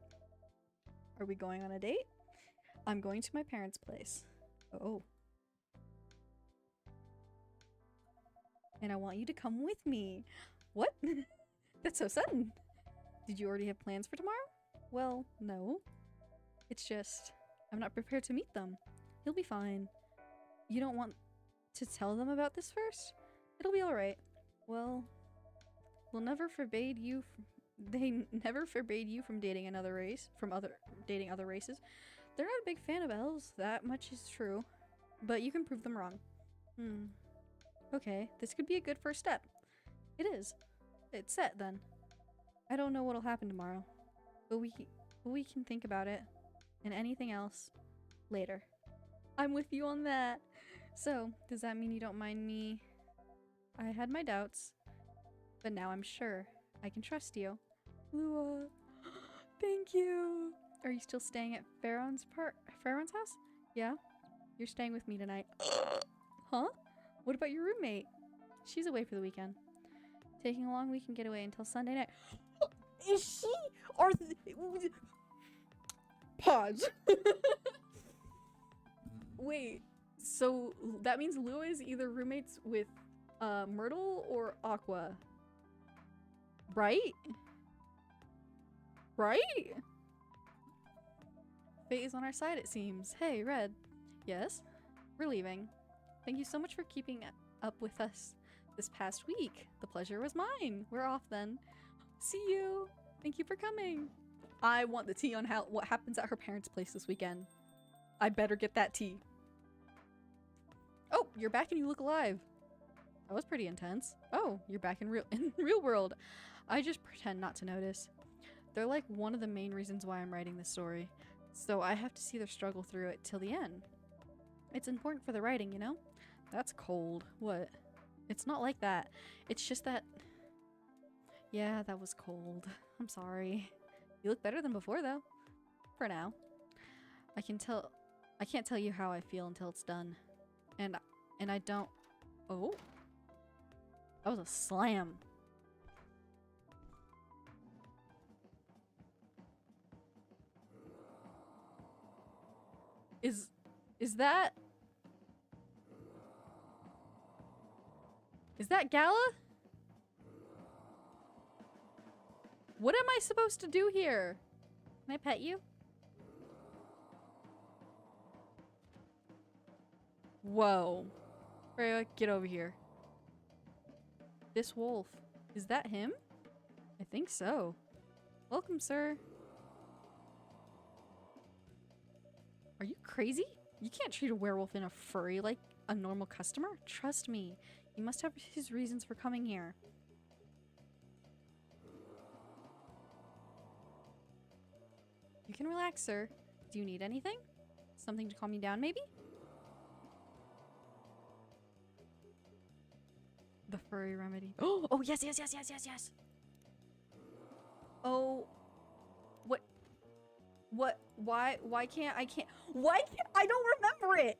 Are we going on a date? I'm going to my parents' place. Oh. And I want you to come with me. What? That's so sudden. Did you already have plans for tomorrow? Well, no. It's just, I'm not prepared to meet them. You'll be fine. You don't want to tell them about this first? It'll be alright. Well, they never forbade you from dating other races. They're not a big fan of elves, that much is true. But you can prove them wrong. Okay, this could be a good first step. It is. It's set then. I don't know what'll happen tomorrow. But we can think about it. And anything else later. I'm with you on that. So, does that mean you don't mind me? I had my doubts. But now I'm sure I can trust you. Lua. Thank you. Are you still staying at Pharaoh's house? Yeah? You're staying with me tonight. Huh? What about your roommate? She's away for the weekend. Taking a long weekend getaway until Sunday night. Is she? Pause. Wait, so that means Lua is either roommates with Myrtle or Aqua. Right? Right? Fate is on our side, it seems. Hey, Red. Yes? We're leaving. Thank you so much for keeping up with us this past week. The pleasure was mine. We're off then. See you. Thank you for coming. I want the tea on what happens at her parents' place this weekend. I better get that tea. Oh, you're back and you look alive. That was pretty intense. Oh, you're back in real world. I just pretend not to notice. They're like one of the main reasons why I'm writing this story. So I have to see their struggle through it till the end. It's important for the writing, you know? That's cold. What? It's not like that. It's just that... Yeah, that was cold. I'm sorry. You look better than before, though. For now. I can't tell you how I feel until it's done. And I don't... Oh? That was a slam. Is that... Is that Gala? What am I supposed to do here? Can I pet you? Whoa. Freya, get over here. This wolf. Is that him? I think so. Welcome, sir. Are you crazy? You can't treat a werewolf and a furry like a normal customer. Trust me. He must have his reasons for coming here. You can relax, sir. Do you need anything? Something to calm you down, maybe? The furry remedy. Oh, yes, yes, yes, yes, yes, yes. Oh. What? Why can't I I don't remember it.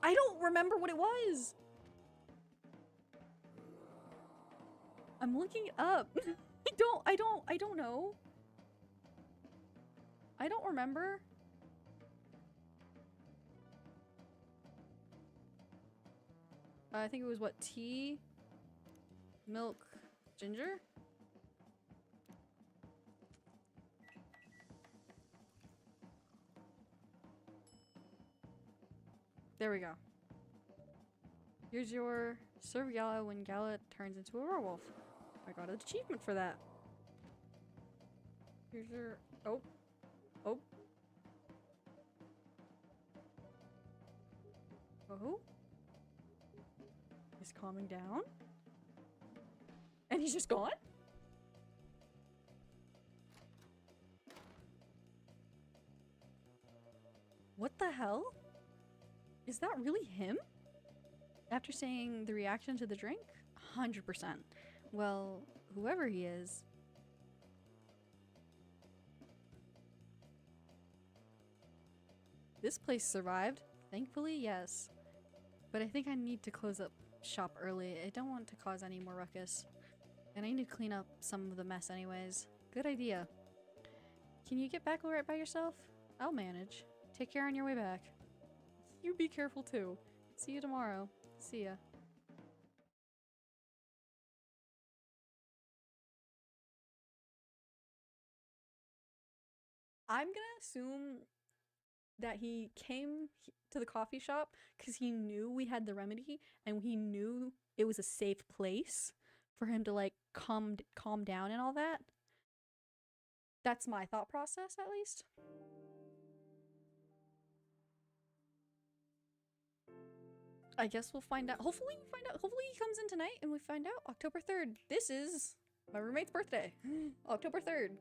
I don't remember what it was. I'm looking it up. I don't know. I don't remember. I think it was what? Tea? Milk? Ginger? There we go. Here's your serve Gala when Gala turns into a werewolf. I got an achievement for that. Here's your... Oh. Oh. Oh. He's calming down. And he's just gone? What the hell? Is that really him? After saying the reaction to the drink? 100%. Well, whoever he is. This place survived. Thankfully, yes. But I think I need to close up shop early. I don't want to cause any more ruckus. And I need to clean up some of the mess anyways. Good idea. Can you get back alright by yourself? I'll manage. Take care on your way back. You be careful too. See you tomorrow. See ya. I'm gonna assume that he came to the coffee shop because he knew we had the remedy and he knew it was a safe place for him to like calm down and all that. That's my thought process, at least. I guess we'll find out. Hopefully we find out. Hopefully he comes in tonight and we find out October 3rd. This is my roommate's birthday. October 3rd.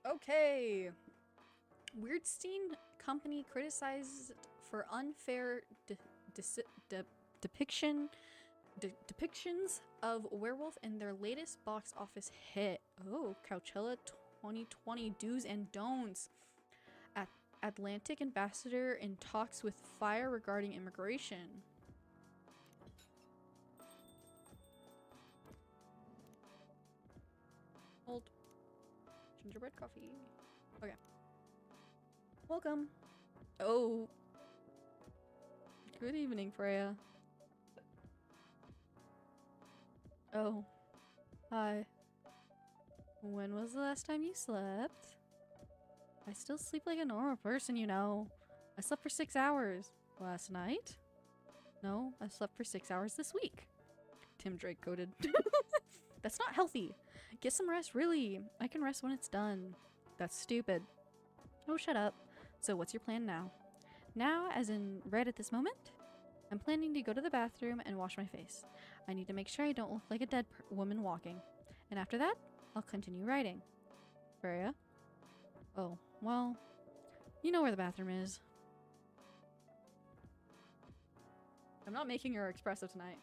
Okay. Weirdstein company criticized for unfair depictions of werewolf in their latest box office hit. Oh, Coachella 2020 do's and don'ts. Atlantic ambassador in talks with Fire regarding immigration. Old gingerbread coffee. Okay. Welcome. Oh. Good evening, Freya. Oh. Hi. When was the last time you slept? I still sleep like a normal person, you know. I slept for 6 hours last night. No, I slept for 6 hours this week. Tim Drake coded. That's not healthy. Get some rest, really. I can rest when it's done. That's stupid. Oh, shut up. So what's your plan now? Now, as in right at this moment? I'm planning to go to the bathroom and wash my face. I need to make sure I don't look like a dead woman walking. And after that, I'll continue writing. Freya? Oh, well, you know where the bathroom is. I'm not making her espresso tonight.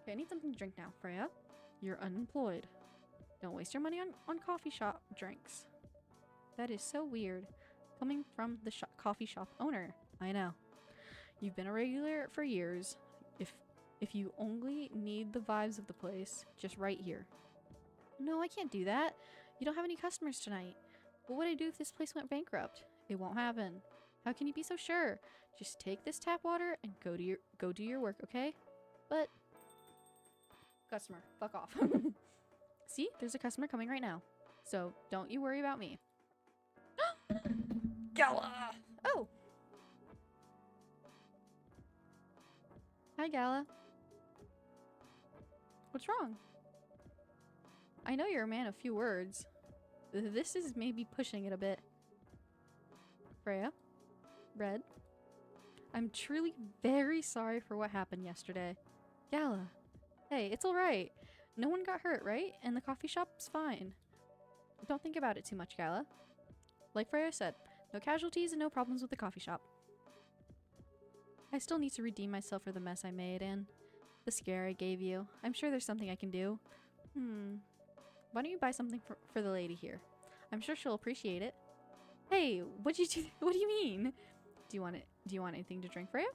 Okay, I need something to drink now, Freya. You're unemployed. Don't waste your money on coffee shop drinks. That is so weird. Coming from the coffee shop owner. I know. You've been a regular for years. If you only need the vibes of the place, just write here. No, I can't do that. You don't have any customers tonight. What would I do if this place went bankrupt? It won't happen. How can you be so sure? Just take this tap water and go do your work, okay? But customer, fuck off. See, there's a customer coming right now. So don't you worry about me. Gala! Oh! Hi, Gala. What's wrong? I know you're a man of few words. This is maybe pushing it a bit. Freya? Red? I'm truly very sorry for what happened yesterday. Gala. Hey, it's alright. No one got hurt, right? And the coffee shop's fine. Don't think about it too much, Gala. Like Freya said, no casualties and no problems with the coffee shop. I still need to redeem myself for the mess I made and the scare I gave you. I'm sure there's something I can do. Why don't you buy something for the lady here? I'm sure she'll appreciate it. Hey, what'd you do? What do you mean? Do you want anything to drink, Freya?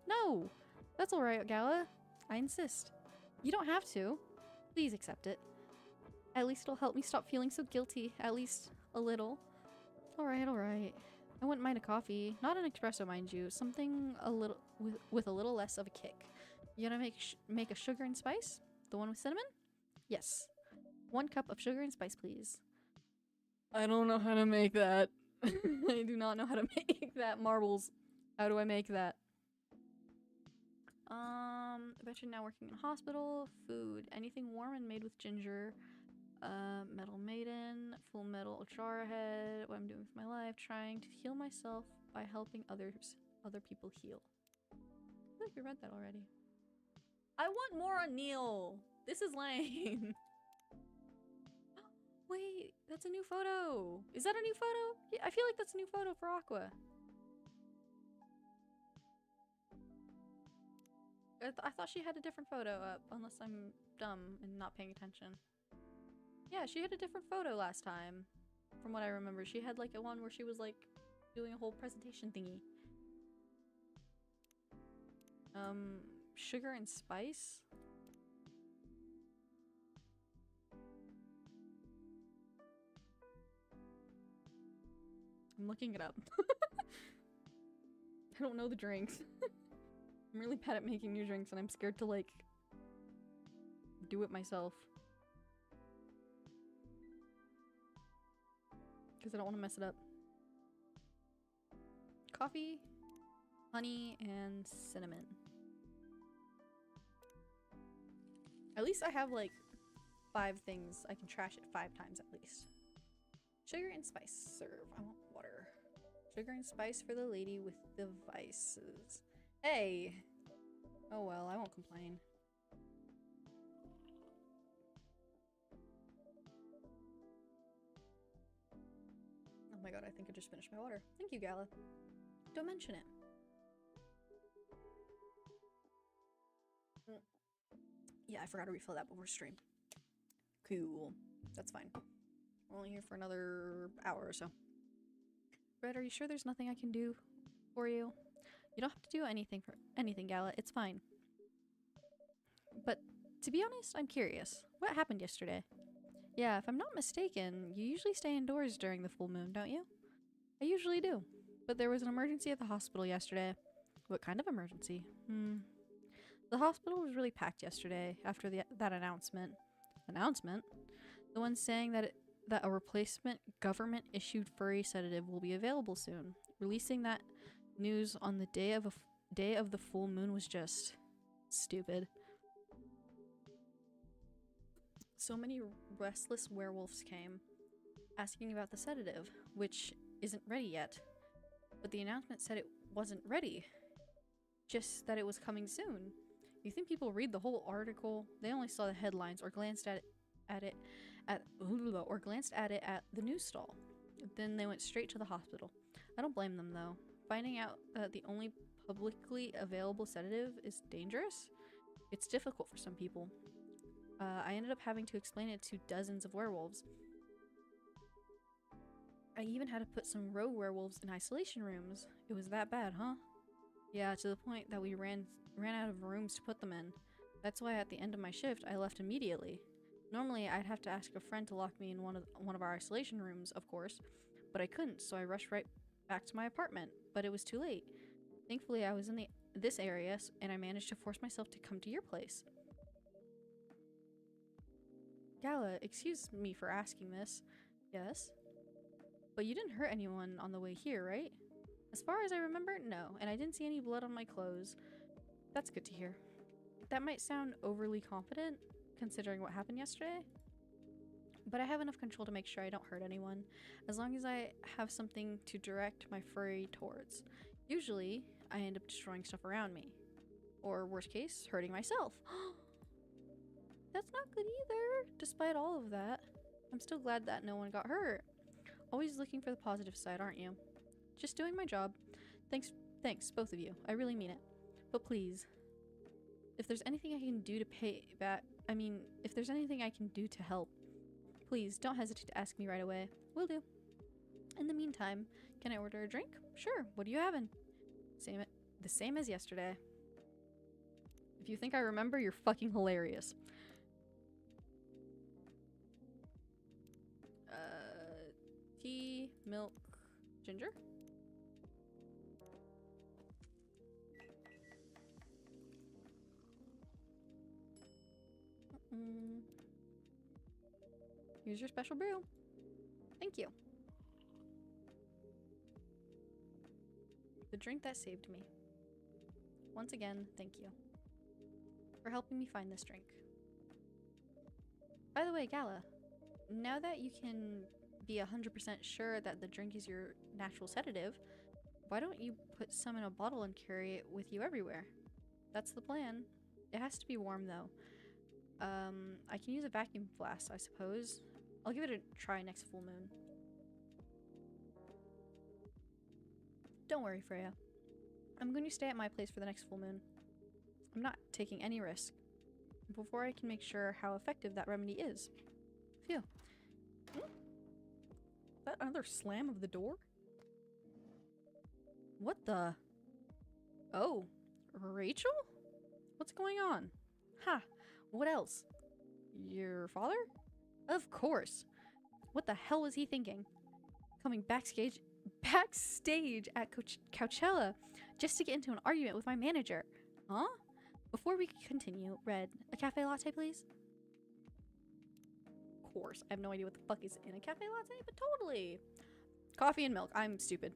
No! That's alright, Gala. I insist. You don't have to. Please accept it. At least it'll help me stop feeling so guilty. At least a little. Alright, alright. I wouldn't mind a coffee. Not an espresso, mind you. Something a little with a little less of a kick. You gonna make a sugar and spice? The one with cinnamon? Yes. 1 cup of sugar and spice, please. I don't know how to make that. I do not know how to make that. Marbles. How do I make that? Veteran now working in a hospital. Food. Anything warm and made with ginger. Metal Maiden. Full Metal Jarhead. What I'm doing with my life. Trying to heal myself by helping other people heal. I feel like we read that already. I want more on Neil. This is lame. Wait, that's a new photo. Is that a new photo? Yeah, I feel like that's a new photo for Aqua. I thought she had a different photo up, unless I'm dumb and not paying attention. Yeah, she had a different photo last time. From what I remember, she had like a one where she was like doing a whole presentation thingy. Sugar and spice? I'm looking it up. I don't know the drinks. I'm really bad at making new drinks and I'm scared to like do it myself. Because I don't want to mess it up. Coffee, honey, and cinnamon. At least I have like 5 things. I can trash it 5 times at least. Sugar and spice. Serve. I want water. Sugar and spice for the lady with the vices. Hey! Oh well, I won't complain. Oh my god, I think I just finished my water. Thank you, Gala. Don't mention it. Yeah, I forgot to refill that before stream. Cool. That's fine. We're only here for another hour or so. Red, are you sure there's nothing I can do for you? You don't have to do anything, Gala. It's fine. But to be honest, I'm curious. What happened yesterday? Yeah, if I'm not mistaken, you usually stay indoors during the full moon, don't you? I usually do. But there was an emergency at the hospital yesterday. What kind of emergency? The hospital was really packed yesterday after that announcement. Announcement? The one saying that a replacement government-issued furry sedative will be available soon. Releasing that news on the day of the full moon was just stupid. So many restless werewolves came, asking about the sedative, which isn't ready yet. But the announcement said it wasn't ready, just that it was coming soon. You think people read the whole article? They only saw the headlines or glanced at it at the news stall. Then they went straight to the hospital. I don't blame them though. Finding out that the only publicly available sedative is dangerous? It's difficult for some people. I ended up having to explain it to dozens of werewolves. I even had to put some rogue werewolves in isolation rooms. It was that bad, huh? Yeah, to the point that we ran out of rooms to put them in. That's why at the end of my shift, I left immediately. Normally, I'd have to ask a friend to lock me in one of our isolation rooms, of course, but I couldn't, so I rushed right back to my apartment. But it was too late. Thankfully, I was in this area, and I managed to force myself to come to your place. Gala, excuse me for asking this. Yes? But you didn't hurt anyone on the way here, right? As far as I remember, no, and I didn't see any blood on my clothes. That's good to hear. That might sound overly confident, considering what happened yesterday, but I have enough control to make sure I don't hurt anyone, as long as I have something to direct my furry towards. Usually, I end up destroying stuff around me. Or worst case, hurting myself. That's not good either. Despite all of that, I'm still glad that no one got hurt. Always looking for the positive side, aren't you? Just doing my job. Thanks, both of you. I really mean it. But please, if there's anything I can do to pay back, if there's anything I can do to help, please don't hesitate to ask me right away. Will do. In the meantime, can I order a drink? Sure. What are you having? The same as yesterday. If you think I remember, you're fucking hilarious. Tea, milk, ginger? Here's your special brew. Thank you. The drink that saved me. Once again, thank you for helping me find this drink. By the way, Gala, now that you can be 100% sure that the drink is your natural sedative, why don't you put some in a bottle and carry it with you everywhere? That's the plan. It has to be warm though. I can use a vacuum flask, I suppose. I'll give it a try next full moon. Don't worry, Freya. I'm going to stay at my place for the next full moon. I'm not taking any risk before I can make sure how effective that remedy is. Phew. Is that another slam of the door? What the? Oh, Rachel? What's going on? Ha! What else? Your father? Of course. What the hell was he thinking? Coming backstage at Coachella just to get into an argument with my manager. Huh? Before we continue, Red, a cafe latte, please? Of course. I have no idea what the fuck is in a cafe latte, but totally. Coffee and milk. I'm stupid.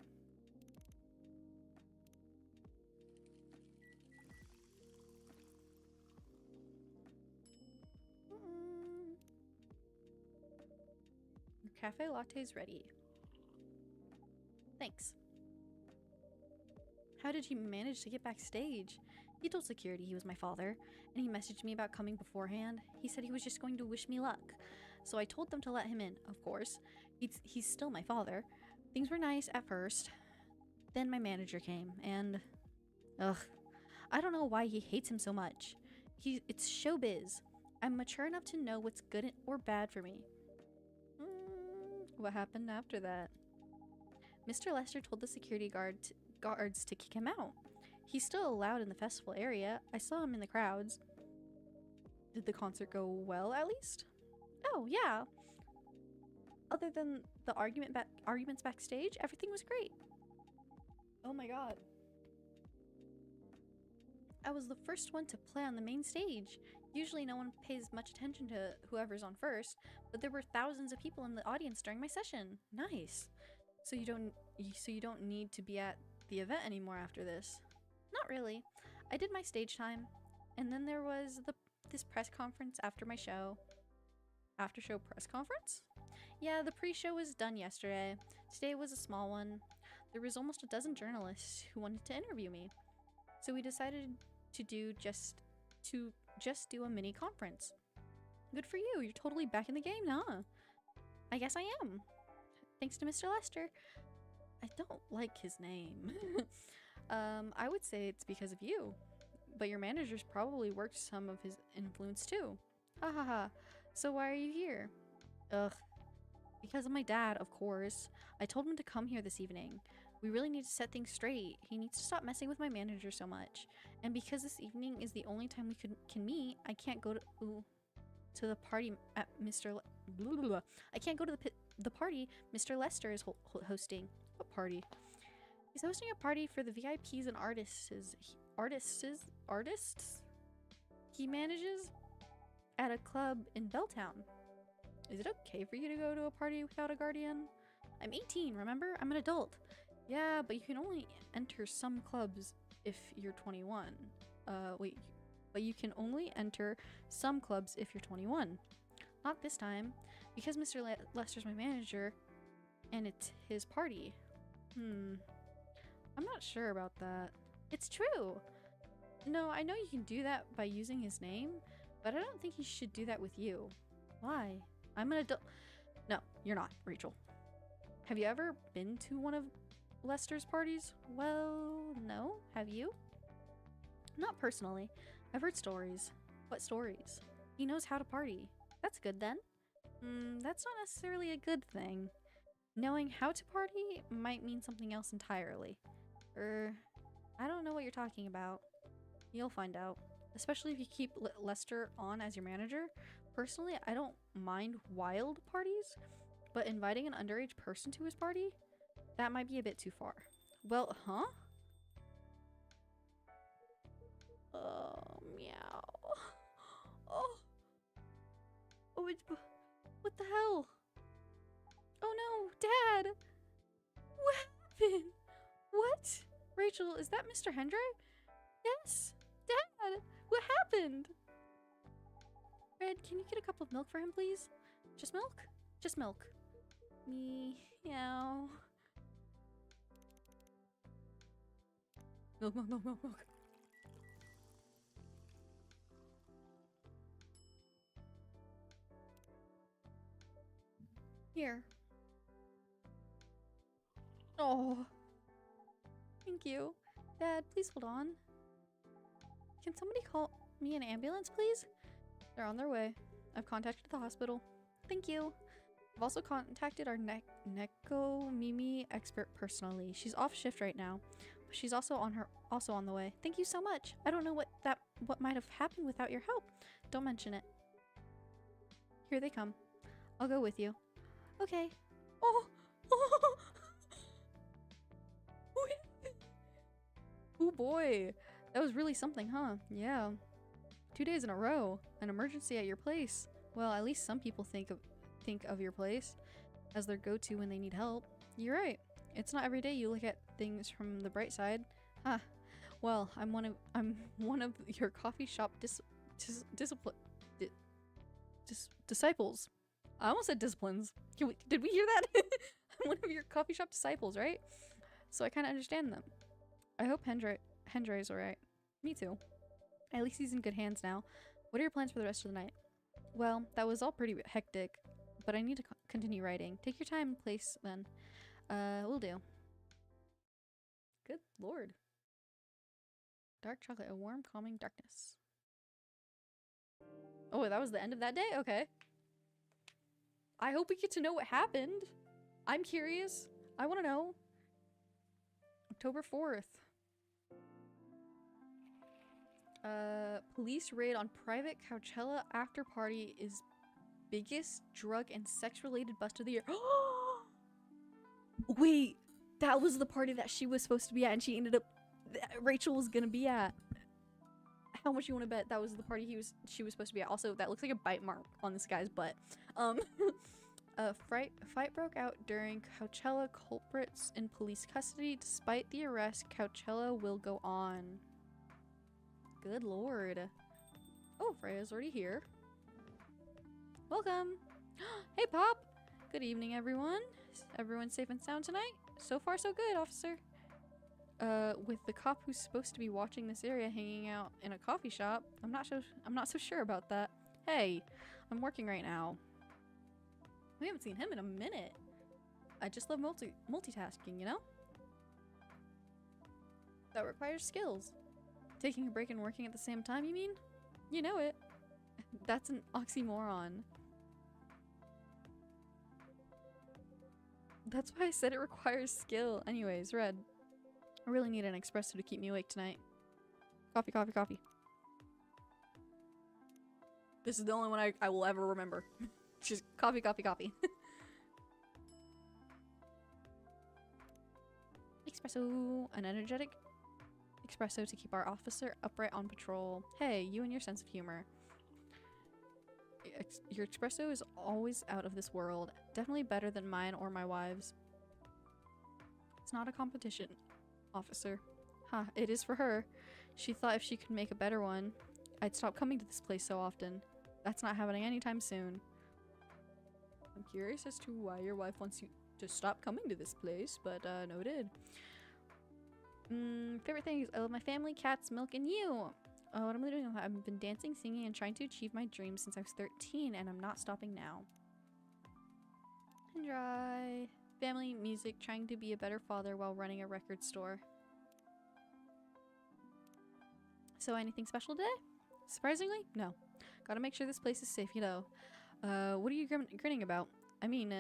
cafe latte's ready. Thanks. How did he manage to get backstage? He told security he was my father, and he messaged me about coming beforehand. He said he was just going to wish me luck. So I told them to let him in, of course. He's still my father. Things were nice at first. Then my manager came, and... ugh. I don't know why he hates him so much. It's showbiz. I'm mature enough to know what's good or bad for me. What happened after that? Mr. Lester told the security guards to kick him out. He's still allowed in the festival area. I saw him in the crowds. Did the concert go well, at least? Oh, yeah. Other than the arguments backstage, everything was great. Oh my god. I was the first one to play on the main stage. Usually no one pays much attention to whoever's on first, but there were thousands of people in the audience during my session. Nice. So you don't need to be at the event anymore after this? Not really. I did my stage time, and then there was this press conference after my show. After show press conference? Yeah, the pre-show was done yesterday. Today was a small one. There was almost a dozen journalists who wanted to interview me. So we decided to just do a mini conference. Good for you. You're totally back in the game, huh? I guess I am. Thanks to Mr. Lester. I don't like his name. I would say it's because of you. But your manager's probably worked some of his influence too. Ha ha ha. So why are you here? Ugh. Because of my dad, of course. I told him to come here this evening. We really need to set things straight. He needs to stop messing with my manager so much. And because this evening is the only time we can meet, I can't go to the party at I can't go to the party Mr. Lester is hosting. What party? He's hosting a party for the VIPs and artists he manages at a club in Belltown. Is it okay for you to go to a party without a guardian? I'm 18, remember? I'm an adult. Yeah, but you can only enter some clubs if you're 21. But you can only enter some clubs if you're 21. Not this time, because Mr. Lester's my manager, and it's his party. I'm not sure about that. It's true. No, I know you can do that by using his name, but I don't think he should do that with you. Why? I'm an adult. No, you're not, Rachel. Have you ever been to one of Lester's parties? Well, no. Have you? Not personally. I've heard stories. What stories? He knows how to party. That's good then. That's not necessarily a good thing. Knowing how to party might mean something else entirely. I don't know what you're talking about. You'll find out. Especially if you keep Lester on as your manager. Personally, I don't mind wild parties, but inviting an underage person to his party? That might be a bit too far. Well, huh? Meow. Oh. Oh, what the hell? Oh no, Dad! What happened? What? Rachel, is that Mr. Hendry? Yes. Dad, what happened? Red, can you get a cup of milk for him, please? Just milk? Just milk. Meow. Milk, milk, milk, milk, milk. Here. Oh. Thank you. Dad, please hold on. Can somebody call me an ambulance, please? They're on their way. I've contacted the hospital. Thank you. I've also contacted our Neko Mimi expert personally. She's off shift right now, but she's also on the way. Thank you so much. I don't know what might have happened without your help. Don't mention it. Here they come. I'll go with you. Okay. Oh. Oh boy. That was really something, huh? Yeah. 2 days in a row. An emergency at your place. Well, at least some people think of your place as their go-to when they need help. You're right. It's not every day you look at things from the bright side. Huh. Well, I'm one of your coffee shop disciples. I almost said disciplines. Did we hear that? I'm one of your coffee shop disciples, right? So I kind of understand them. I hope Hendre's alright. Me too. At least he's in good hands now. What are your plans for the rest of the night? Well, that was all pretty hectic, but I need to continue writing. Take your time and place then. Will do. Good lord. Dark chocolate, a warm, calming darkness. Oh, that was the end of that day? Okay. I hope we get to know what happened. I'm curious. I want to know. October 4th. Police raid on private Coachella after party is biggest drug and sex related bust of the year. Wait, that was the party that she was supposed to be at and she ended up Rachel was gonna be at. How much you want to bet that was the party she was supposed to be at? Also, that looks like a bite mark on this guy's butt. A fight broke out during Coachella, culprits in police custody. Despite the arrest, Coachella will go on. Good lord. Oh, Freya's already here. Welcome. Hey, Pop. Good evening, everyone. Everyone safe and sound tonight? So far, so good, officer. With the cop who's supposed to be watching this area hanging out in a coffee shop, I'm not so sure about that. Hey, I'm working right now. We haven't seen him in a minute. I just love multitasking, you know? That requires skills. Taking a break and working at the same time, you mean? You know it. That's an oxymoron. That's why I said it requires skill. Anyways, Red. I really need an espresso to keep me awake tonight. Coffee, coffee, coffee. This is the only one I will ever remember. Just coffee, coffee, coffee. Espresso. An energetic espresso to keep our officer upright on patrol. Hey, you and your sense of humor. Your espresso is always out of this world. Definitely better than mine or my wife's. It's not a competition, officer. Huh, it is for her. She thought if she could make a better one, I'd stop coming to this place so often. That's not happening anytime soon. I'm curious as to why your wife wants you to stop coming to this place, but noted. Favorite things? I love my family, cats, milk, and you. What am I doing? I've been dancing, singing, and trying to achieve my dreams since I was 13, and I'm not stopping now. And dry. Family, music, trying to be a better father while running a record store. So anything special today? Surprisingly, no. Gotta make sure this place is safe, you know. What are you grinning about? I mean,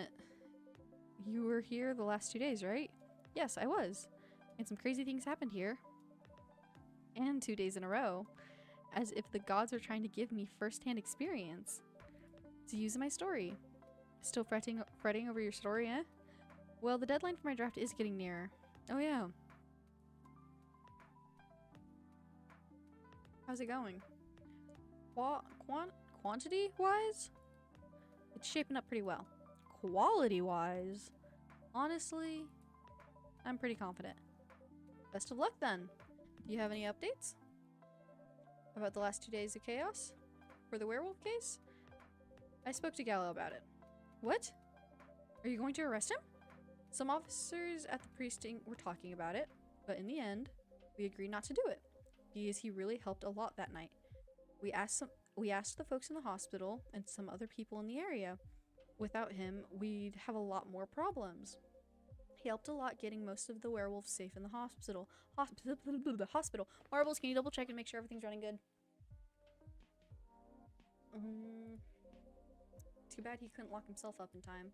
you were here the last 2 days, right? Yes, I was. And some crazy things happened here. And 2 days in a row. As if the gods are trying to give me first-hand experience. To use in my story. Still fretting over your story, eh? Well, the deadline for my draft is getting nearer. Oh yeah. How's it going? Quantity-wise? It's shaping up pretty well. Quality-wise? Honestly, I'm pretty confident. Best of luck then. Do you have any updates? About the last 2 days of chaos? For the werewolf case? I spoke to Gallo about it. What? Are you going to arrest him? Some officers at the precinct were talking about it, but in the end, we agreed not to do it. Because he really helped a lot that night. We asked the folks in the hospital and some other people in the area. Without him, we'd have a lot more problems. He helped a lot getting most of the werewolves safe in the hospital. Hospital. Marbles, can you double check and make sure everything's running good? Too bad he couldn't lock himself up in time.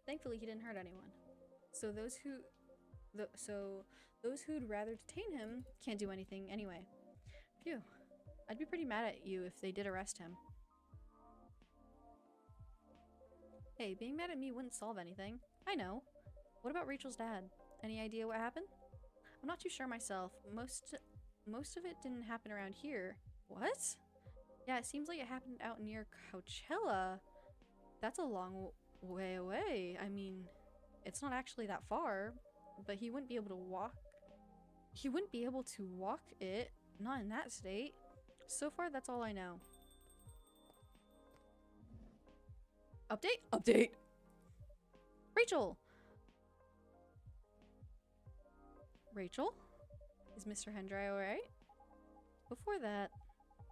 Thankfully, he didn't hurt anyone. So those who'd rather detain him can't do anything anyway. Phew. I'd be pretty mad at you if they did arrest him. Hey, being mad at me wouldn't solve anything. I know. What about Rachel's dad? Any idea what happened? I'm not too sure myself. Most of it didn't happen around here. What? Yeah, it seems like it happened out near Coachella. That's a long way away. I mean, it's not actually that far, but he wouldn't be able to walk. He wouldn't be able to walk it, not in that state. So far, that's all I know. Update? Update! Rachel! Rachel? Is Mr. Hendry alright? Before that,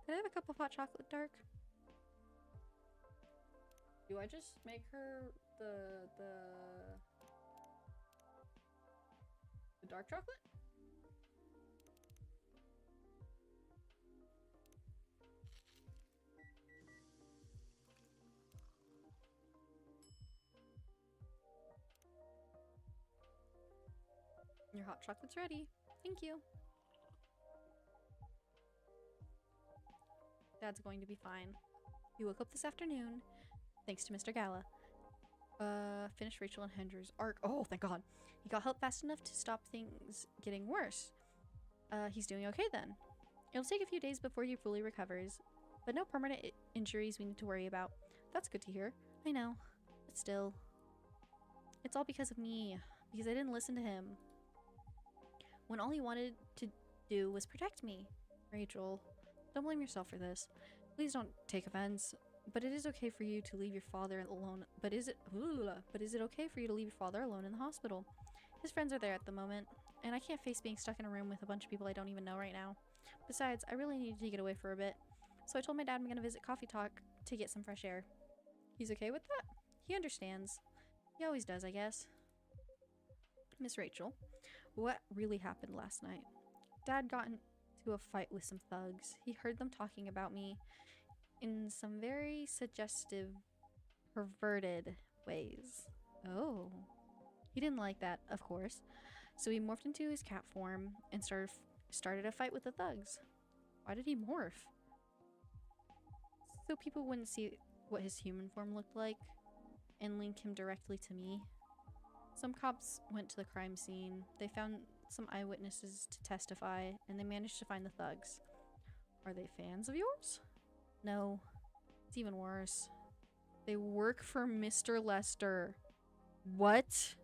could I have a cup of hot chocolate, dark? Do I just make her the dark chocolate? Your hot chocolate's ready. Thank you. Dad's going to be fine. He woke up this afternoon, thanks to Mr. Gala. Finished Rachel and Hendry's arc. Oh, thank God. He got help fast enough to stop things getting worse. He's doing okay then. It'll take a few days before he fully recovers, but no permanent injuries we need to worry about. That's good to hear. I know, but still. It's all because of me, because I didn't listen to him. When all he wanted to do was protect me. Rachel, don't blame yourself for this. Please don't take offense. But it is okay for you to leave your father alone. But is it okay for you to leave your father alone in the hospital? His friends are there at the moment, and I can't face being stuck in a room with a bunch of people I don't even know right now. Besides, I really needed to get away for a bit. So I told my dad I'm gonna visit Coffee Talk to get some fresh air. He's okay with that? He understands. He always does, I guess. Miss Rachel, what really happened last night? Dad got into a fight with some thugs. He heard them talking about me in some very suggestive, perverted ways. Oh. He didn't like that, of course. So he morphed into his cat form and started a fight with the thugs. Why did he morph? So people wouldn't see what his human form looked like and link him directly to me. Some cops went to the crime scene. They found some eyewitnesses to testify, and they managed to find the thugs. Are they fans of yours? No. It's even worse. They work for Mr. Lester. What?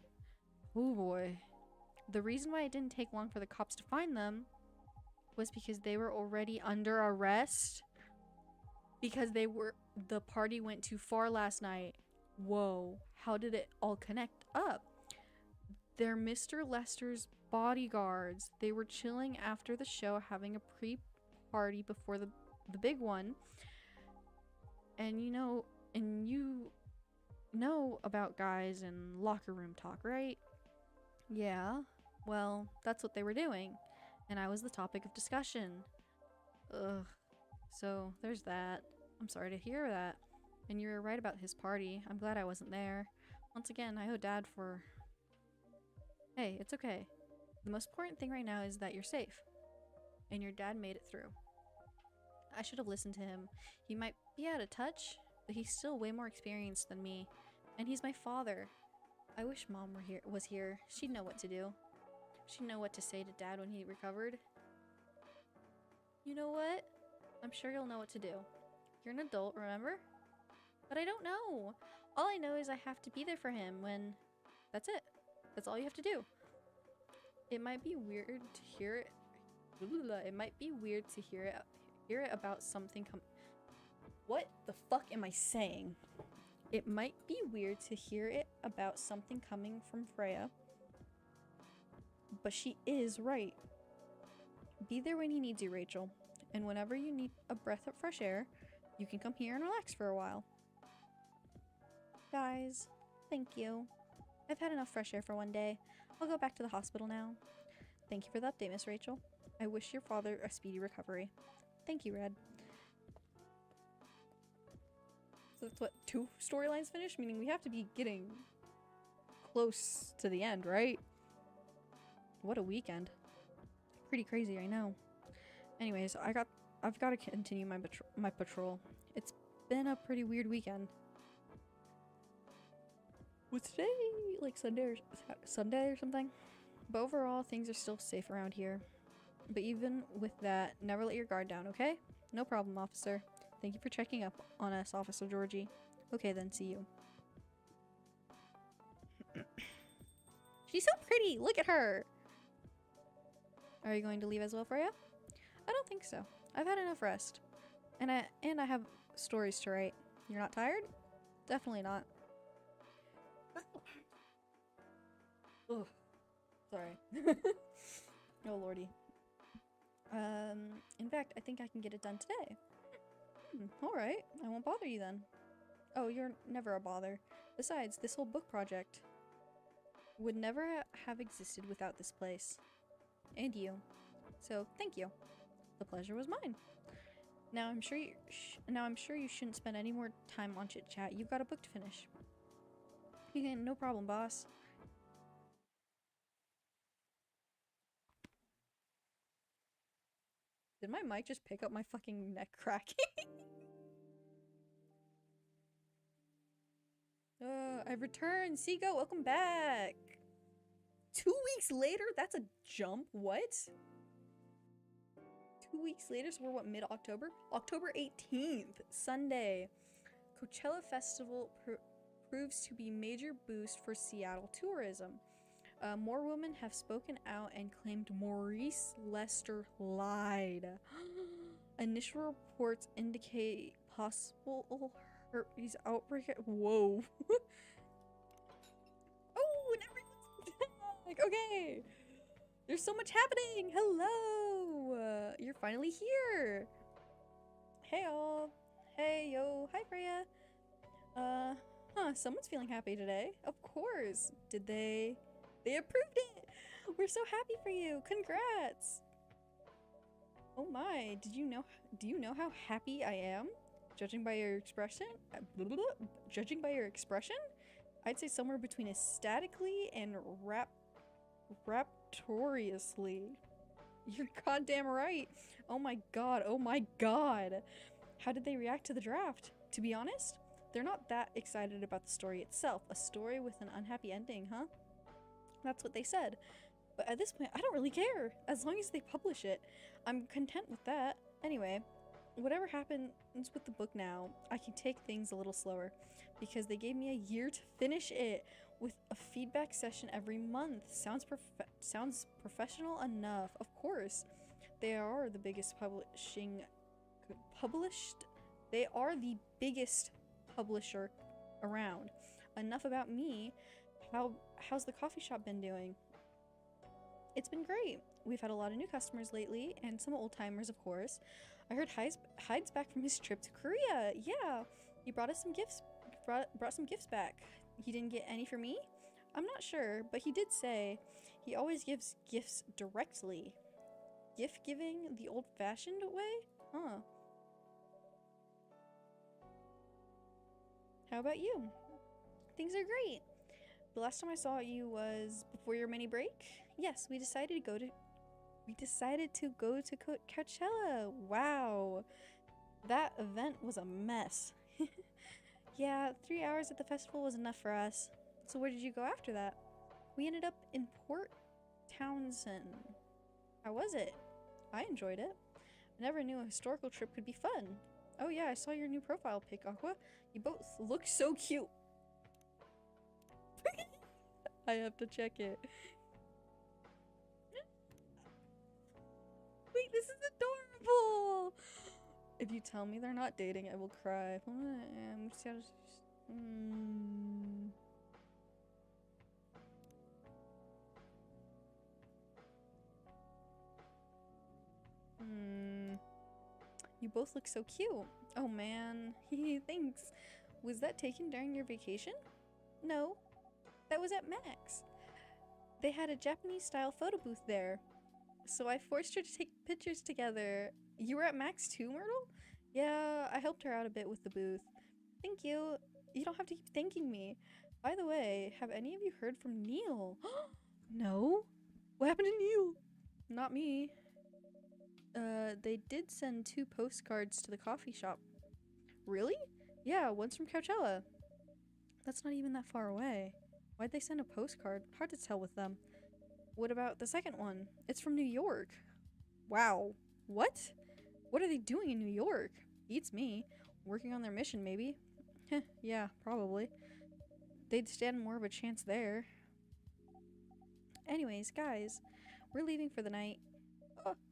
Oh boy. The reason why it didn't take long for the cops to find them was because they were already under arrest. Because the party went too far last night. Whoa. How did it all connect up? They're Mr. Lester's bodyguards. They were chilling after the show, having a pre-party before the big one. And you know about guys and locker room talk, right? Yeah. Well, that's what they were doing. And I was the topic of discussion. Ugh. So, there's that. I'm sorry to hear that. And you were right about his party. I'm glad I wasn't there. Once again, I owe Dad for... Hey, it's okay. The most important thing right now is that you're safe. And your dad made it through. I should have listened to him. He might be out of touch, but he's still way more experienced than me. And he's my father. I wish Mom was here. She'd know what to do. She'd know what to say to Dad when he recovered. You know what? I'm sure you'll know what to do. You're an adult, remember? But I don't know. All I know is I have to be there for him when... That's it. That's all you have to do. It might be weird to hear it. It might be weird to hear it about something What the fuck am I saying? It might be weird to hear it about something coming from Freya. But she is right. Be there when he needs you, Rachel. And whenever you need a breath of fresh air, you can come here and relax for a while. Guys, thank you. I've had enough fresh air for one day. I'll go back to the hospital now. Thank you for the update, Miss Rachel. I wish your father a speedy recovery. Thank you, Red. So that's what, 2 storylines finished? Meaning we have to be getting close to the end, right? What a weekend. Pretty crazy, I know. Anyways, I've got to continue my patrol. It's been a pretty weird weekend. Was today like Sunday or something? But overall, things are still safe around here. But even with that, never let your guard down, okay? No problem, officer. Thank you for checking up on us, Officer Georgie. Okay then, see you. She's so pretty! Look at her! Are you going to leave as well, Freya? I don't think so. I've had enough rest. And I have stories to write. You're not tired? Definitely not. Ugh. Sorry. Oh lordy. In fact, I think I can get it done today. Alright, I won't bother you then. Oh, you're never a bother. Besides, this whole book project would never have existed without this place. And you. So, thank you. The pleasure was mine. Now I'm sure you shouldn't spend any more time on chit chat. You've got a book to finish. No problem, boss. Did my mic just pick up my fucking neck cracking? I've returned. Seago, welcome back. 2 weeks later? That's a jump. What? 2 weeks later, so we're what, mid-October? October 18th, Sunday. Coachella Festival proves to be major boost for Seattle tourism. More women have spoken out and claimed Maurice Lester lied. Initial reports indicate possible herpes outbreak. Whoa. Oh, and everyone's back. Okay. There's so much happening. Hello. You're finally here. Hey all. Hey yo. Hi Freya. Someone's feeling happy today. Of course. Did they? They approved it! We're so happy for you! Congrats! Oh my, do you know how happy I am? Judging by your expression? Judging by your expression? I'd say somewhere between ecstatically and rapturiously. You're goddamn right! Oh my god, oh my god! How did they react to the draft? To be honest, they're not that excited about the story itself. A story with an unhappy ending, huh? That's what they said. But at this point, I don't really care. As long as they publish it, I'm content with that. Anyway, whatever happens with the book now, I can take things a little slower because they gave me a year to finish it with a feedback session every month. Sounds professional enough. Of course. They are the biggest They are the biggest publisher around. Enough about me. How's the coffee shop been doing? It's been great. We've had a lot of new customers lately, and some old-timers, of course. I heard Hyde's back from his trip to Korea. Yeah, he brought us some gifts. Brought some gifts back. He didn't get any for me? I'm not sure, but he did say he always gives gifts directly. Gift giving the old-fashioned way? Huh. How about you? Things are great. The last time I saw you was before your mini break? Yes, we decided to go to Coachella. Wow. That event was a mess. Yeah, 3 hours at the festival was enough for us. So where did you go after that? We ended up in Port Townsend. How was it? I enjoyed it. I never knew a historical trip could be fun. Oh yeah, I saw your new profile pic, Aqua. You both look so cute. I have to check it. Wait, this is adorable! If you tell me they're not dating, I will cry. You both look so cute. Oh man. Thanks. Was that taken during your vacation? No. That was at Max. They had a Japanese-style photo booth there. So I forced her to take pictures together. You were at Max too, Myrtle? Yeah, I helped her out a bit with the booth. Thank you. You don't have to keep thanking me. By the way, have any of you heard from Neil? No? What happened to Neil? Not me. They did send 2 postcards to the coffee shop. Really? Yeah, one's from Coachella. That's not even that far away. Why'd they send a postcard? Hard to tell with them. What about the second one? It's from New York. Wow. What? What are they doing in New York? Beats me. Working on their mission, maybe? Heh, yeah, probably. They'd stand more of a chance there. Anyways, guys, we're leaving for the night.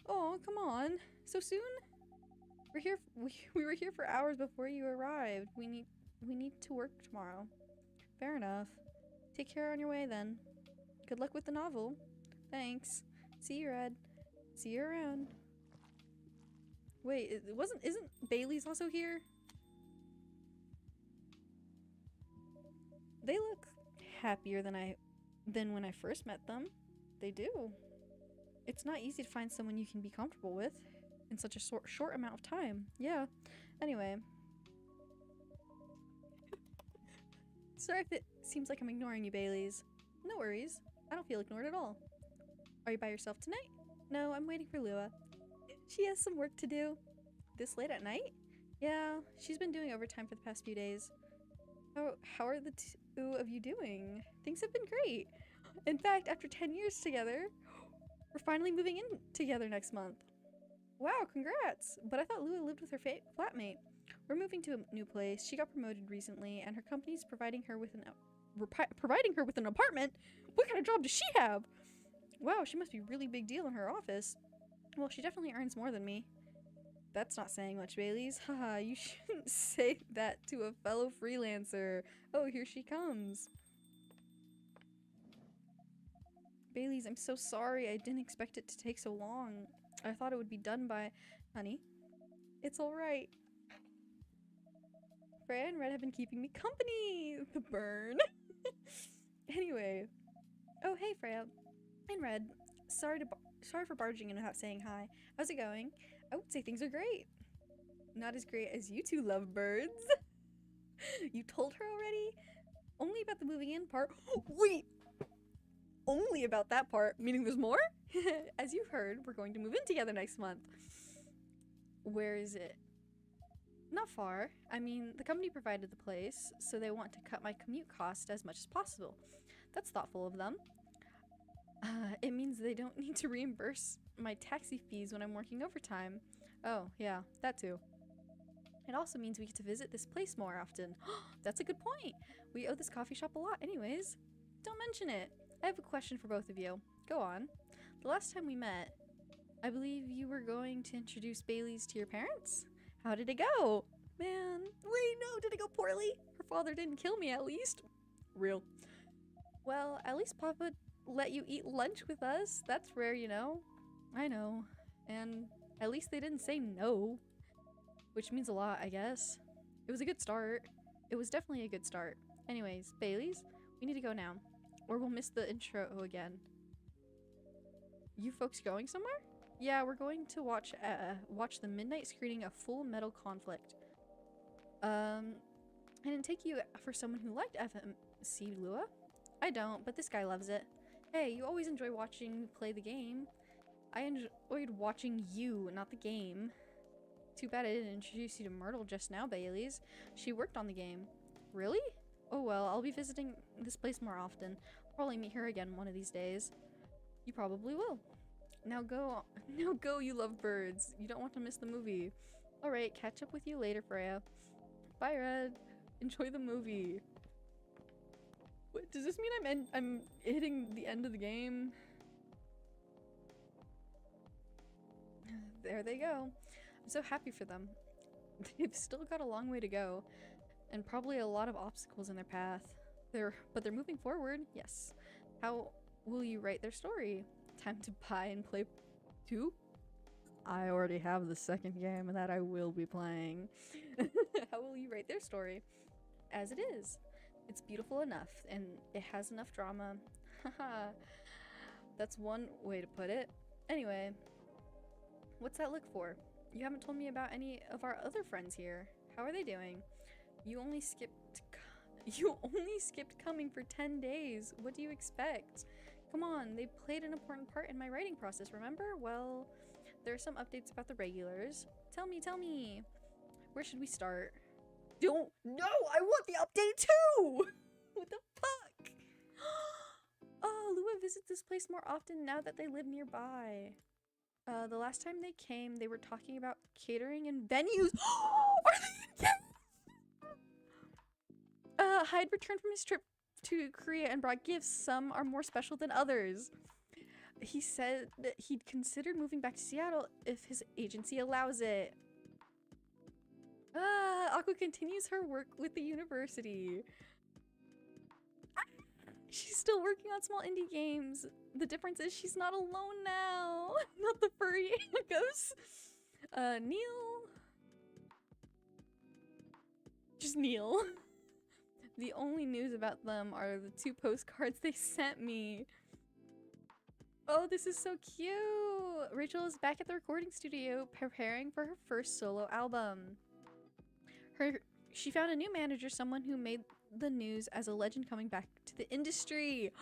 Oh, come on. So soon? We were here for hours before you arrived. We need We need to work tomorrow. Fair enough. Take care on your way then. Good luck with the novel. Thanks. See you, Red. See you around. Wait, isn't Bailey's also here? They look happier than when I first met them. They do. It's not easy to find someone you can be comfortable with in such a short amount of time. Yeah. Anyway. Sorry if it seems like I'm ignoring you, Baileys. No worries. I don't feel ignored at all. Are you by yourself tonight? No, I'm waiting for Lua. She has some work to do. This late at night? Yeah, she's been doing overtime for the past few days. How are the two of you doing? Things have been great. In fact, after 10 years together, we're finally moving in together next month. Wow, congrats! But I thought Lua lived with her flatmate. We're moving to a new place. She got promoted recently, and her company's providing her with an apartment? What kind of job does she have? Wow, she must be a really big deal in her office. Well, she definitely earns more than me. That's not saying much, Baileys. Haha, you shouldn't say that to a fellow freelancer. Oh, here she comes. Baileys, I'm so sorry. I didn't expect it to take so long. I thought it would be done by... Honey, it's alright. Freya and Red have been keeping me company. The burn. Anyway. Oh, hey, Freya. And Red. Sorry for barging in without saying hi. How's it going? I would say things are great. Not as great as you two lovebirds. You told her already? Only about the moving in part. Wait! Only about that part, meaning there's more? As you've heard, we're going to move in together next month. Where is it? Not far. I mean, the company provided the place, so they want to cut my commute cost as much as possible. That's thoughtful of them. It means they don't need to reimburse my taxi fees when I'm working overtime. Oh, yeah, that too. It also means we get to visit this place more often. That's a good point. We owe this coffee shop a lot anyways. Don't mention it. I have a question for both of you. Go on. The last time we met, I believe you were going to introduce Bailey's to your parents? How did it go? Man, wait, no, did it go poorly? Her father didn't kill me, at least. Real. Well, at least Papa let you eat lunch with us. That's rare, you know. I know. And at least they didn't say no. Which means a lot, I guess. It was a good start. It was definitely a good start. Anyways, Bailey's, we need to go now. Or we'll miss the intro again. You folks going somewhere? Yeah, we're going to watch the midnight screening of Full Metal Conflict. I didn't take you for someone who liked FMC, Lua. I don't, but this guy loves it. Hey, you always enjoy watching me play the game. I enjoyed watching you, not the game. Too bad I didn't introduce you to Myrtle just now, Baileys. She worked on the game. Really? Oh well, I'll be visiting this place more often. Probably meet her again one of these days. You probably will. Now go, you lovebirds. You don't want to miss the movie. Alright, catch up with you later, Freya. Bye, Red. Enjoy the movie. What, does this mean I'm hitting the end of the game? There they go. I'm so happy for them. They've still got a long way to go, and probably a lot of obstacles in their path. But they're moving forward, yes. How will you write their story? Time to buy and play 2? I already have the second game that I will be playing. How will you write their story? As it is. It's beautiful enough, and it has enough drama. Haha. That's one way to put it. Anyway, what's that look for? You haven't told me about any of our other friends here. How are they doing? You only skipped coming for 10 days. What do you expect? Come on, they played an important part in my writing process, remember? Well, there are some updates about the regulars. Tell me. Where should we start? No, I want the update too! What the fuck? Oh, Lua visits this place more often now that they live nearby. The last time they came, they were talking about catering and venues. Are they again? Hyde returned from his trip to Korea and brought gifts. Some are more special than others. He said that he'd considered moving back to Seattle if his agency allows it. Aqua continues her work with the university. She's still working on small indie games. The difference is she's not alone now. Not the furry ghosts. Neil. Just Neil. The only news about them are the 2 postcards they sent me. Oh, this is so cute. Rachel is back at the recording studio preparing for her first solo album. She found a new manager, someone who made the news as a legend coming back to the industry.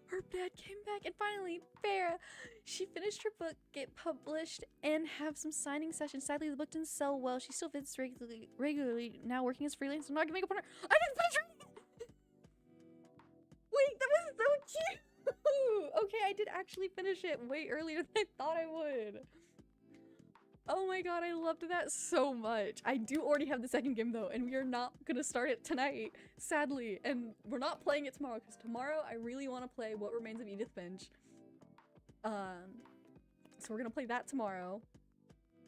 Her dad came back, and finally, Farah. She finished her book, get published, and have some signing sessions. Sadly, the book didn't sell well. She still visits regularly now working as freelance. I'm not gonna make a partner. I didn't finish it! Wait, that was so cute! Okay, I did actually finish it way earlier than I thought I would. Oh my god, I loved that so much. I do already have the second game though, and we are not gonna start it tonight, sadly. And we're not playing it tomorrow, because tomorrow I really want to play What Remains of Edith Finch. So we're gonna play that tomorrow.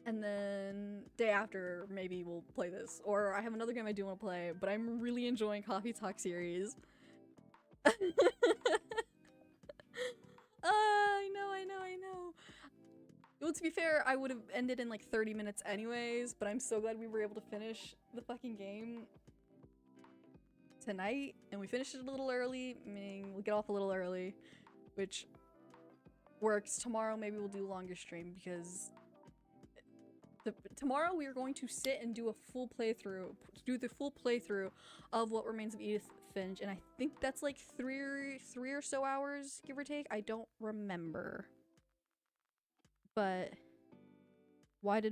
And then day after, maybe we'll play this. Or I have another game I do want to play, but I'm really enjoying Coffee Talk series. I know. Well, to be fair, I would have ended in like 30 minutes anyways, but I'm so glad we were able to finish the fucking game tonight. And we finished it a little early, meaning we'll get off a little early, which works. Tomorrow maybe we'll do a longer stream because tomorrow we are going to sit and do a full playthrough, of What Remains of Edith Finch, and I think that's like three or so hours, give or take. I don't remember. But why is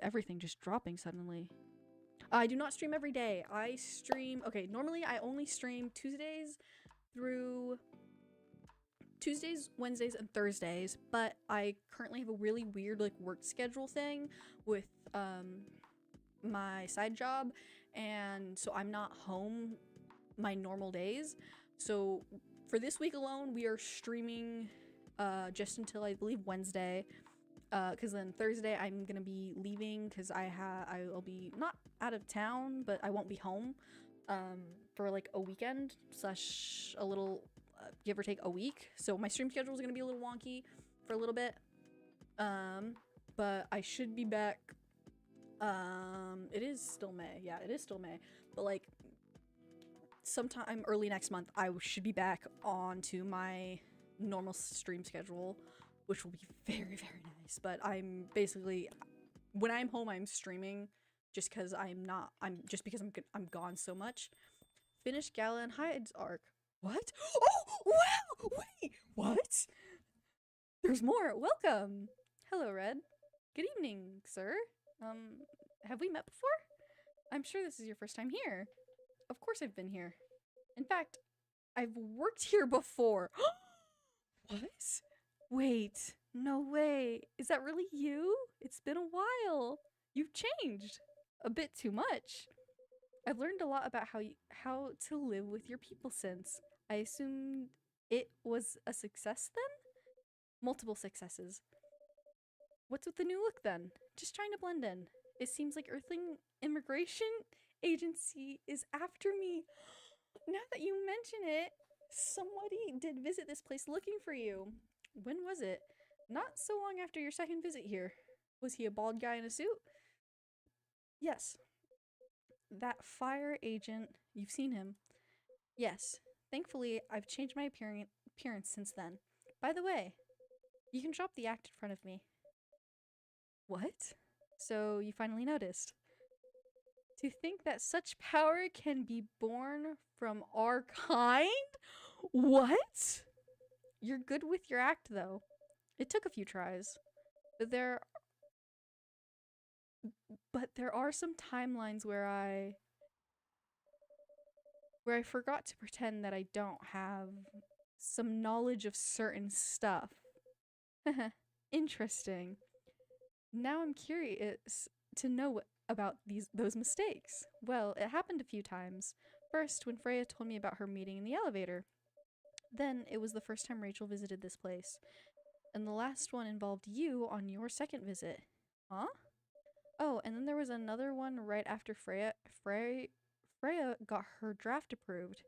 everything just dropping suddenly? I do not stream every day. I stream, okay, normally I only stream Tuesdays, Wednesdays, and Thursdays, but I currently have a really weird like work schedule thing with my side job, and so I'm not home my normal days. So for this week alone, we are streaming just until I believe Wednesday, because then Thursday I'm gonna be leaving because I'll be not out of town, but I won't be home for like a weekend slash a little give or take a week. So my stream schedule is gonna be a little wonky for a little bit, but I should be back. It is still May. Yeah, it is still May, but like sometime early next month I should be back onto my normal stream schedule, which will be very, very nice. But I'm basically, when I'm home, I'm streaming just because I'm gone so much. Finish Gala and Hyde's arc. What? Oh wow! Wait, what? There's more. Welcome. Hello, Red. Good evening, sir. Have we met before? I'm sure this is your first time here. Of course I've been here. In fact, I've worked here before. What? Wait, no way. Is that really you? It's been a while. You've changed. A bit too much. I've learned a lot about how to live with your people since. I assumed it was a success then? Multiple successes. What's with the new look then? Just trying to blend in. It seems like Earthling Immigration Agency is after me. Now that you mention it, somebody did visit this place looking for you. When was it? Not so long after your second visit here. Was he a bald guy in a suit? Yes. That fire agent, you've seen him. Yes. Thankfully, I've changed my appearance since then. By the way, you can drop the act in front of me. What? So you finally noticed. To think that such power can be born from our kind? What? You're good with your act, though. It took a few tries. But there are some timelines where I forgot to pretend that I don't have some knowledge of certain stuff. Interesting. Now I'm curious to know about those mistakes. Well, it happened a few times. First, when Freya told me about her meeting in the elevator. Then, it was the first time Rachel visited this place. And the last one involved you on your second visit. Huh? Oh, and then there was another one right after Freya got her draft approved.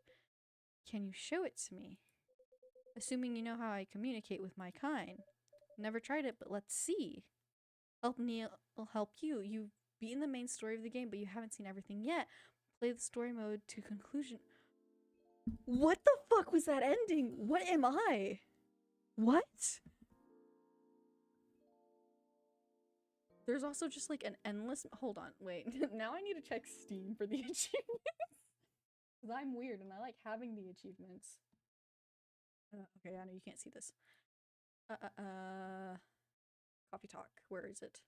Can you show it to me? Assuming you know how I communicate with my kind. Never tried it, but let's see. Help Neil will help you. You've beaten the main story of the game, but you haven't seen everything yet. Play the story mode to conclusion. What the fuck was that ending? What am I? What? There's also just like an endless. Hold on, wait. Now I need to check Steam for the achievements. Because I'm weird and I like having the achievements. Okay, I know you can't see this. Coffee Talk. Where is it?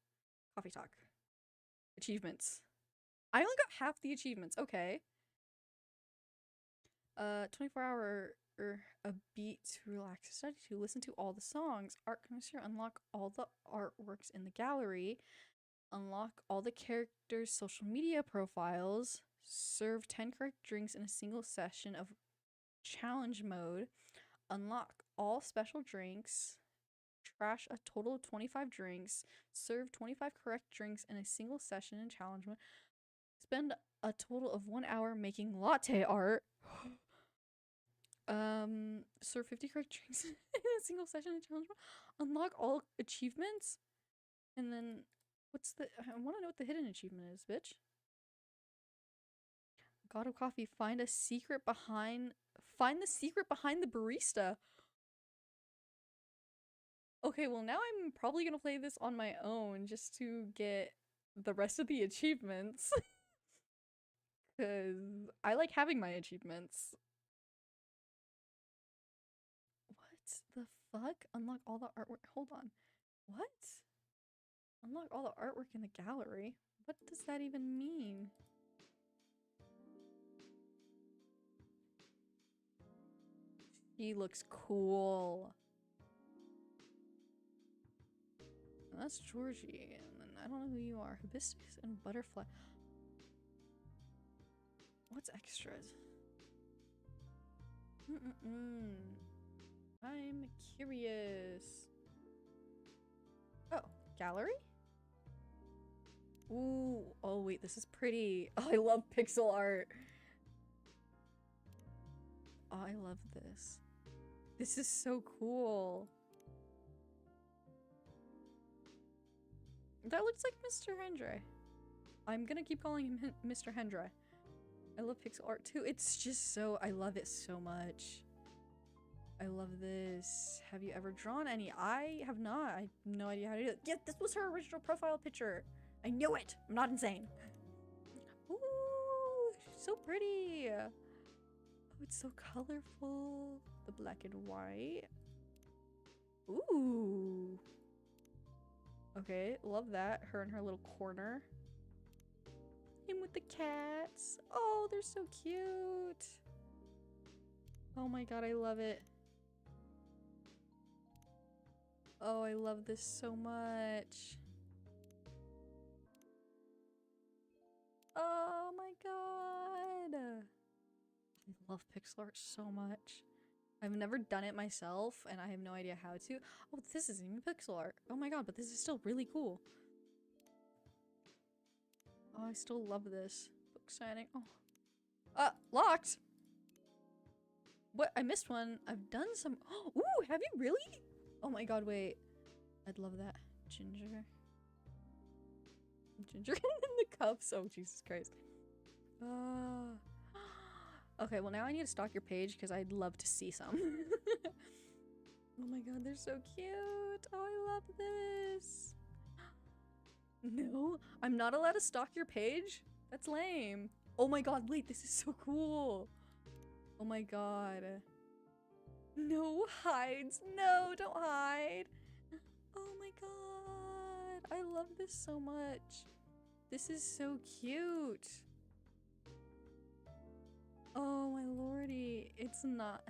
Coffee Talk. Achievements. I only got half the achievements. Okay. 24-hour a beat to relax, study to listen to all the songs, art connoisseur, unlock all the artworks in the gallery, unlock all the characters' social media profiles, serve 10 correct drinks in a single session of challenge mode, unlock all special drinks, trash a total of 25 drinks, serve 25 correct drinks in a single session in challenge mode, spend a total of 1 hour making latte art. Serve 50 correct drinks in a single session in challenge mode, unlock all achievements, and then what's the? I want to know what the hidden achievement is, bitch. God of Coffee, find the secret behind the barista. Okay, well now I'm probably gonna play this on my own just to get the rest of the achievements. Cause I like having my achievements. What the fuck? Unlock all the artwork. Hold on. What? Unlock all the artwork in the gallery? What does that even mean? She looks cool. That's Georgie, and then I don't know who you are. Hibiscus and butterfly. What's extras? I'm curious. Oh, gallery? Ooh, oh wait, this is pretty. Oh, I love pixel art. Oh, I love this. This is so cool. That looks like Mr. Hendry. I'm gonna keep calling him Mr. Hendry. I love pixel art too. It's just so, I love it so much. I love this. Have you ever drawn any? I have not. I have no idea how to do it. Yeah, this was her original profile picture. I knew it. I'm not insane. Ooh, she's so pretty. Oh, it's so colorful. The black and white. Ooh. Okay, love that. Her in her little corner. Him with the cats. Oh, they're so cute. Oh my god, I love it. Oh, I love this so much. Oh my god. I love pixel art so much. I've never done it myself, and I have no idea how to. Oh, this isn't even pixel art. Oh my god, but this is still really cool. Oh, I still love this. Book signing. Oh. Locked! What? I missed one. I've done some. Ooh, have you really? Oh my god, wait. I'd love that. Ginger. Ginger in the cups. Oh, Jesus Christ. Okay, well now I need to stalk your page because I'd love to see some. Oh my god, they're so cute. Oh, I love this. No, I'm not allowed to stalk your page? That's lame. Oh my god, wait, this is so cool. Oh my god. No hides. No, don't hide. Oh my god. I love this so much. This is so cute. Oh my lordy. It's not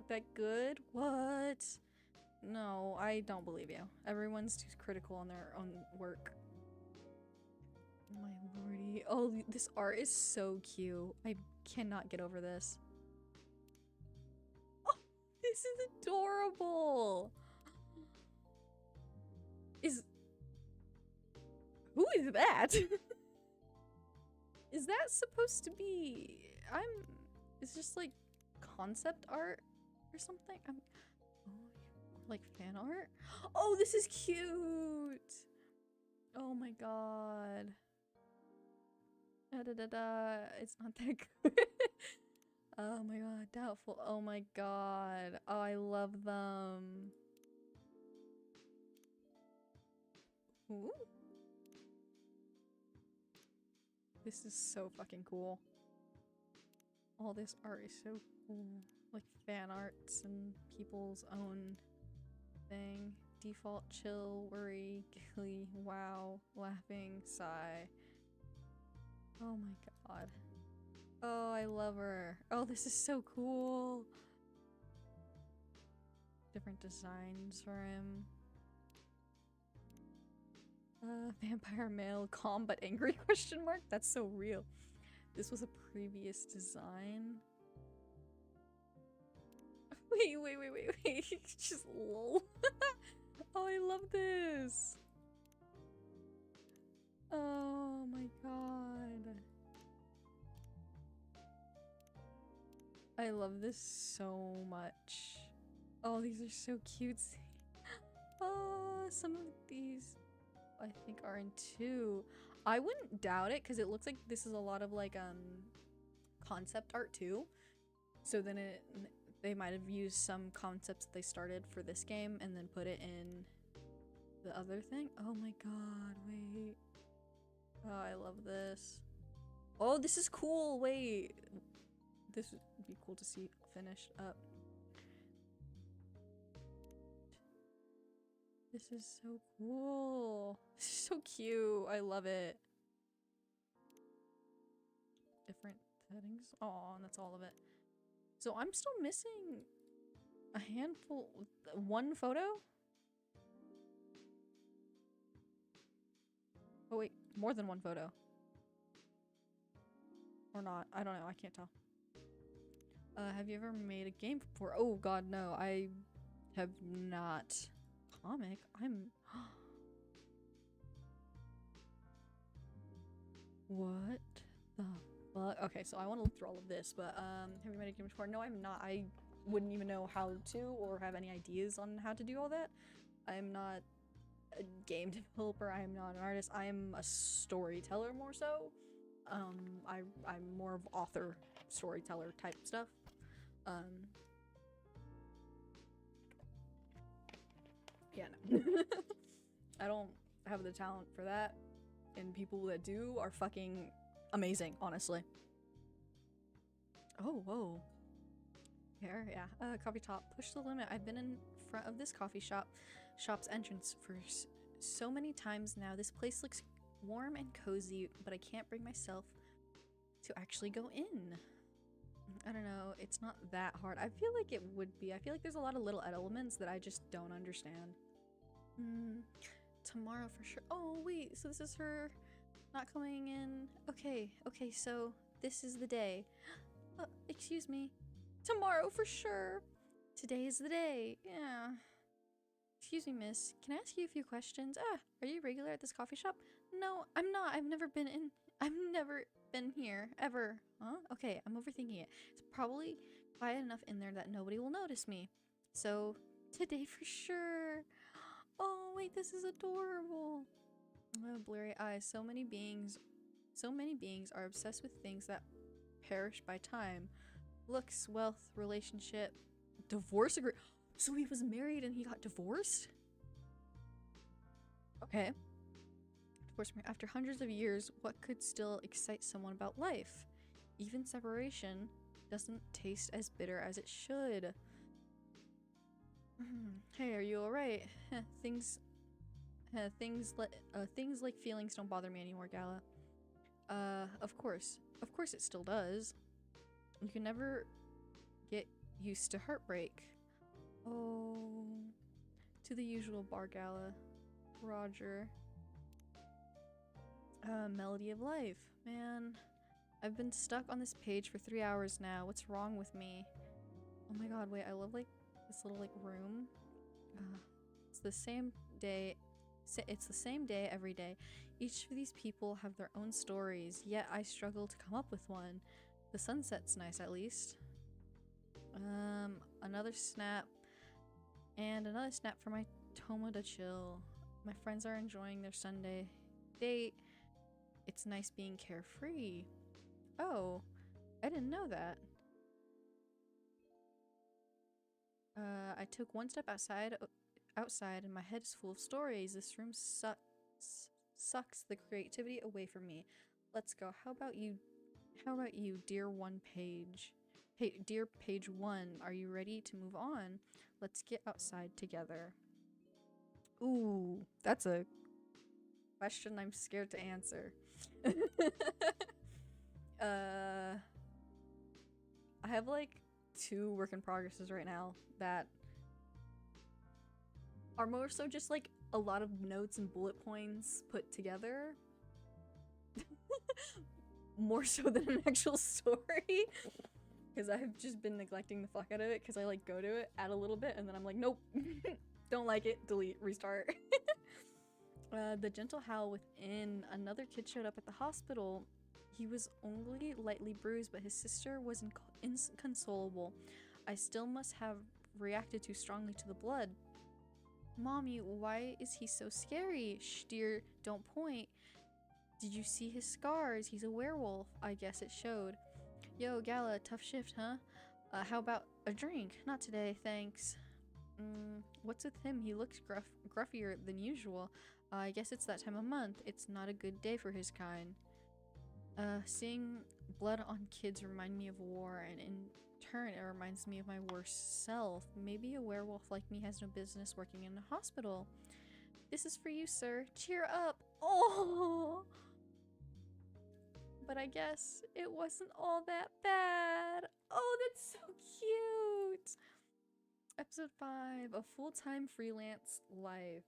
that good? What? No, I don't believe you. Everyone's too critical on their own work. Oh my lordy. Oh, this art is so cute. I cannot get over this. Oh, this is adorable. Who is that? Is that supposed to be? It's just like concept art or something. Like fan art. Oh, this is cute. Oh my god. Da, da, da, da. It's not that good. Oh my god, doubtful. Oh my god. Oh, I love them. Ooh. This is so fucking cool. All this art is so cool. Like fan arts and people's own thing. Default, chill, worry, glee, wow, laughing, sigh. Oh my god. Oh, I love her. Oh, this is so cool. Different designs for him. Vampire male, calm but angry question mark? That's so real. This was a previous design. Wait. Just lol. Oh, I love this. Oh my god. I love this so much. Oh, these are so cutesy. Some of these I think are in 2. I wouldn't doubt it because it looks like this is a lot of like concept art too. So then they might have used some concepts that they started for this game and then put it in the other thing. Oh my god, wait. Oh, I love this. Oh, this is cool. Wait. This would be cool to see finished up. This is so cool. This is so cute. I love it. Different settings. Oh, and that's all of it. So I'm still missing a handful. One photo? Oh wait, more than one photo. Or not. I don't know. I can't tell. Have you ever made a game before? Oh god, no. I have not. Comic? I'm... What the fuck? Okay, so I want to look through all of this, but have you made a game before? No, I'm not. I wouldn't even know how to or have any ideas on how to do all that. I'm not a game developer. I am not an artist. I am a storyteller more so. I'm more of author, storyteller type stuff. Yeah, no. I don't have the talent for that, and people that do are fucking amazing, honestly. Oh, whoa. Here, yeah. Coffee top. Push the limit. I've been in front of this shop's entrance for so many times now. This place looks warm and cozy, but I can't bring myself to actually go in. I don't know. It's not that hard. I feel like it would be. I feel like there's a lot of little elements that I just don't understand. Tomorrow for sure. Oh, wait. So this is her not coming in. Okay, so this is the day. Excuse me. Tomorrow for sure. Today is the day. Yeah. Excuse me, miss. Can I ask you a few questions? Are you regular at this coffee shop? No, I'm not. I've never been here, ever. Huh? Okay, I'm overthinking it. It's probably quiet enough in there that nobody will notice me. So, today for sure. Oh, wait, this is adorable. Oh, blurry eyes. So many beings are obsessed with things that perish by time. Looks, wealth, relationship, divorce agree. So he was married and he got divorced? Okay. Divorce after hundreds of years, what could still excite someone about life? Even separation doesn't taste as bitter as it should. Hey, are you alright? Things like feelings don't bother me anymore, Gala. Of course it still does. You can never get used to heartbreak. Oh, to the usual bar, Gala. Roger. Melody of life. Man, I've been stuck on this page for 3 hours now. What's wrong with me? Oh my god, wait, I love like this little like room. It's the same day, It's the same day every day. Each of these people have their own stories, yet I struggle to come up with one. The sunset's nice, at least. Another snap. And another snap for my Toma to chill. My friends are enjoying their Sunday date. It's nice being carefree. Oh, I didn't know that. I took one step outside and my head is full of stories. This room sucks the creativity away from me. Let's go. How about you, dear one page? Hey, dear page 1, are you ready to move on? Let's get outside together. Ooh, that's a question I'm scared to answer. I have like 2 work in progresses right now that are more so just like a lot of notes and bullet points put together. More so than an actual story. Because I've just been neglecting the fuck out of it because I like go to it, add a little bit, and then I'm like, nope, don't like it, delete, restart. The gentle howl within. Another kid showed up at the hospital. He was only lightly bruised, but his sister was inconsolable. I still must have reacted too strongly to the blood. Mommy, why is he so scary? Shh, dear, don't point. Did you see his scars? He's a werewolf. I guess it showed. Yo, Gala, tough shift, huh? How about a drink? Not today, thanks. What's with him? He looks gruffier than usual. I guess it's that time of month. It's not a good day for his kind. Seeing blood on kids remind me of war, and in turn it reminds me of my worst self. Maybe a werewolf like me has no business working in a hospital. This is for you, sir. Cheer up. Oh! But I guess it wasn't all that bad. Oh, that's so cute. Episode 5, a full-time freelance life.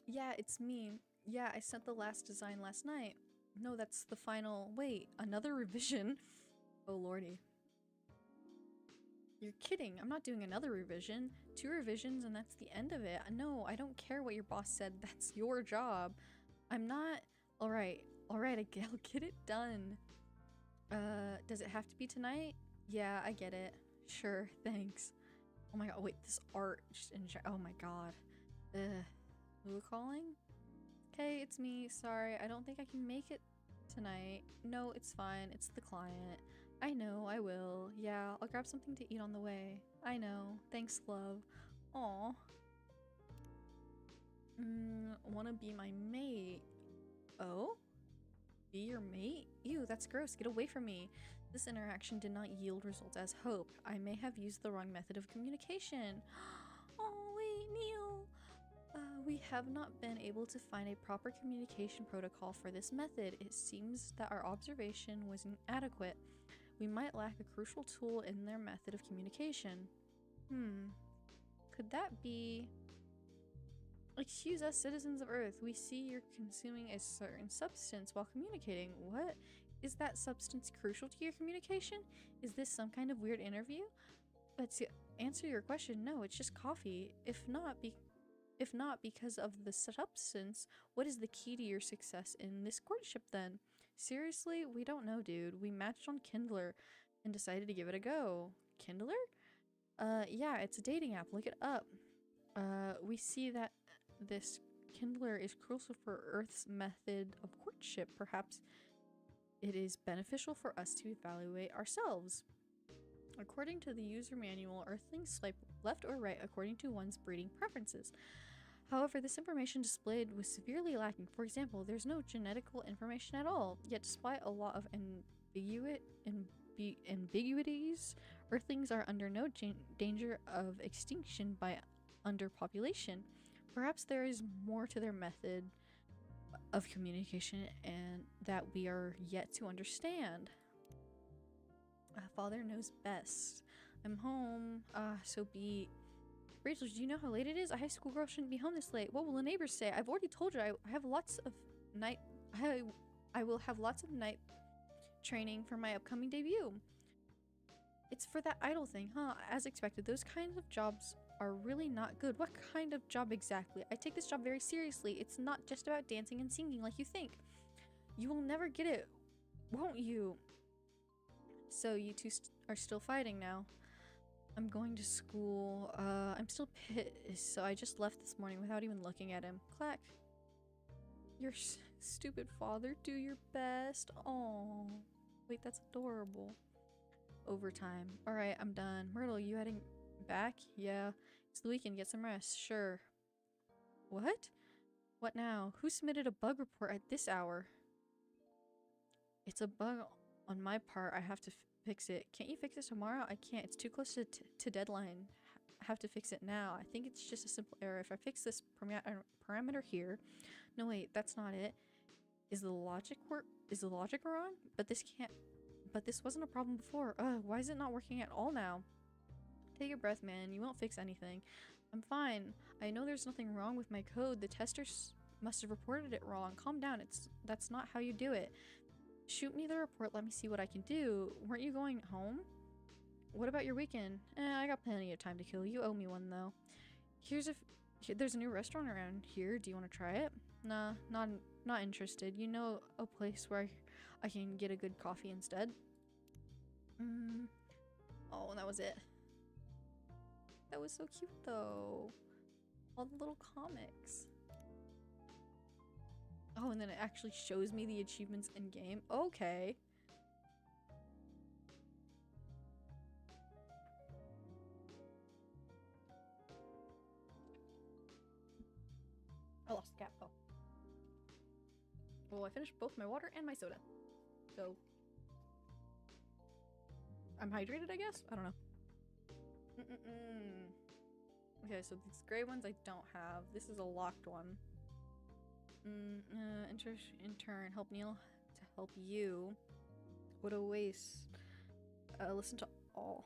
Yeah, it's me. Yeah, I sent the last design last night. No, that's the final. Wait, another revision? Oh, lordy. You're kidding. I'm not doing another revision. 2 revisions and that's the end of it. No, I don't care what your boss said. That's your job. I'm not... Alright, I'll get it done. Does it have to be tonight? Yeah, I get it. Sure, thanks. Oh my god, wait, this art just oh my god. Who calling? Okay, it's me. Sorry, I don't think I can make it tonight. No, it's fine. It's the client. I know, I will. Yeah, I'll grab something to eat on the way. I know. Thanks, love. Aw. Wanna be my mate? Oh? Be your mate? Ew, that's gross. Get away from me. This interaction did not yield results as hoped. I may have used the wrong method of communication. Oh, wait, Neil. We have not been able to find a proper communication protocol for this method. It seems that our observation was inadequate. We might lack a crucial tool in their method of communication. Could that be... Excuse us, citizens of Earth. We see you're consuming a certain substance while communicating. What? Is that substance crucial to your communication? Is this some kind of weird interview? But to answer your question, no, it's just coffee. If not because of the substance, what is the key to your success in this courtship then? Seriously, we don't know, dude. We matched on Kindler and decided to give it a go. Kindler? Yeah, it's a dating app. Look it up. We see that this Kindler is crucial for Earth's method of courtship. Perhaps it is beneficial for us to evaluate ourselves. According to the user manual, Earthlings swipe left or right according to one's breeding preferences. However, this information displayed was severely lacking. For example, there's no genetical information at all. Yet, despite a lot of ambiguities, Earthlings are under no danger of extinction by underpopulation. Perhaps there is more to their method of communication and that we are yet to understand. Father knows best. I'm home. So be... Rachel, do you know how late it is? A high school girl shouldn't be home this late. What will the neighbors say? I've already told you I have lots of night... I will have lots of night training for my upcoming debut. It's for that idol thing, huh? As expected, those kinds of jobs are really not good. What kind of job exactly? I take this job very seriously. It's not just about dancing and singing like you think. You will never get it, won't you? So you two are still fighting now. I'm going to school. I'm still pissed, so I just left this morning without even looking at him. Clack. Your stupid father, do your best. Oh, wait, that's adorable. Overtime. Alright, I'm done. Myrtle, you heading back? Yeah. It's the weekend, get some rest. Sure. What? What now? Who submitted a bug report at this hour? It's a bug on my part. I have to fix it. Can't you fix it tomorrow? I can't. It's too close to deadline. Have to fix it now. I think it's just a simple error. If I fix this parameter here... No, wait, that's not it. Is the logic wrong? But this wasn't a problem before. Why is it not working at all now? Take your breath, man. You won't fix anything. I'm fine. I know there's nothing wrong with my code. The testers must have reported it wrong. Calm down. That's not how you do it. Shoot me the report. Let me see what I can do. Weren't you going home? What about your weekend? I got plenty of time to kill. You owe me one, though. There's a new restaurant around here. Do you want to try it? Nah, not interested. You know a place where I can get a good coffee instead? Oh, and that was it. That was so cute, though. All the little comics. Oh, and then it actually shows me the achievements in game. Okay. I lost the cap. Oh. Well, I finished both my water and my soda. So I'm hydrated, I guess? I don't know. Okay, so these gray ones I don't have. This is a locked one. Intern, help Neil to help you. What a waste. Listen to all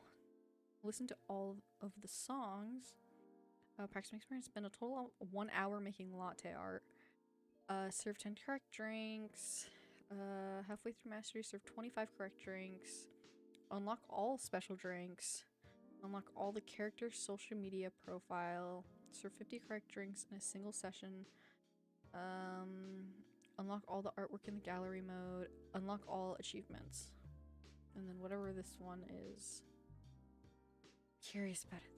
of the songs. Practice my experience. Spend a total of 1 hour making latte art. Serve 10 correct drinks. Halfway through mastery, serve 25 correct drinks. Unlock all special drinks. Unlock all the character's social media profile. Serve 50 correct drinks in a single session. Unlock all the artwork in the gallery mode. Unlock all achievements. And then whatever this one is. Curious about it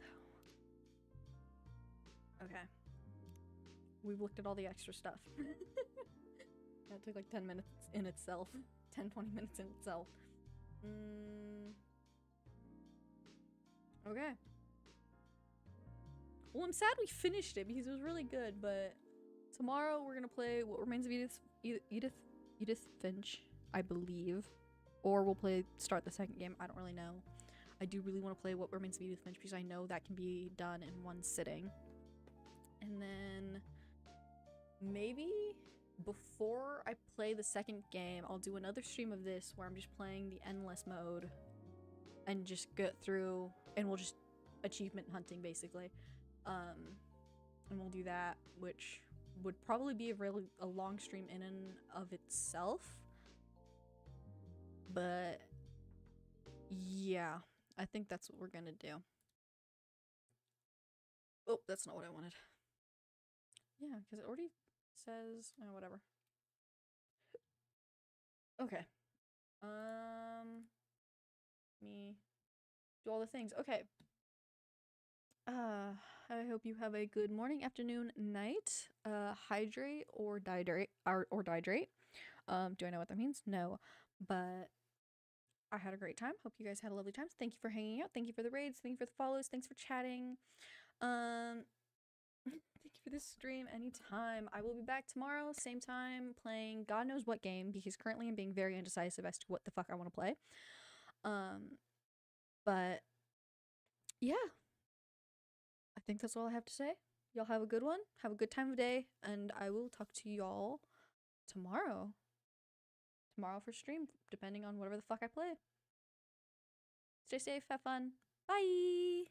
though. Okay. We've looked at all the extra stuff. That took like 10 minutes in itself. 10-20 minutes in itself. Okay. Well, I'm sad we finished it because it was really good, but tomorrow we're gonna play What Remains of Edith Finch, I believe. Or we'll start the second game. I don't really know. I do really want to play What Remains of Edith Finch because I know that can be done in one sitting. And then maybe before I play the second game, I'll do another stream of this where I'm just playing the endless mode and just get through, and we'll just achievement hunting basically. And we'll do that, which would probably be a long stream in and of itself. But yeah, I think that's what we're gonna do. Oh, that's not what I wanted. Yeah, because it already says whatever. Okay. Me do all the things. Okay. I hope you have a good morning, afternoon, night. Hydrate or dihydrate or dihydrate. Do I know what that means? No. But I had a great time. Hope you guys had a lovely time. Thank you for hanging out. Thank you for the raids. Thank you for the follows. Thanks for chatting. Thank you for this stream anytime. I will be back tomorrow, same time, playing God knows what game, because currently I'm being very indecisive as to what the fuck I want to play. But yeah, I think that's all I have to say. Y'all have a good one. Have a good time of day, and I will talk to y'all tomorrow. Tomorrow for stream, depending on whatever the fuck I play. Stay safe, have fun. Bye!